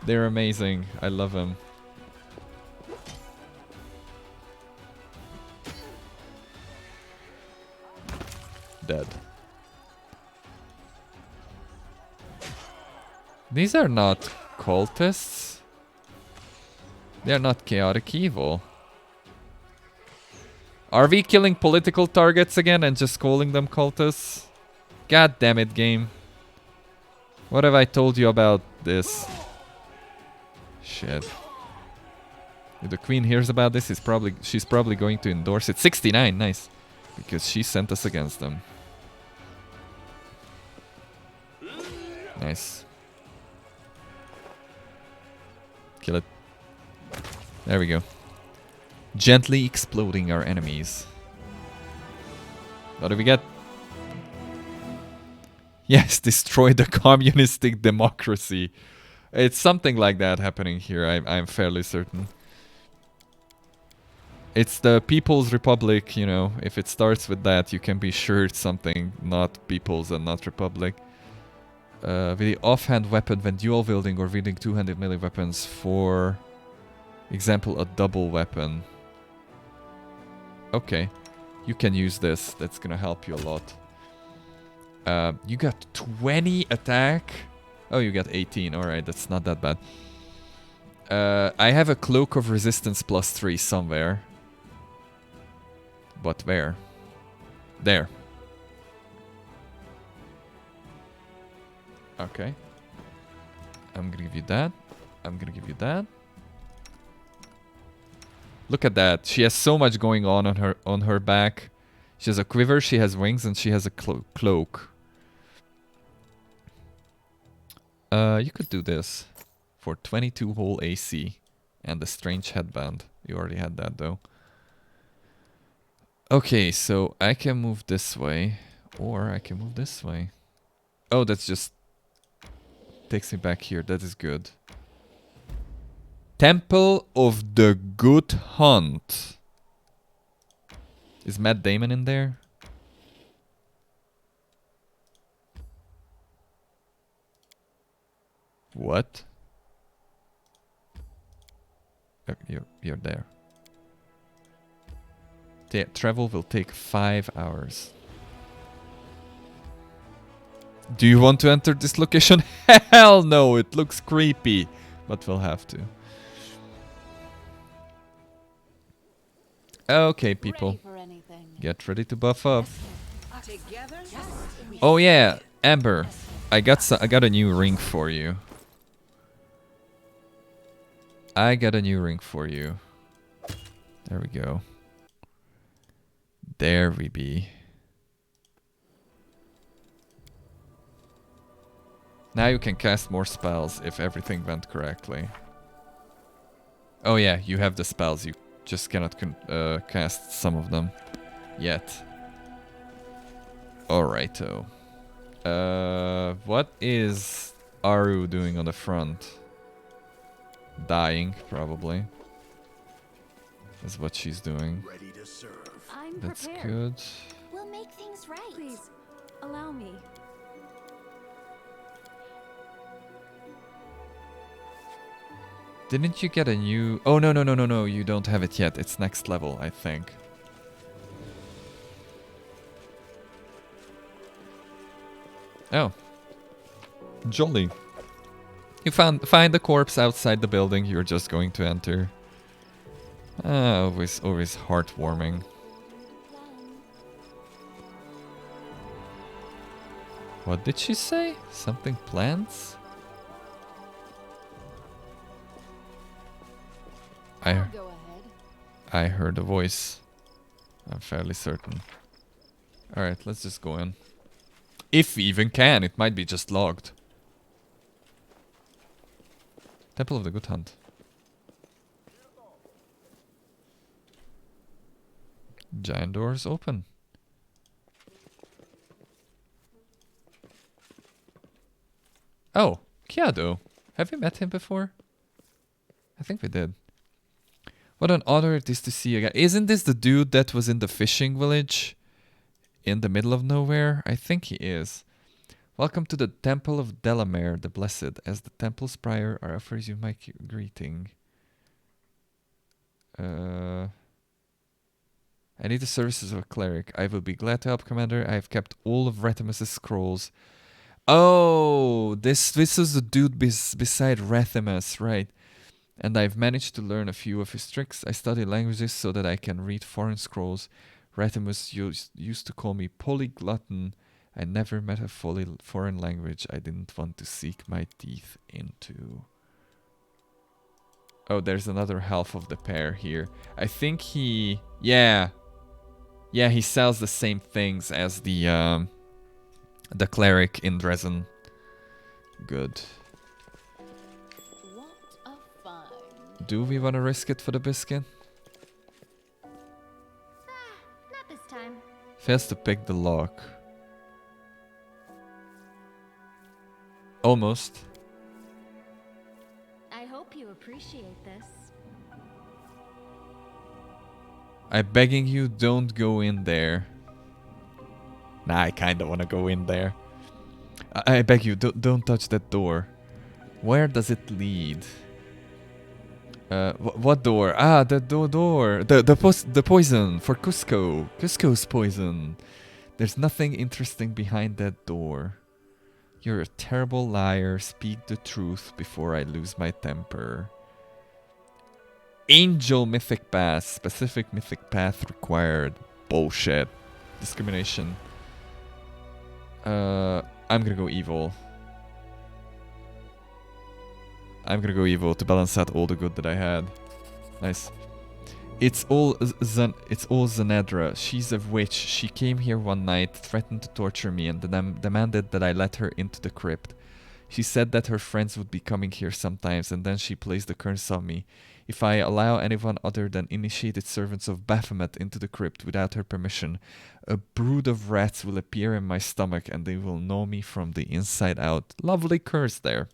They're amazing. I love them. Dead. These are not cultists. They're not chaotic evil. Are we killing political targets again and just calling them cultists? God damn it, game. What have I told you about this? Shit. If the queen hears about this, she's probably going to endorse it. 69, nice. Because she sent us against them. Nice. Kill it. There we go. Gently exploding our enemies. What do we get? Yes, destroy the communistic democracy. It's something like that happening here, I'm fairly certain. It's the People's Republic, you know. If it starts with that, you can be sure it's something not People's and not Republic. With the offhand weapon when dual wielding or wielding two-handed melee weapons, for example, a double weapon. Okay, you can use this. That's gonna help you a lot. You got 20 attack. Oh, you got 18. Alright, that's not that bad. I have a cloak of resistance +3 somewhere. But where? There. Okay. I'm gonna give you that. I'm gonna give you that. Look at that. She has so much going on her back. She has a quiver, she has wings, and she has a cloak. You could do this for 22 whole AC and the strange headband. You already had that though. Okay, so I can move this way, or I can move this way. Oh, that's just takes me back here. That is good. Temple of the Good Hunt. Is Matt Damon in there? What? Oh, you're there. Travel will take 5 hours. Do you want to enter this location? Hell no, it looks creepy. But we'll have to. Okay, people. Get ready to buff up. Oh yeah, Amber. I got a new ring for you. I got a new ring for you. There we go. There we be. Now you can cast more spells if everything went correctly. Oh yeah, you have the spells. You just cannot cast some of them yet. Alrighto. What is Aru doing on the front? Dying, probably. Is what she's doing. Ready to serve. I'm That's prepared. good. We'll make things right. right. Please, allow me. Didn't you get a new... Oh, no, no, no, no, no. You don't have it yet. It's next level, I think. Oh. Jolly. You find the corpse outside the building you're just going to enter. Always heartwarming. What did she say? Something plants? I heard a voice. I'm fairly certain. Alright, let's just go in. If we even can, it might be just logged. Temple of the Good Hunt. Giant doors open. Oh, Kiado. Have we met him before? I think we did. What an honor it is to see you again. Isn't this the dude that was in the fishing village? In the middle of nowhere? I think he is. Welcome to the Temple of Delamere the Blessed. As the temple's prior, I offer you my greeting. I need the services of a cleric. I will be glad to help, Commander. I have kept all of Retimus's scrolls. Oh, this is the dude beside Retimus, right? And I've managed to learn a few of his tricks. I study languages so that I can read foreign scrolls. Retimus used to call me polyglutton. I never met a foreign language I didn't want to sink my teeth into. Oh, there's another half of the pair here. I think he... Yeah, he sells the same things as the cleric in Dezen. Good. Do we want to risk it for the biscuit? Not this time. Fails to pick the lock. Almost. I hope you appreciate this. I'm begging you, don't go in there. Nah, I kinda wanna go in there. I beg you, don't touch that door. Where does it lead? What door? Ah, the door. The poison for Cusco. Cusco's poison. There's nothing interesting behind that door. You're a terrible liar. Speak the truth before I lose my temper. Angel mythic path. Specific mythic path required. Bullshit. Discrimination. I'm gonna go evil. I'm gonna go evil to balance out all the good that I had. Nice. It's all Zanedra. She's a witch. She came here one night, threatened to torture me, and demanded that I let her into the crypt. She said that her friends would be coming here sometimes, and then she placed a curse on me. If I allow anyone other than initiated servants of Baphomet into the crypt without her permission, a brood of rats will appear in my stomach, and they will gnaw me from the inside out. Lovely curse there.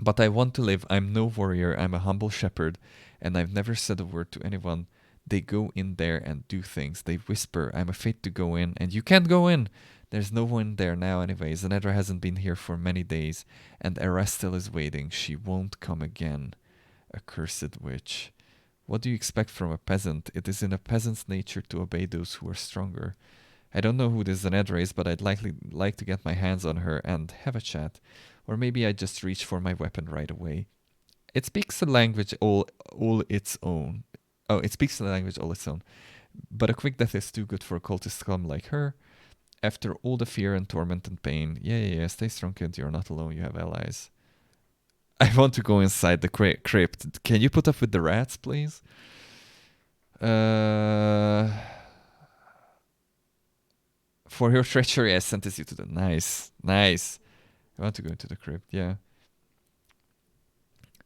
But I want to live. I'm no warrior. I'm a humble shepherd, and I've never said a word to anyone. They go in there and do things. They whisper, I'm afraid to go in, and you can't go in. There's no one there now anyway. Zanedra hasn't been here for many days, and Erestil is waiting. She won't come again. Accursed witch. What do you expect from a peasant? It is in a peasant's nature to obey those who are stronger. I don't know who this Zanedra is, but I'd like to get my hands on her and have a chat. Or maybe I just reach for my weapon right away. It speaks a language all its own. Oh, it speaks a language all its own. But a quick death is too good for a cultist scum like her. After all the fear and torment and pain. Yeah. Stay strong, kid. You're not alone. You have allies. I want to go inside the crypt. Can you put up with the rats, please? For your treachery, I sentence you to the... Nice. I want to go into the crypt, yeah.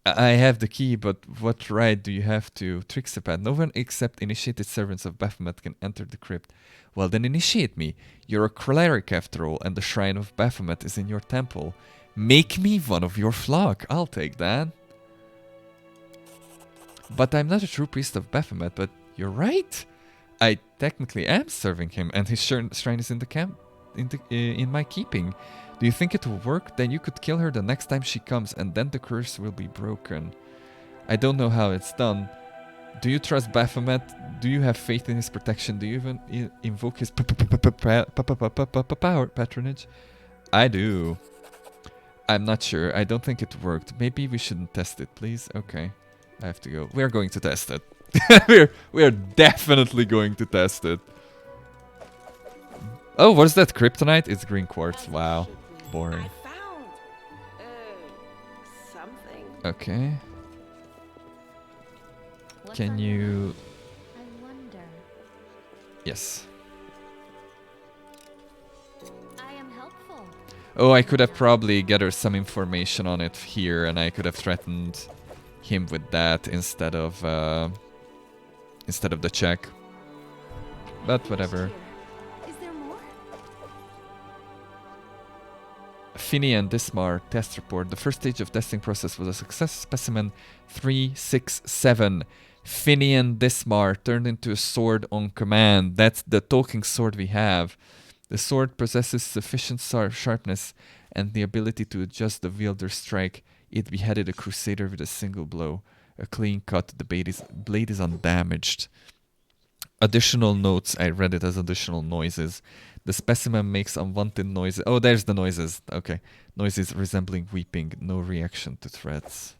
I have the key, but what right do you have to trickster pad? No one except initiated servants of Baphomet can enter the crypt. Well, then initiate me. You're a cleric after all, and the shrine of Baphomet is in your temple. Make me one of your flock. I'll take that. But I'm not a true priest of Baphomet, but you're right. I technically am serving him, and his shrine is in the camp, in my keeping. Do you think it will work? Then you could kill her the next time she comes, and then the curse will be broken. I don't know how it's done. Do you trust Baphomet? Do you have faith in his protection? Do you even invoke his power patronage? I do. I'm not sure. I don't think it worked. Maybe we shouldn't test it, please. Okay, I have to go. We're going to test it. we're definitely going to test it. Oh, what is that? Kryptonite? It's green quartz. Wow, boring. I found something. Okay. What's Can on your you? mind? I wonder. Yes. I am helpful. Oh, I could have probably gathered some information on it here, and I could have threatened him with that instead of the check. But whatever. Is there more? Finian Dismar test report. The first stage of testing process was a success. Specimen 367. Finian Dismar turned into a sword on command. That's the talking sword we have. The sword possesses sufficient sharpness and the ability to adjust the wielder's strike. It beheaded a crusader with a single blow. A clean cut. The blade is undamaged. Additional notes. I read it as additional noises. The specimen makes unwanted noises. Oh, there's the noises. Okay. Noises resembling weeping. No reaction to threats.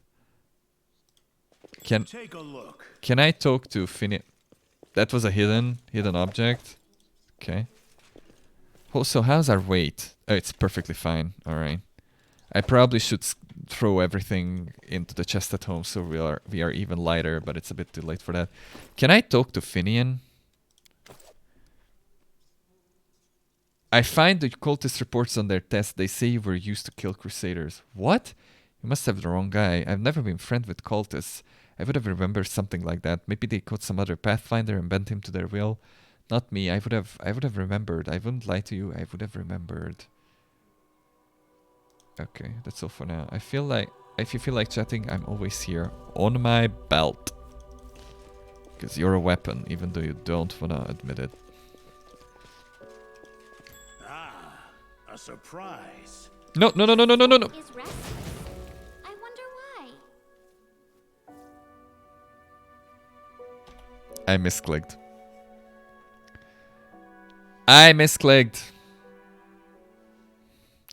Take a look. Can I talk to Finian? That was a hidden object. Okay. Also, how's our weight? Oh, it's perfectly fine. Alright. I probably should throw everything into the chest at home so we are even lighter, but it's a bit too late for that. Can I talk to Finian? I find the cultist reports on their test. They say you were used to kill crusaders. What? You must have the wrong guy. I've never been friends with cultists. I would have remembered something like that. Maybe they caught some other pathfinder and bent him to their will. Not me. I would have remembered. I wouldn't lie to you. I would have remembered. Okay, that's all for now. I feel like if you feel like chatting, I'm always here on my belt. Because you're a weapon, even though you don't wanna admit it. Ah, a surprise. No. Is restless. I wonder why. I misclicked. I misclicked.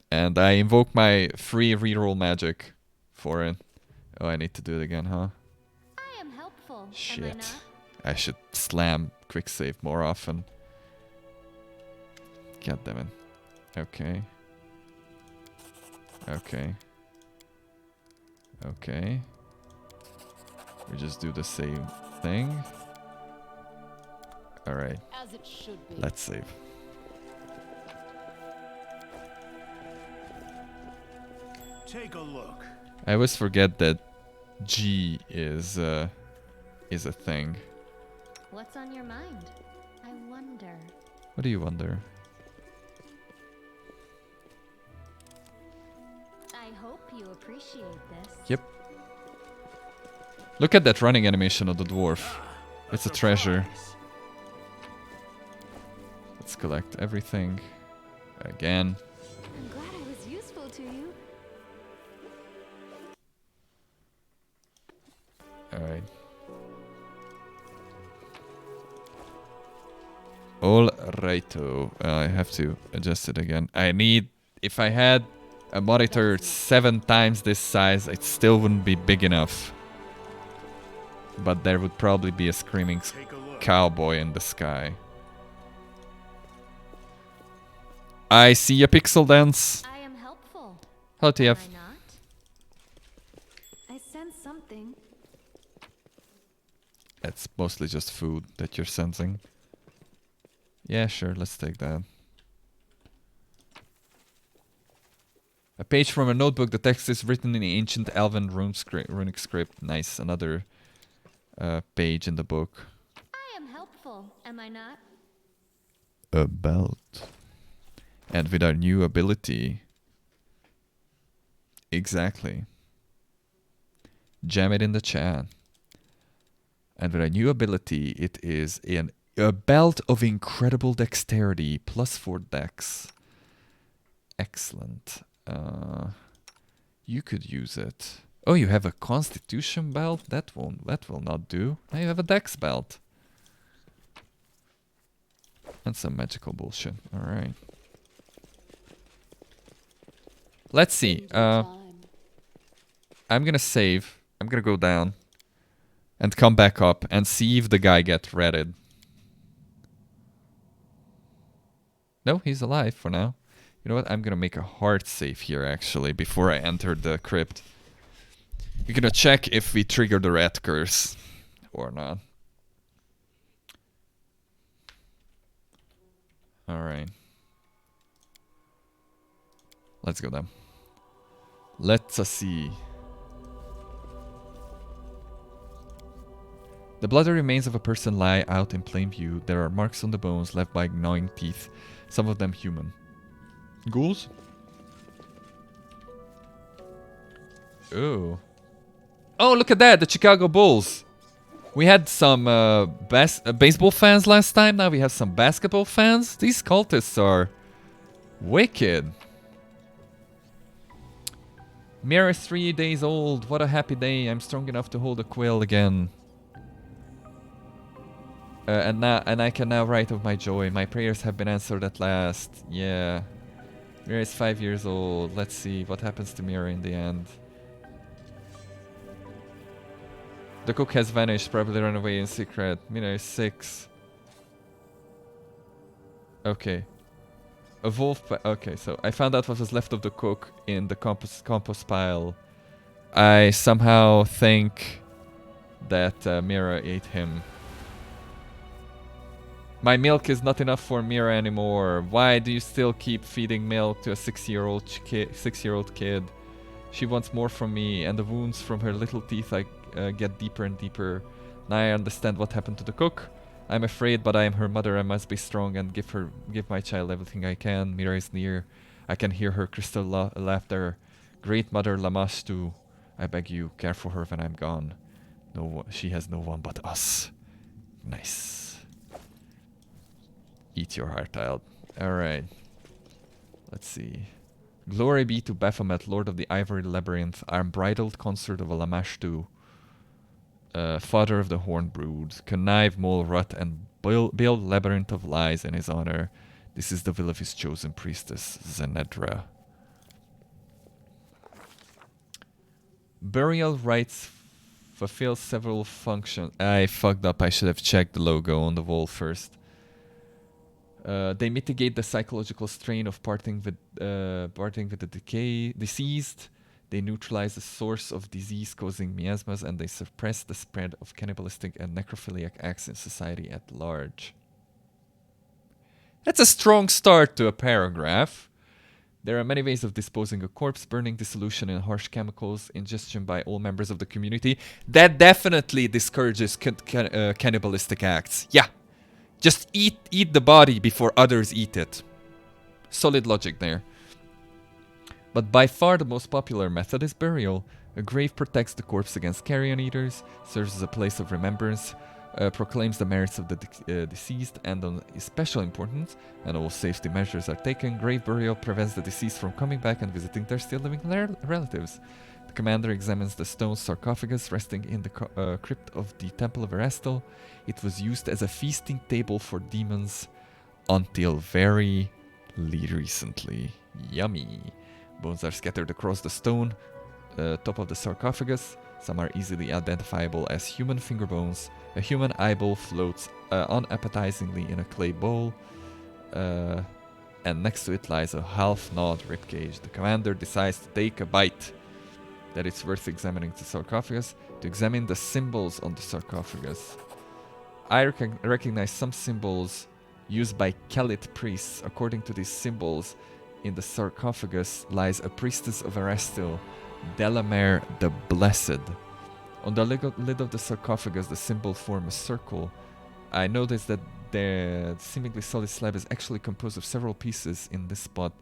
And I invoke my free reroll magic for it. Oh, I need to do it again, huh? I am helpful. Shit. Am I not? I should slam quick save more often. God damn it. Okay. Okay. Okay. We just do the same thing. Alright. As it should be. Let's save. Take a look. I always forget that G is a thing. What's on your mind? I wonder. What do you wonder? I hope you appreciate this. Yep. Look at that running animation of the dwarf. It's a treasure. Let's collect everything. Again. I'm glad I was useful to you. Alright. Alrighto. I have to adjust it again. I need... If I had a monitor 7 times this size, it still wouldn't be big enough. But there would probably be a screaming cowboy in the sky. I see a pixel dance. I am helpful. Hello, Am TF. I not? I sense something. It's mostly just food that you're sensing. Yeah, sure, let's take that. A page from a notebook. The text is written in the ancient Elven runic script. Nice, another page in the book. I am helpful. Am I not? A belt. And with our new ability... Exactly. Jam it in the chat. And with our new ability, it is an A belt of incredible dexterity, +4 dex. Excellent. You could use it. Oh, you have a constitution belt? That will not do. Now you have a dex belt. And some magical bullshit. Alright. Let's see. I'm gonna save. I'm gonna go down. And come back up and see if the guy gets redded. No, he's alive for now. You know what? I'm gonna make a hard save here actually before I enter the crypt. We're gonna check if we trigger the rat curse or not. Alright. Let's go then. Let's see. The bloody remains of a person lie out in plain view. There are marks on the bones left by gnawing teeth, some of them human. Ghouls? Oh. Oh, look at that! The Chicago Bulls! We had some baseball fans last time, now we have some basketball fans. These cultists are wicked. Mira is 3 days old. What a happy day. I'm strong enough to hold a quill again. And I can now write of my joy. My prayers have been answered at last. Yeah. Mira is 5 years old. Let's see what happens to Mira in the end. The cook has vanished, probably run away in secret. Mira is 6. Okay. A wolf. Okay, so I found out what was left of the cook in the compost pile. I somehow think that Mira ate him. My milk is not enough for Mira anymore. Why do you still keep feeding milk to a 6-year-old kid? She wants more from me, and the wounds from her little teeth get deeper and deeper. Now I understand what happened to the cook. I'm afraid, but I am her mother. I must be strong and give my child everything I can. Mira is near. I can hear her crystal laughter. Great Mother Lamashtu, I beg you, care for her when I'm gone. She has no one but us. Nice. Eat your heart out. Alright. Let's see. Glory be to Baphomet, Lord of the Ivory Labyrinth, unbridled consort of a Lamashtu, father of the Horned Brood, connive, mole, rut, and build labyrinth of lies in his honor. This is the will of his chosen priestess, Zenedra. Burial rites fulfill several functions. I fucked up. I should have checked the logo on the wall first. They mitigate the psychological strain of parting with the deceased. They neutralize the source of disease-causing miasmas, and they suppress the spread of cannibalistic and necrophiliac acts in society at large. That's a strong start to a paragraph. There are many ways of disposing a corpse: burning, dissolution in harsh chemicals, ingestion by all members of the community. That definitely discourages cannibalistic acts. Yeah. Just eat the body before others eat it. Solid logic there. But by far the most popular method is burial. A grave protects the corpse against carrion eaters, serves as a place of remembrance, proclaims the merits of the deceased, and on special importance, and all safety measures are taken, grave burial prevents the deceased from coming back and visiting their still living relatives. The commander examines the stone sarcophagus resting in the crypt of the Temple of Erastil. It was used as a feasting table for demons until very recently. Yummy. Bones are scattered across the stone top of the sarcophagus. Some are easily identifiable as human finger bones. A human eyeball floats unappetizingly in a clay bowl, and next to it lies a half-gnawed ribcage. The commander decides to take a bite. That it's worth examining the sarcophagus. To examine the symbols on the sarcophagus. I recognize some symbols used by Kellit priests. According to these symbols, in the sarcophagus lies a priestess of Erastil, Delamere the Blessed. On the lid of the sarcophagus, the symbol forms a circle. I noticed that the seemingly solid slab is actually composed of several pieces in this spot.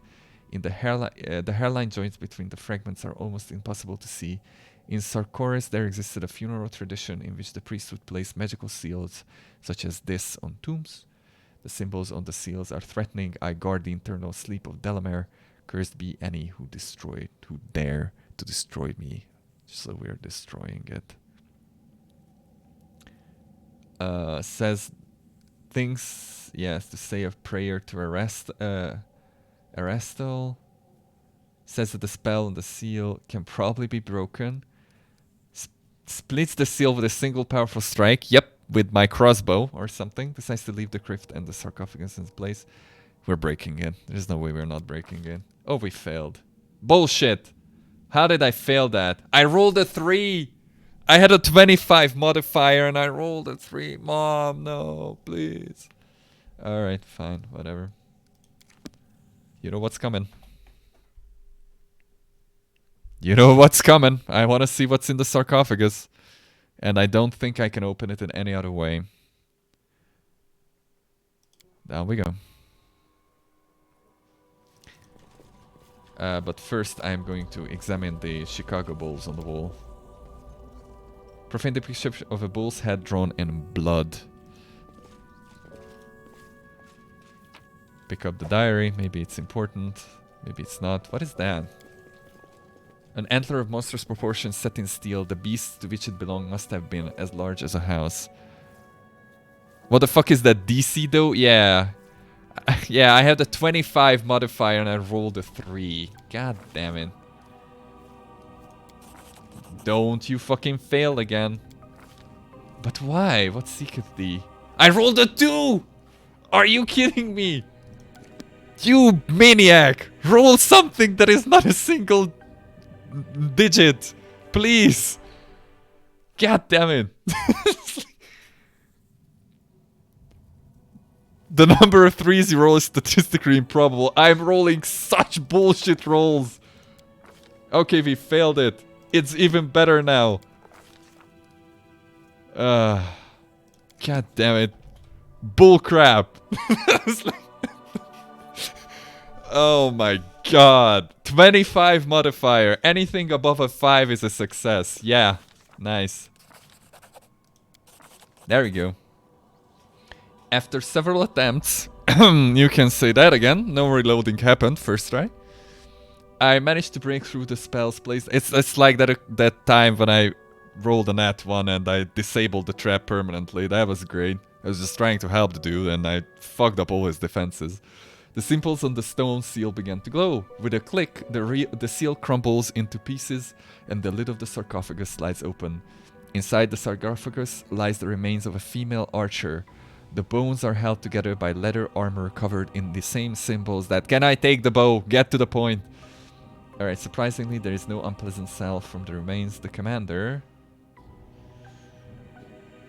In the hairline joints between the fragments are almost impossible to see. In Sarkoris, there existed a funeral tradition in which the priest would place magical seals, such as this, on tombs. The symbols on the seals are threatening. I guard the eternal sleep of Delamere. Cursed be any who dare to destroy me. So we're destroying it. Says things, yes, to say a prayer to Arestal. Says that the spell on the seal can probably be broken. Splits the seal with a single powerful strike. Yep, with my crossbow or something. Decides to leave the crypt and the sarcophagus in its place. We're breaking it. There's no way we're not breaking it. Oh, we failed. Bullshit. How did I fail that? I rolled a 3. I had a 25 modifier and I rolled a 3. Mom, no, please. Alright, fine, whatever. You know what's coming. You know what's coming. I want to see what's in the sarcophagus. And I don't think I can open it in any other way. Down we go. But first I'm going to examine the Chicago Bulls on the wall. Profane the picture of a bull's head drawn in blood. Pick up the diary. Maybe it's important. Maybe it's not. What is that? An antler of monstrous proportions set in steel. The beast to which it belonged must have been as large as a house. What the fuck is that DC though? Yeah. Yeah, I have the 25 modifier and I rolled a 3. God damn it. Don't you fucking fail again. But why? What secret D? I rolled a 2! Are you kidding me? You maniac! Roll something that is not a single digit. Please. God damn it. The number of 3s you roll is statistically improbable. I'm rolling such bullshit rolls. Okay, we failed it. It's even better now. God damn it. Bullcrap. Oh my god. 25 modifier. Anything above a 5 is a success. Yeah. Nice. There we go. After several attempts, you can say that again. No reloading happened first try. I managed to break through the spell's place. It's like that time when I rolled a nat 1 and I disabled the trap permanently. That was great. I was just trying to help the dude and I fucked up all his defenses. The symbols on the stone seal began to glow. With a click, the seal crumbles into pieces and the lid of the sarcophagus slides open. Inside the sarcophagus lies the remains of a female archer. The bones are held together by leather armor covered in the same symbols that... Can I take the bow? Get to the point. Alright, surprisingly, there is no unpleasant smell from the remains. The commander...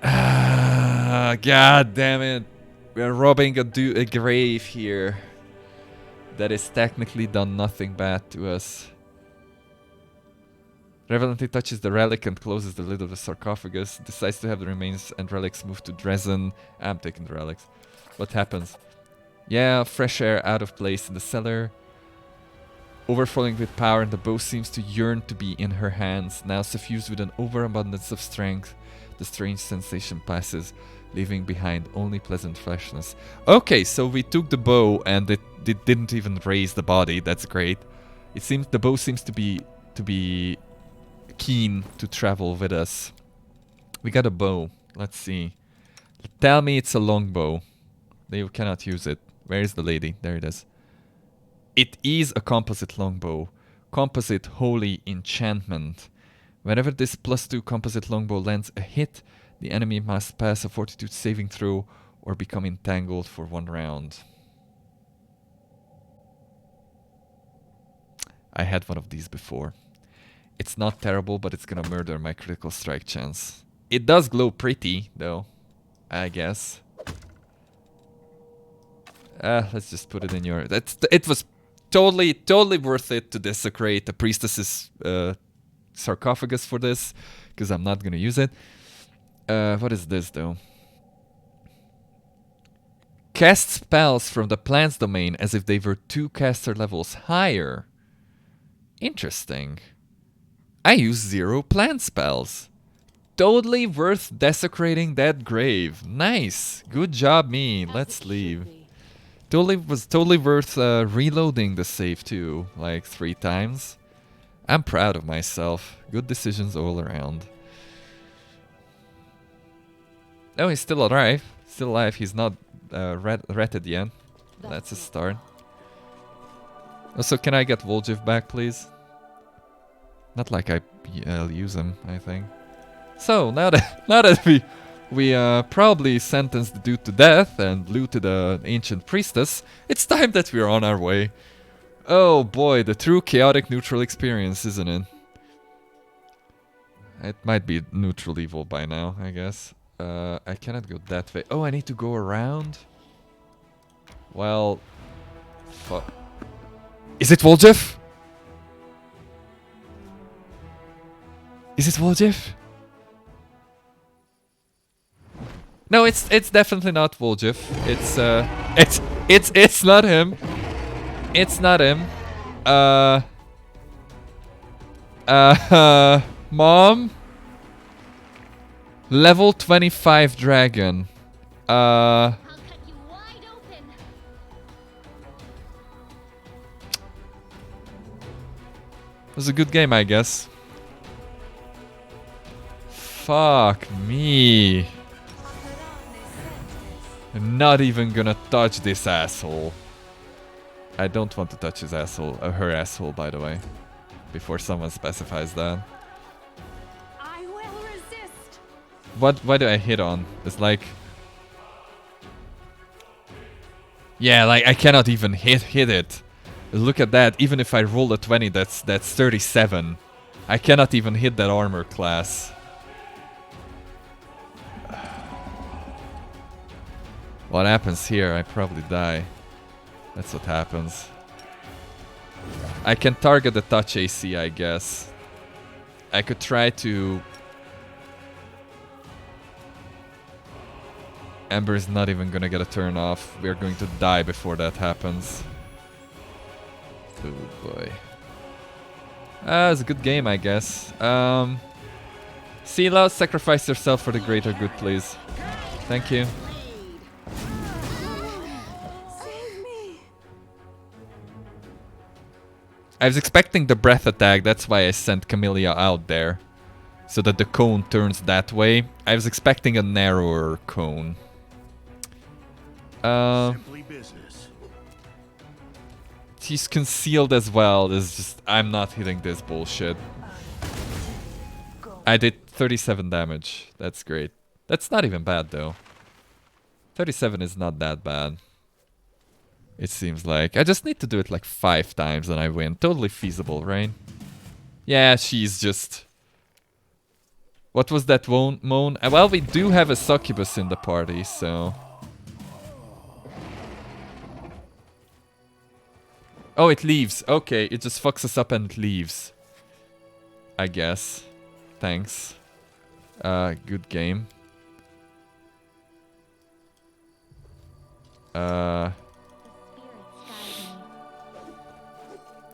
God damn it. We're robbing a grave here. That is technically done nothing bad to us. Reverently touches the relic and closes the lid of the sarcophagus. Decides to have the remains and relics moved to Dezen. I'm taking the relics. What happens? Yeah, fresh air out of place in the cellar. Overflowing with power, and the bow seems to yearn to be in her hands. Now suffused with an overabundance of strength, the strange sensation passes, leaving behind only pleasant freshness. Okay, so we took the bow and it didn't even raise the body. That's great. It seems the bow seems to be keen to travel with us. We got a bow. Let's see. Tell me it's a longbow. They cannot use it. Where is the lady? There it is. It is a composite longbow. Composite holy enchantment. Whenever this +2 composite longbow lands a hit, the enemy must pass a fortitude saving throw or become entangled for 1 round. I had one of these before. It's not terrible, but it's gonna murder my critical strike chance. It does glow pretty, though, I guess. Let's just put it in your... It was totally worth it to desecrate the priestess's sarcophagus for this, because I'm not gonna use it. What is this, though? Cast spells from the plant's domain as if they were 2 caster levels higher. Interesting. I use 0 plant spells. Totally worth desecrating that grave. Nice. Good job, me. Let's leave. Totally worth reloading the save too, like 3 times. I'm proud of myself. Good decisions all around. Oh, he's still alive. Still alive. He's not ratted yet. That's a start. Also, can I get Voljiv back, please? Not like I'll use him, I think. So now that we probably sentenced the dude to death and looted an ancient priestess, it's time that we're on our way. Oh boy, the true chaotic neutral experience, isn't it? It might be neutral evil by now, I guess. I cannot go that way. Oh, I need to go around? Well... Fuck. Is it Voljev? Is it Voljev? No, it's definitely not Voljev. It's not him. It's not him. Mom? Level 25 dragon. I'll cut you wide open. It was a good game, I guess. Fuck me. I'm not even gonna touch this asshole. I don't want to touch his asshole, her asshole, by the way. Before someone specifies that. I will resist. What do I hit on? It's like... Yeah, like I cannot even hit it. Look at that, even if I roll a 20, that's 37. I cannot even hit that armor class. What happens here? I probably die. That's what happens. I can target the touch AC, I guess. I could try to... Ember is not even gonna get a turn off. We're going to die before that happens. Oh boy. It's a good game, I guess. Sela, sacrifice yourself for the greater good, please. Thank you. I was expecting the breath attack, that's why I sent Camellia out there. So that the cone turns that way. I was expecting a narrower cone. Simply business. He's concealed as well. It's just, I'm not hitting this bullshit. I did 37 damage. That's great. That's not even bad though. 37 is not that bad. It seems like. I just need to do it like 5 times and I win. Totally feasible, right? Yeah, she's just... What was that moan? Well, we do have a succubus in the party, so... Oh, it leaves. Okay, it just fucks us up and it leaves. I guess. Thanks. Good game.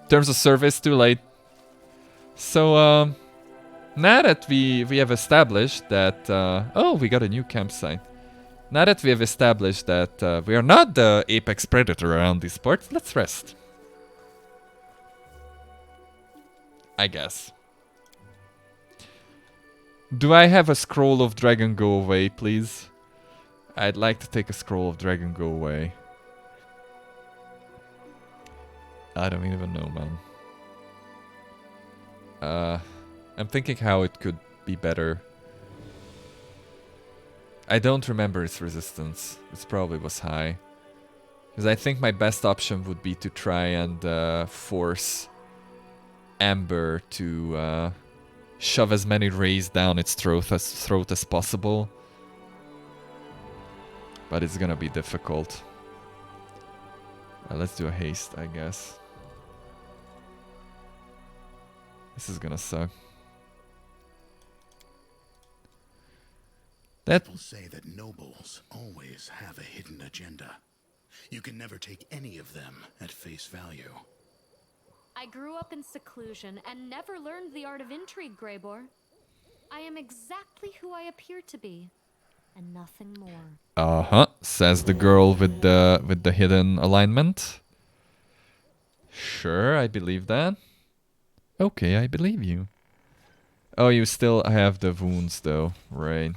Terms of service, too late. So, now that we have established that... oh, we got a new campsite. Now that we have established that we are not the apex predator around these parts, let's rest. I guess. Do I have a scroll of dragon go away, please? I'd like to take a scroll of dragon go away. I don't even know, man. I'm thinking how it could be better. I don't remember its resistance. It probably was high. Because I think my best option would be to try and force Amber to shove as many rays down its throat as possible. But it's gonna be difficult. Let's do a haste, I guess. This is gonna suck. People say that nobles always have a hidden agenda. You can never take any of them at face value. I grew up in seclusion and never learned the art of intrigue, Greybor. I am exactly who I appear to be, and nothing more. Uh-huh, says the girl with the hidden alignment. Sure, I believe that. Okay, I believe you. Oh, you still have the wounds though, right?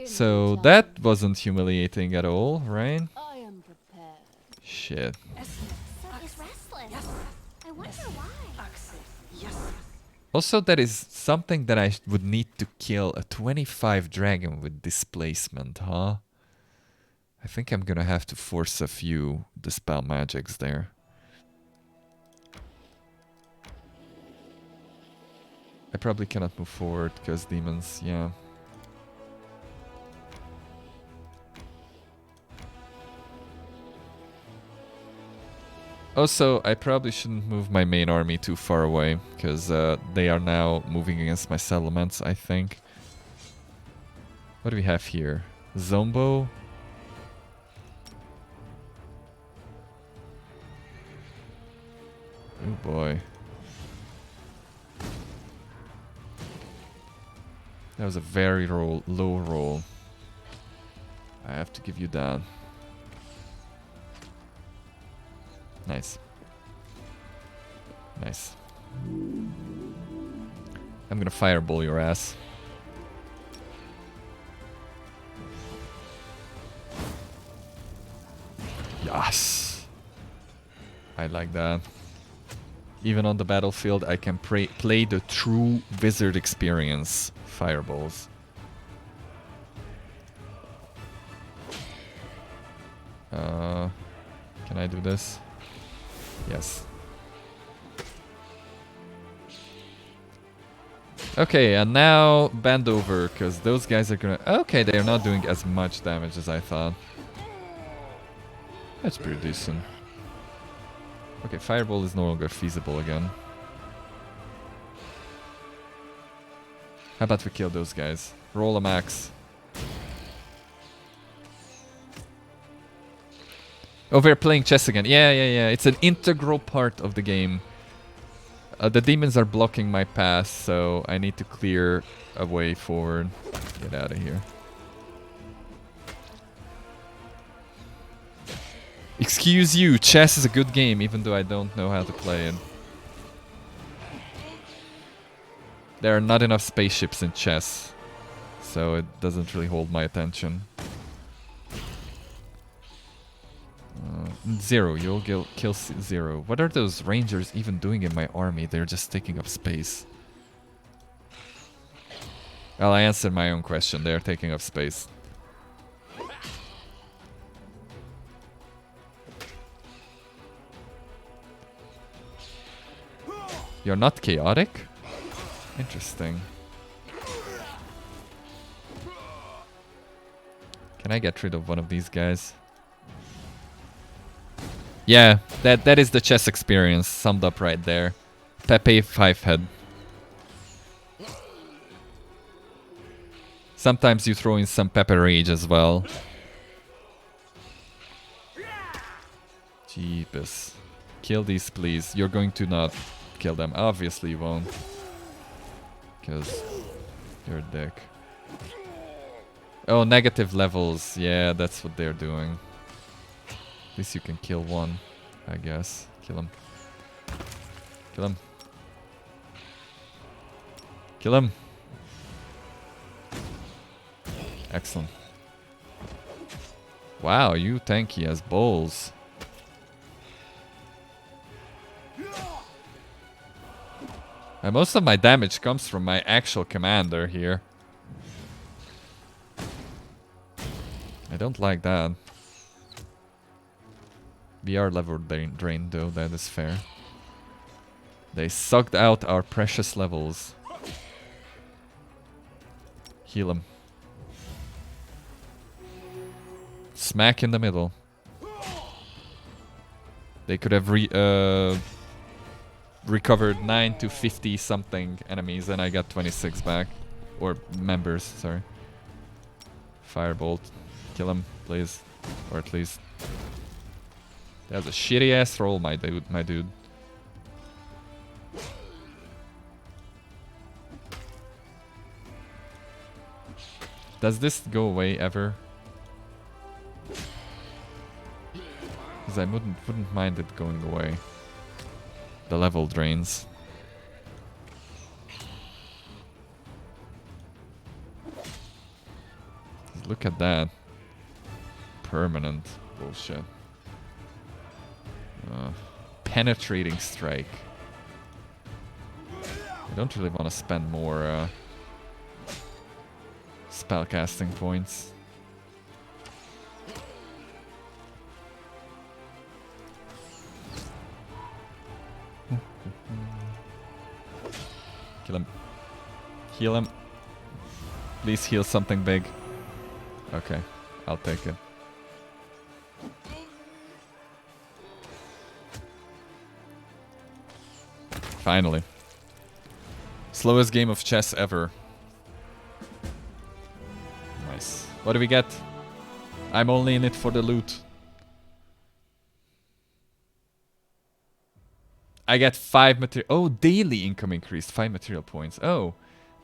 So that wasn't humiliating at all, right? I am prepared. Shit. So is restless. I wonder why. Also, that is something that I would need to kill a 25 dragon with displacement, huh? I think I'm gonna have to force a few dispel magics there. I probably cannot move forward because demons, yeah. Also, I probably shouldn't move my main army too far away, because they are now moving against my settlements, I think. What do we have here? Zombo? Oh boy. That was a very low roll. I have to give you that. Nice. Nice. I'm gonna fireball your ass. Yes! I like that. Even on the battlefield, I can play the true wizard experience. Fireballs. Can I do this? Yes. Okay, and now bend over, because those guys are gonna... Okay, they are not doing as much damage as I thought. That's pretty decent. Okay, fireball is no longer feasible again. How about we kill those guys? Roll a max. Oh, we're playing chess again. Yeah. It's an integral part of the game. The demons are blocking my path, so I need to clear a way forward. Get out of here. Excuse you, chess is a good game, even though I don't know how to play it. There are not enough spaceships in chess, so it doesn't really hold my attention. Zero, you'll kill Zero. What are those rangers even doing in my army? They're just taking up space. Well, I answered my own question. They're taking up space. You're not chaotic? Interesting. Can I get rid of one of these guys? Yeah, that is the chess experience summed up right there. Pepe 5-head. Sometimes you throw in some Pepe Rage as well. Jeepus. Kill these, please. You're going to not kill them. Obviously you won't. Because you're a dick. Oh, negative levels. Yeah, that's what they're doing. At least you can kill one, I guess. Kill him. Kill him. Kill him. Excellent. Wow, you tanky as balls. And most of my damage comes from my actual commander here. I don't like that. We are level drained though, that is fair. They sucked out our precious levels. Heal him. Smack in the middle. They could have recovered 9 to 50 something enemies and I got 26 back. Or members, sorry. Firebolt. Kill him, please. Or at least... That was a shitty ass roll, my dude. Does this go away ever? Because I wouldn't mind it going away. The level drains. Look at that. Permanent bullshit. Penetrating strike. I don't really want to spend more spellcasting points. Kill him. Heal him. Please heal something big. Okay, I'll take it. Finally. Slowest game of chess ever. Nice. What do we get? I'm only in it for the loot. I get 5 material. Oh, daily income increased. 5 material points. Oh.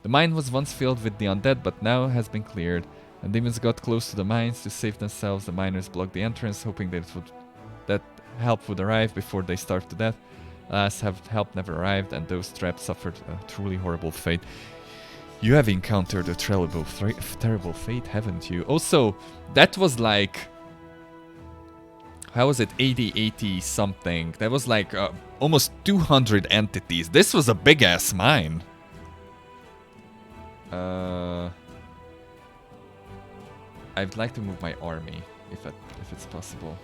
The mine was once filled with the undead, but now has been cleared. And demons got close to the mines to save themselves. The miners blocked the entrance, hoping that help would arrive before they starved to death. Alas, help never arrived, and those trapped suffered a truly horrible fate. You have encountered a terrible fate, haven't you? Also, that was like... How was it? 80 something. That was like almost 200 entities. This was a big-ass mine. I'd like to move my army, if it's possible.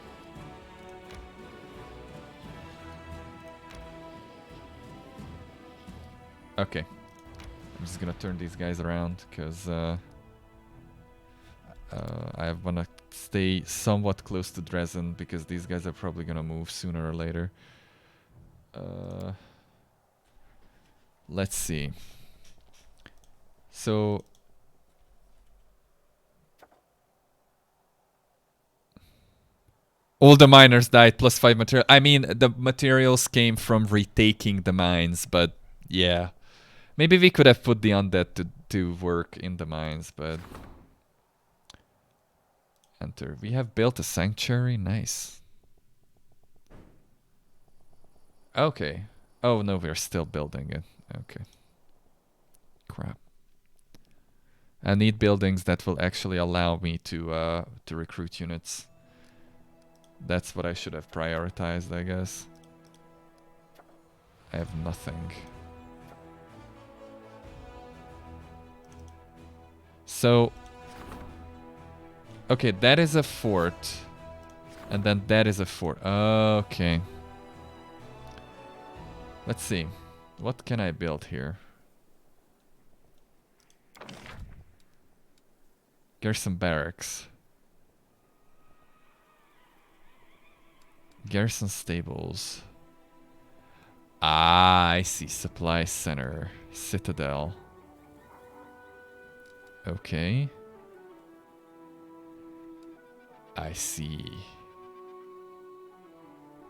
Okay. I'm just gonna turn these guys around, because I wanna stay somewhat close to Dezen, because these guys are probably gonna move sooner or later. Let's see. So... All the miners died, plus 5 material. I mean, the materials came from retaking the mines, but yeah. Maybe we could have put the undead to work in the mines, but... Enter. We have built a sanctuary. Nice. Okay. Oh no, we're still building it. Okay. Crap. I need buildings that will actually allow me to recruit units. That's what I should have prioritized, I guess. I have nothing. So... Okay, that is a fort. And then that is a fort. Okay. Let's see. What can I build here? Garrison barracks. Garrison stables. Ah, I see. Supply center. Citadel. Okay. I see.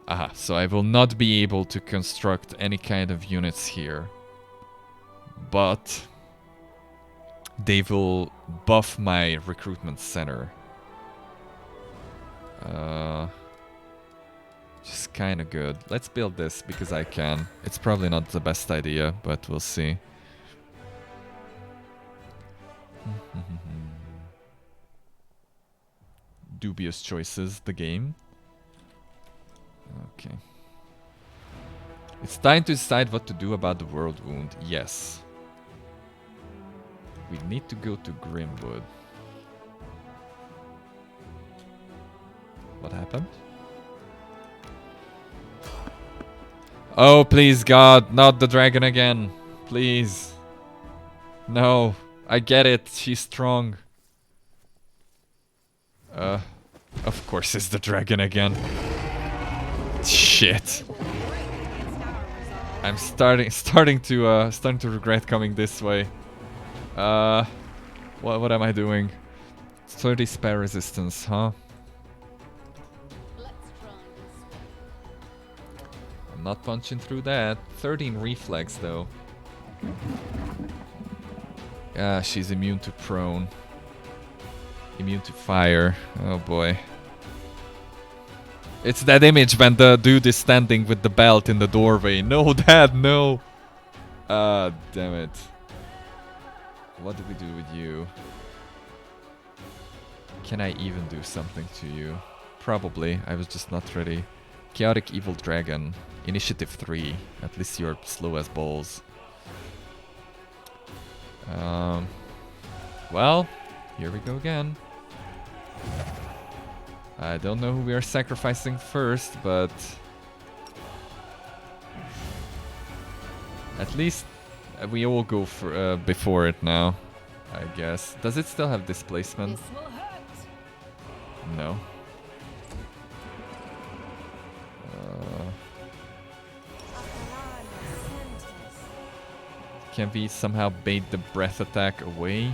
Aha, so I will not be able to construct any kind of units here. But they will buff my recruitment center. Just kind of good. Let's build this because I can. It's probably not the best idea, but we'll see. Dubious choices, the game. Okay. It's time to decide what to do about the world wound. Yes. We need to go to Grimwood. What happened? Oh, please, God, not the dragon again. Please. No, I get it. She's strong. Of course it's the dragon again. Shit. I'm starting to regret coming this way. What am I doing? 30 spare resistance, huh? I'm not punching through that. 13 reflex though. Yeah, she's immune to prone. Immune to fire. Oh boy. It's that image when the dude is standing with the belt in the doorway. No, Dad, no. Ah, damn it. What do we do with you? Can I even do something to you? Probably. I was just not ready. Chaotic Evil Dragon. Initiative 3. At least you're slow as balls. Well, here we go again. I don't know who we are sacrificing first, but at least we all go for before it now, I guess. Does it still have displacement? No. Can we somehow bait the breath attack away?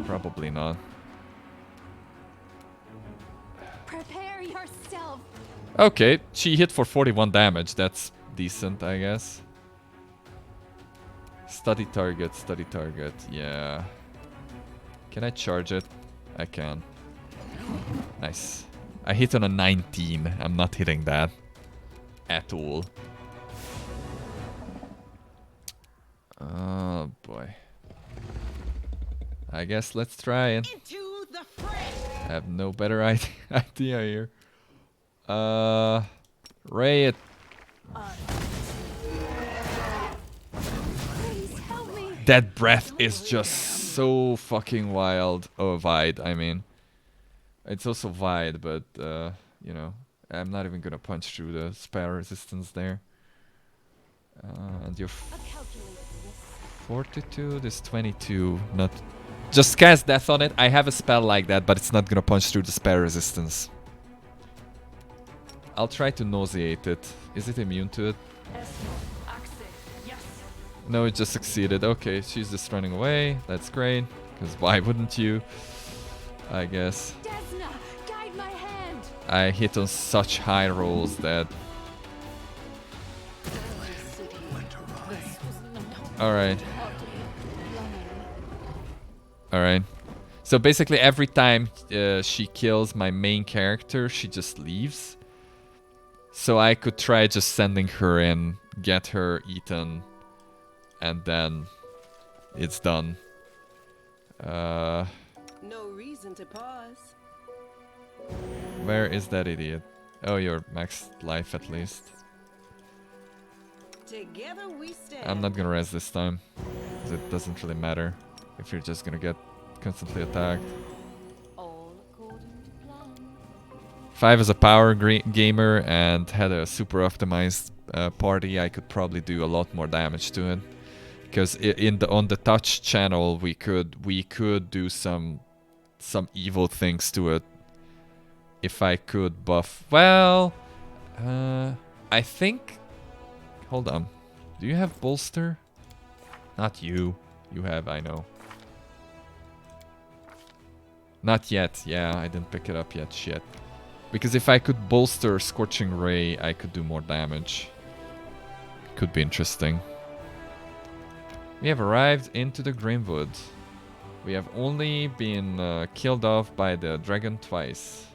Probably not. Prepare yourself. Okay, she hit for 41 damage. That's decent, I guess. Study target, study target. Yeah. Can I charge it? I can. Nice. I hit on a 19. I'm not hitting that at all. Oh boy. I guess let's try it. I have no better idea here. Ray it. That breath is just so fucking wild. Oh, wide, I mean. It's also wide, but, you know, I'm not even gonna punch through the spell resistance there. And your fortitude is 22. Not. Just cast death on it. I have a spell like that, but it's not gonna punch through the spell resistance. I'll try to nauseate it. Is it immune to it? No, it just succeeded. Okay, she's just running away. That's great. Because why wouldn't you? I guess. Guide my hand. I hit on such high rolls that... Alright. Alright. So basically every time she kills my main character, she just leaves. So I could try just sending her in, get her eaten, and then it's done. No reason to pause. Where is that idiot? Oh, you're max life at least. Together we stand. I'm not gonna res this time. 'Cause it doesn't really matter if you're just gonna get constantly attacked. If I was a power gamer and had a super optimized party, I could probably do a lot more damage to it. Because on the touch channel, we could do some evil things to it. If I could buff, well, I think. Hold on, do you have bolster? Not you. You have, I know. Not yet. Yeah, I didn't pick it up yet. Shit. Because if I could bolster Scorching Ray, I could do more damage. Could be interesting. We have arrived into the Grimwood. We have only been killed off by the dragon twice.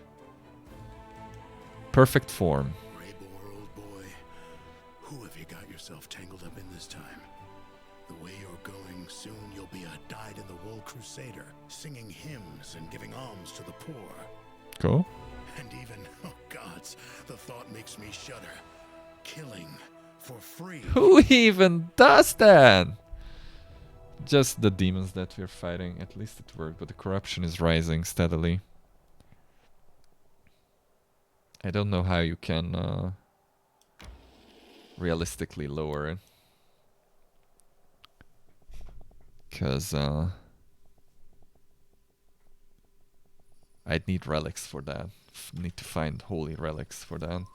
Perfect form. Raybor, old boy, who have you got yourself tangled up in this time? The way you're going, soon you'll be a dyed-in-the-wool crusader, singing hymns and giving alms to the poor. Cool. And even, oh gods, the thought makes me shudder. Killing for free. Who even does that? Just the demons that we're fighting. At least it worked, but the corruption is rising steadily. I don't know how you can realistically lower it. Because I'd need relics for that. Need to find holy relics for that. And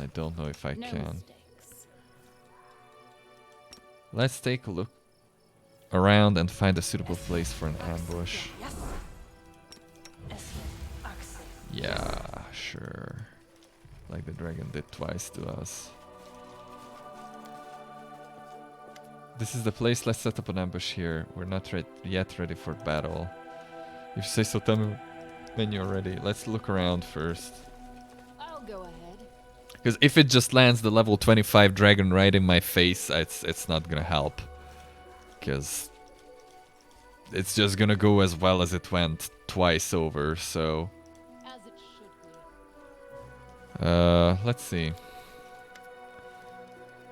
I don't know if I can. Let's take a look around and find a suitable place for an ambush. Yeah, sure. Like the dragon did twice to us. This is the place. Let's set up an ambush here. We're not yet ready for battle. If you say so, tell me when you're ready. Let's look around first. I'll go ahead. Because if it just lands the level 25 dragon right in my face, it's not gonna help. Because it's just gonna go as well as it went twice over, so... As it should be. Let's see.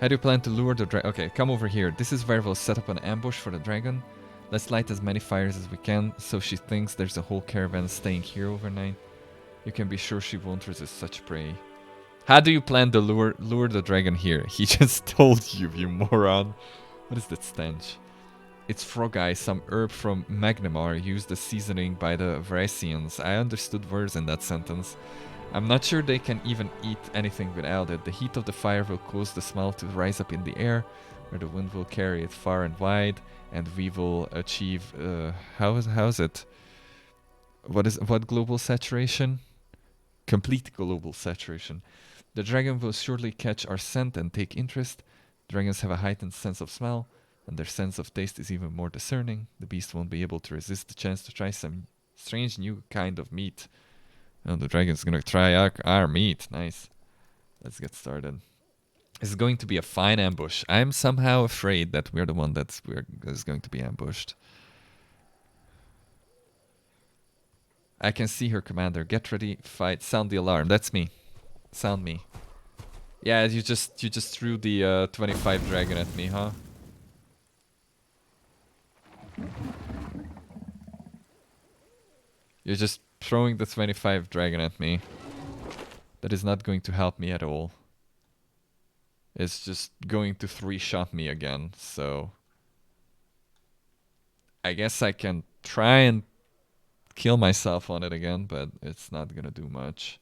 How do you plan to lure the dragon? Okay, come over here. This is where we'll set up an ambush for the dragon. Let's light as many fires as we can, so she thinks there's a whole caravan staying here overnight. You can be sure she won't resist such prey. How do you plan to lure the dragon here? He just told you, you moron. What is that stench? It's frog eye, some herb from Magnamar used as seasoning by the Vracians. I understood words in that sentence. I'm not sure they can even eat anything without it. The heat of the fire will cause the smell to rise up in the air, where the wind will carry it far and wide, and we will achieve... how is it? What global saturation? Complete global saturation. The dragon will surely catch our scent and take interest. Dragons have a heightened sense of smell, and their sense of taste is even more discerning. The beast won't be able to resist the chance to try some strange new kind of meat. Oh, the dragon's gonna try our meat. Nice. Let's get started. It's going to be a fine ambush. I'm somehow afraid that we're the one that's going to be ambushed. I can see her, commander. Get ready, fight. Sound the alarm. That's me. Sound me. Yeah, you just threw the 25 dragon at me, huh? You're just throwing the 25 dragon at me. That is not going to help me at all. It's just going to 3-shot me again, so... I guess I can try and kill myself on it again, but it's not gonna do much.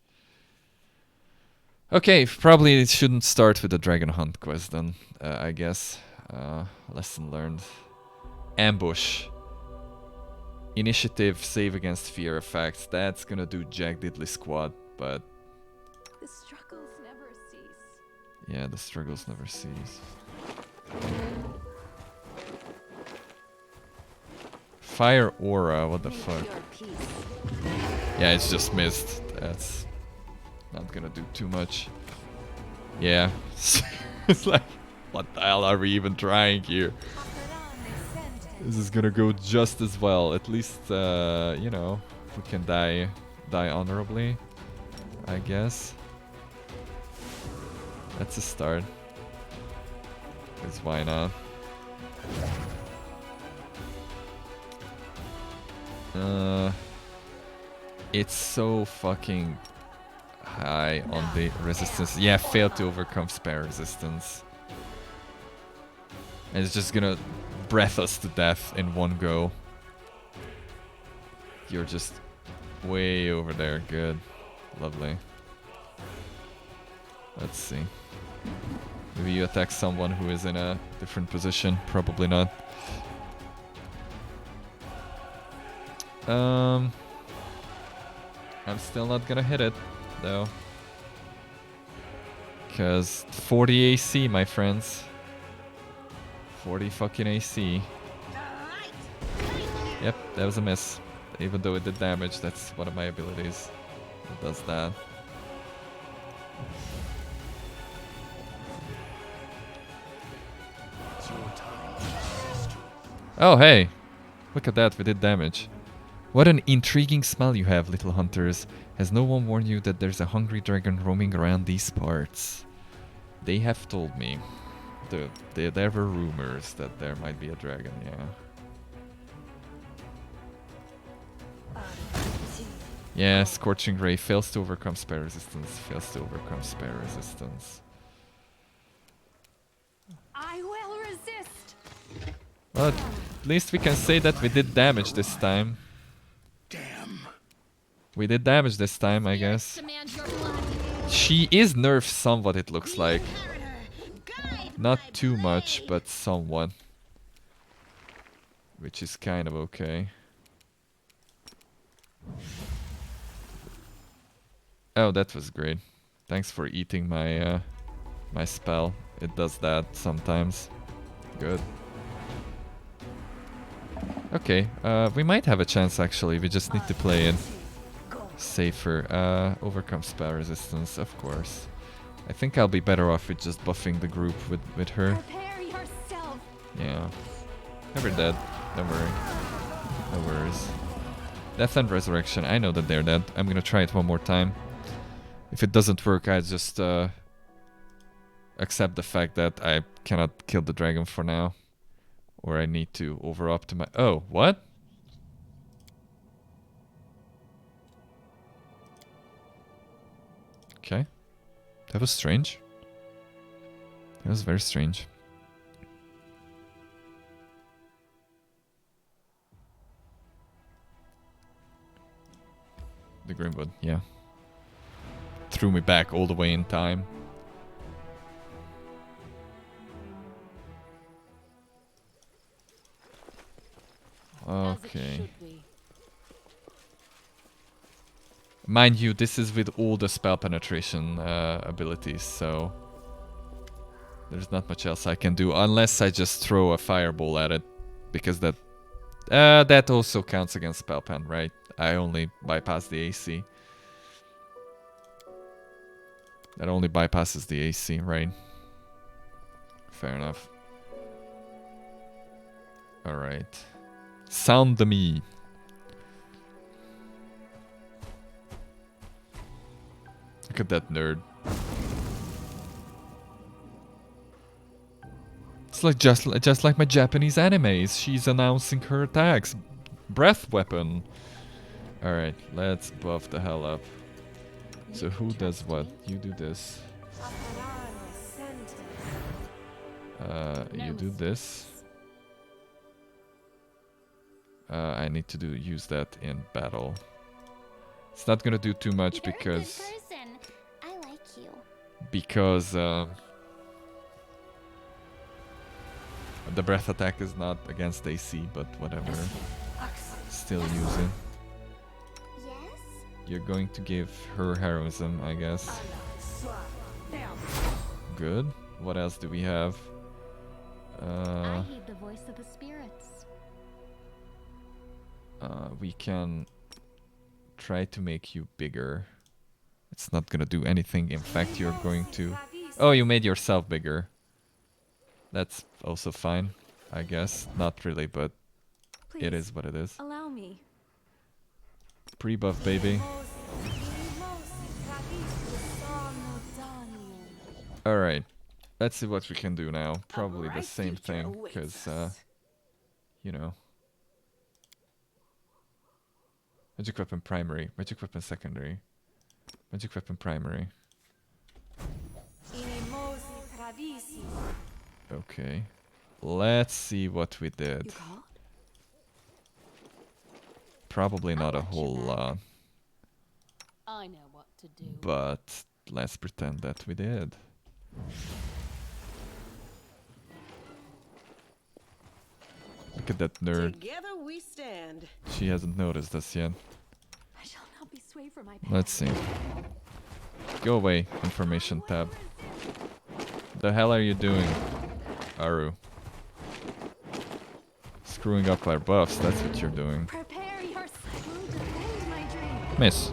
Okay, probably it shouldn't start with the dragon hunt quest then, I guess. Lesson learned. Ambush. Initiative, save against fear effects. That's gonna do jack diddly squat, but... The struggles never cease. Yeah, the struggles never cease. Fire aura, what the fuck? Yeah, it's just missed. That's not gonna do too much. Yeah. It's like, what the hell are we even trying here? This is gonna go just as well. At least, you know, we can die honorably, I guess. That's a start. Because why not? It's so fucking high on the resistance. Yeah, failed to overcome spare resistance. And it's just gonna breath us to death in one go. You're just way over there. Good. Lovely. Let's see. Maybe you attack someone who is in a different position. Probably not. I'm still not gonna hit it, though. Because 40 AC, my friends. 40 fucking AC. Yep, that was a miss. Even though it did damage, that's one of my abilities. It does that. Oh, hey! Look at that, we did damage. What an intriguing smell you have, little hunters. Has no one warned you that there's a hungry dragon roaming around these parts? They have told me. There were rumors that there might be a dragon, yeah. Yeah, Scorching Ray fails to overcome spare resistance. Fails to overcome spare resistance. I will resist. Well, at least we can say that we did damage this time. Damn. We did damage this time, I guess. She is nerfed somewhat, it looks like. Not too much, but somewhat. Which is kind of okay. Oh, that was great. Thanks for eating my my spell. It does that sometimes. Good. Okay, we might have a chance actually. We just need to play it safer. Overcome spell resistance, of course. I think I'll be better off with just buffing the group with her. Prepare yourself. Yeah. Never dead. Don't worry. No worries. Death and Resurrection. I know that they're dead. I'm gonna try it one more time. If it doesn't work, I just accept the fact that I cannot kill the dragon for now. Or I need to over-optimize. Oh, what? Okay. That was strange. That was very strange. The Grimwood, yeah. Threw me back all the way in time. Okay. Mind you, this is with all the spell penetration abilities, so there's not much else I can do unless I just throw a fireball at it, because that also counts against spell pen, right? I only bypass the AC. That only bypasses the AC, right? Fair enough. Alright. Sound the me. Look at that nerd. It's like just like my Japanese animes. She's announcing her attacks. Breath weapon. Alright, let's buff the hell up. So who does what? You do this. You do this. I need to use that in battle. It's not gonna do too much because I like you. because the breath attack is not against AC, but whatever. Still use it. Yes? You're going to give her heroism, I guess. Good. What else do we have? I heed the voice of the spirits. We can try to make you bigger. It's not gonna do anything. In fact, you're going to... Oh, you made yourself bigger. That's also fine, I guess. Not really, but Please, it is what it is. allow me. Pre-buff, baby. Alright. Let's see what we can do now. Probably the same thing, because, you know. Magic weapon primary, magic weapon secondary, magic weapon primary. Okay. Let's see what we did. Probably not a whole lot. I know what to do. But let's pretend that we did. Look at that nerd. Together we stand. She hasn't noticed us yet. I shall not be swayed from my path. Let's see. Go away, information tab. The hell are you doing, Aru? Screwing up our buffs, that's what you're doing. Prepare yourself. Will defend my dream. Miss.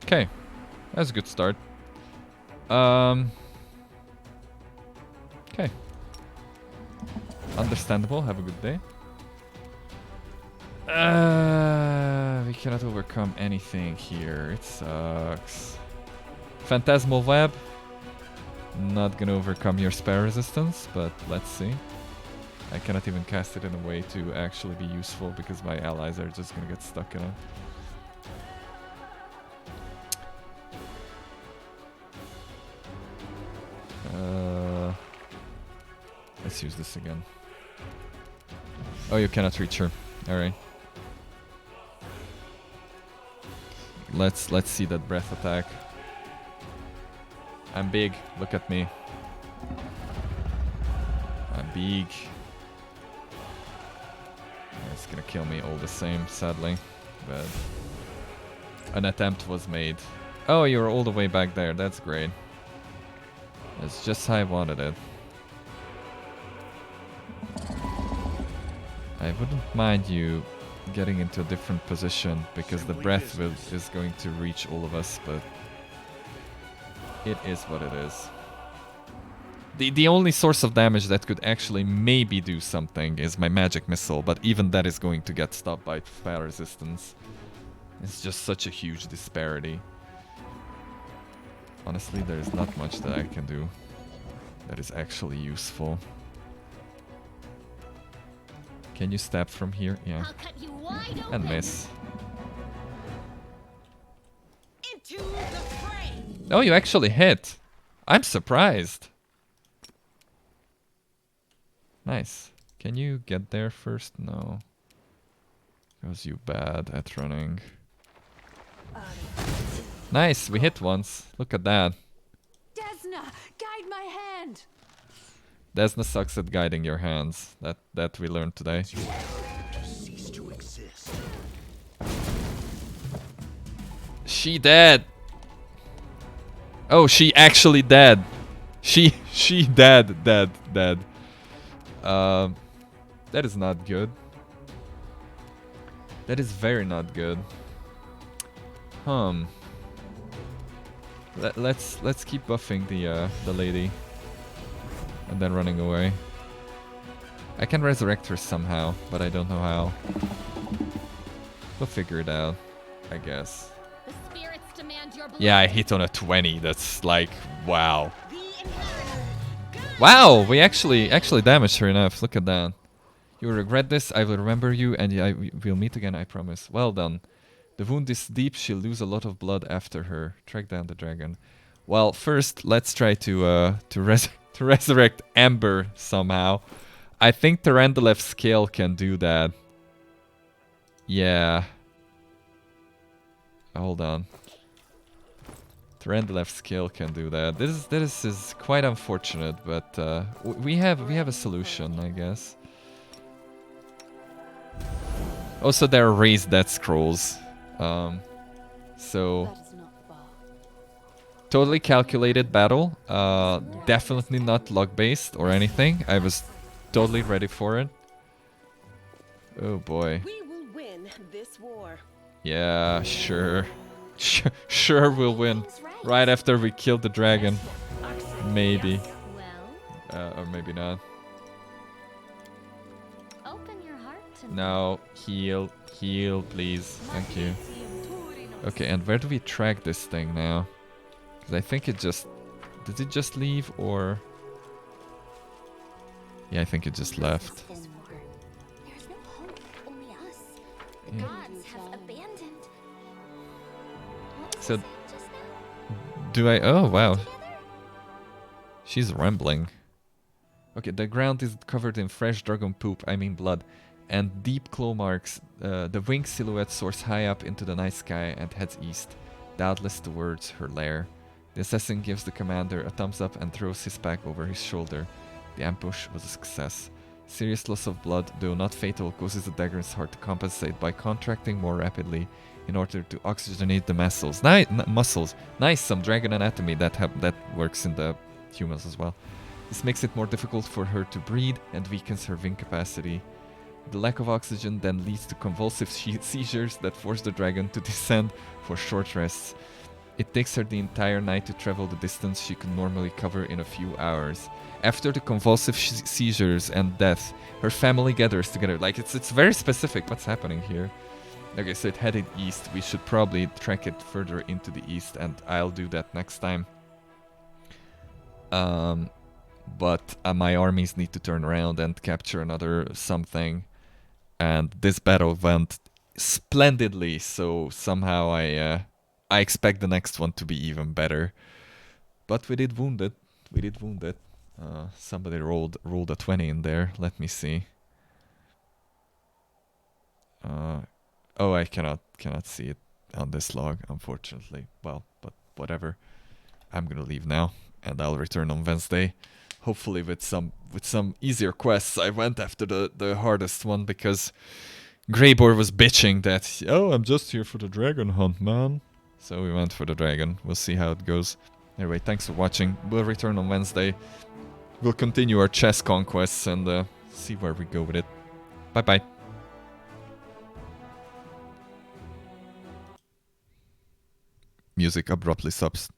Okay, that's a good start. Okay. Understandable, have a good day. We cannot overcome anything here, it sucks. Phantasmal Web. Not gonna overcome your spell resistance, but let's see. I cannot even cast it in a way to actually be useful because my allies are just gonna get stuck in it. Let's use this again. Oh, you cannot reach her. All right. Let's see that breath attack. I'm big. Look at me. I'm big. It's gonna kill me all the same, sadly. But an attempt was made. Oh, you're all the way back there. That's great. That's just how I wanted it. I wouldn't mind you getting into a different position because the breath is going to reach all of us, but it is what it is. The only source of damage that could actually maybe do something is my magic missile, but even that is going to get stopped by spell resistance. It's just such a huge disparity. Honestly, there is not much that I can do that is actually useful. Can you stab from here? Yeah. I'll cut you wide open. And miss. Into the fray! Oh, you actually hit. I'm surprised. Nice. Can you get there first? No. Because you bad at running. Nice, we hit once. Look at that. Desna, guide my hand. Desna sucks at guiding your hands. That we learned today. Cease to exist. She dead. Oh, she actually dead. She dead. That is not good. That is very not good. Let's keep buffing the lady, and then running away. I can resurrect her somehow, but I don't know how. We'll figure it out, I guess. The spirits demand your blood. Yeah, I hit on a 20. That's like, wow. Wow, we actually damaged her enough. Look at that. You will regret this. I will remember you, and we'll meet again. I promise. Well done. The wound is deep. She'll lose a lot of blood after her. Track down the dragon. Well, first let's try to resurrect Amber somehow. I think Tarandalev's scale can do that. Yeah. Hold on. Tarandalev's skill can do that. This is quite unfortunate, but we have a solution, I guess. Also, there are raised death scrolls, so totally calculated battle. Definitely not luck based or anything. I was totally ready for it. Oh boy. We will win this war. Yeah, sure. Sure we'll win. Right after we kill the dragon. Maybe. Well, Or maybe not. open your heart to me. No. Heal. Heal, please. Thank you. Okay, and where do we track this thing now? Because I think it just... Did it just leave, or... Yeah, I think it just left. There's no hope, only us. The Yeah. gods have abandoned. What was So- I saying just now? Do I... Oh, wow. Together? She's rambling. Okay, the ground is covered in fresh dragon poop, I mean blood, and deep claw marks. The wing silhouette soars high up into the night sky and heads east, doubtless towards her lair. The assassin gives the commander a thumbs up and throws his pack over his shoulder. The ambush was a success. Serious loss of blood, though not fatal, causes the dagger's heart to compensate by contracting more rapidly in order to oxygenate the muscles. Nice, some dragon anatomy that works in the humans as well. This makes it more difficult for her to breathe and weakens her wing capacity. The lack of oxygen then leads to convulsive seizures that force the dragon to descend for short rests. It takes her the entire night to travel the distance she could normally cover in a few hours. After the convulsive seizures and death, her family gathers together. Like, it's very specific what's happening here. Okay, so it headed east. We should probably track it further into the east, and I'll do that next time. But my armies need to turn around and capture another something. And this battle went splendidly, so somehow I expect the next one to be even better. But we did wound it. We did wound it. Somebody rolled a 20 in there. Let me see. Oh, I cannot see it on this log, unfortunately. Well, but whatever. I'm gonna leave now, and I'll return on Wednesday. Hopefully with some easier quests. I went after the hardest one because Greybor was bitching that, oh, I'm just here for the dragon hunt, man. So we went for the dragon. We'll see how it goes. Anyway, thanks for watching. We'll return on Wednesday. We'll continue our chess conquests and see where we go with it. Bye-bye. music abruptly stops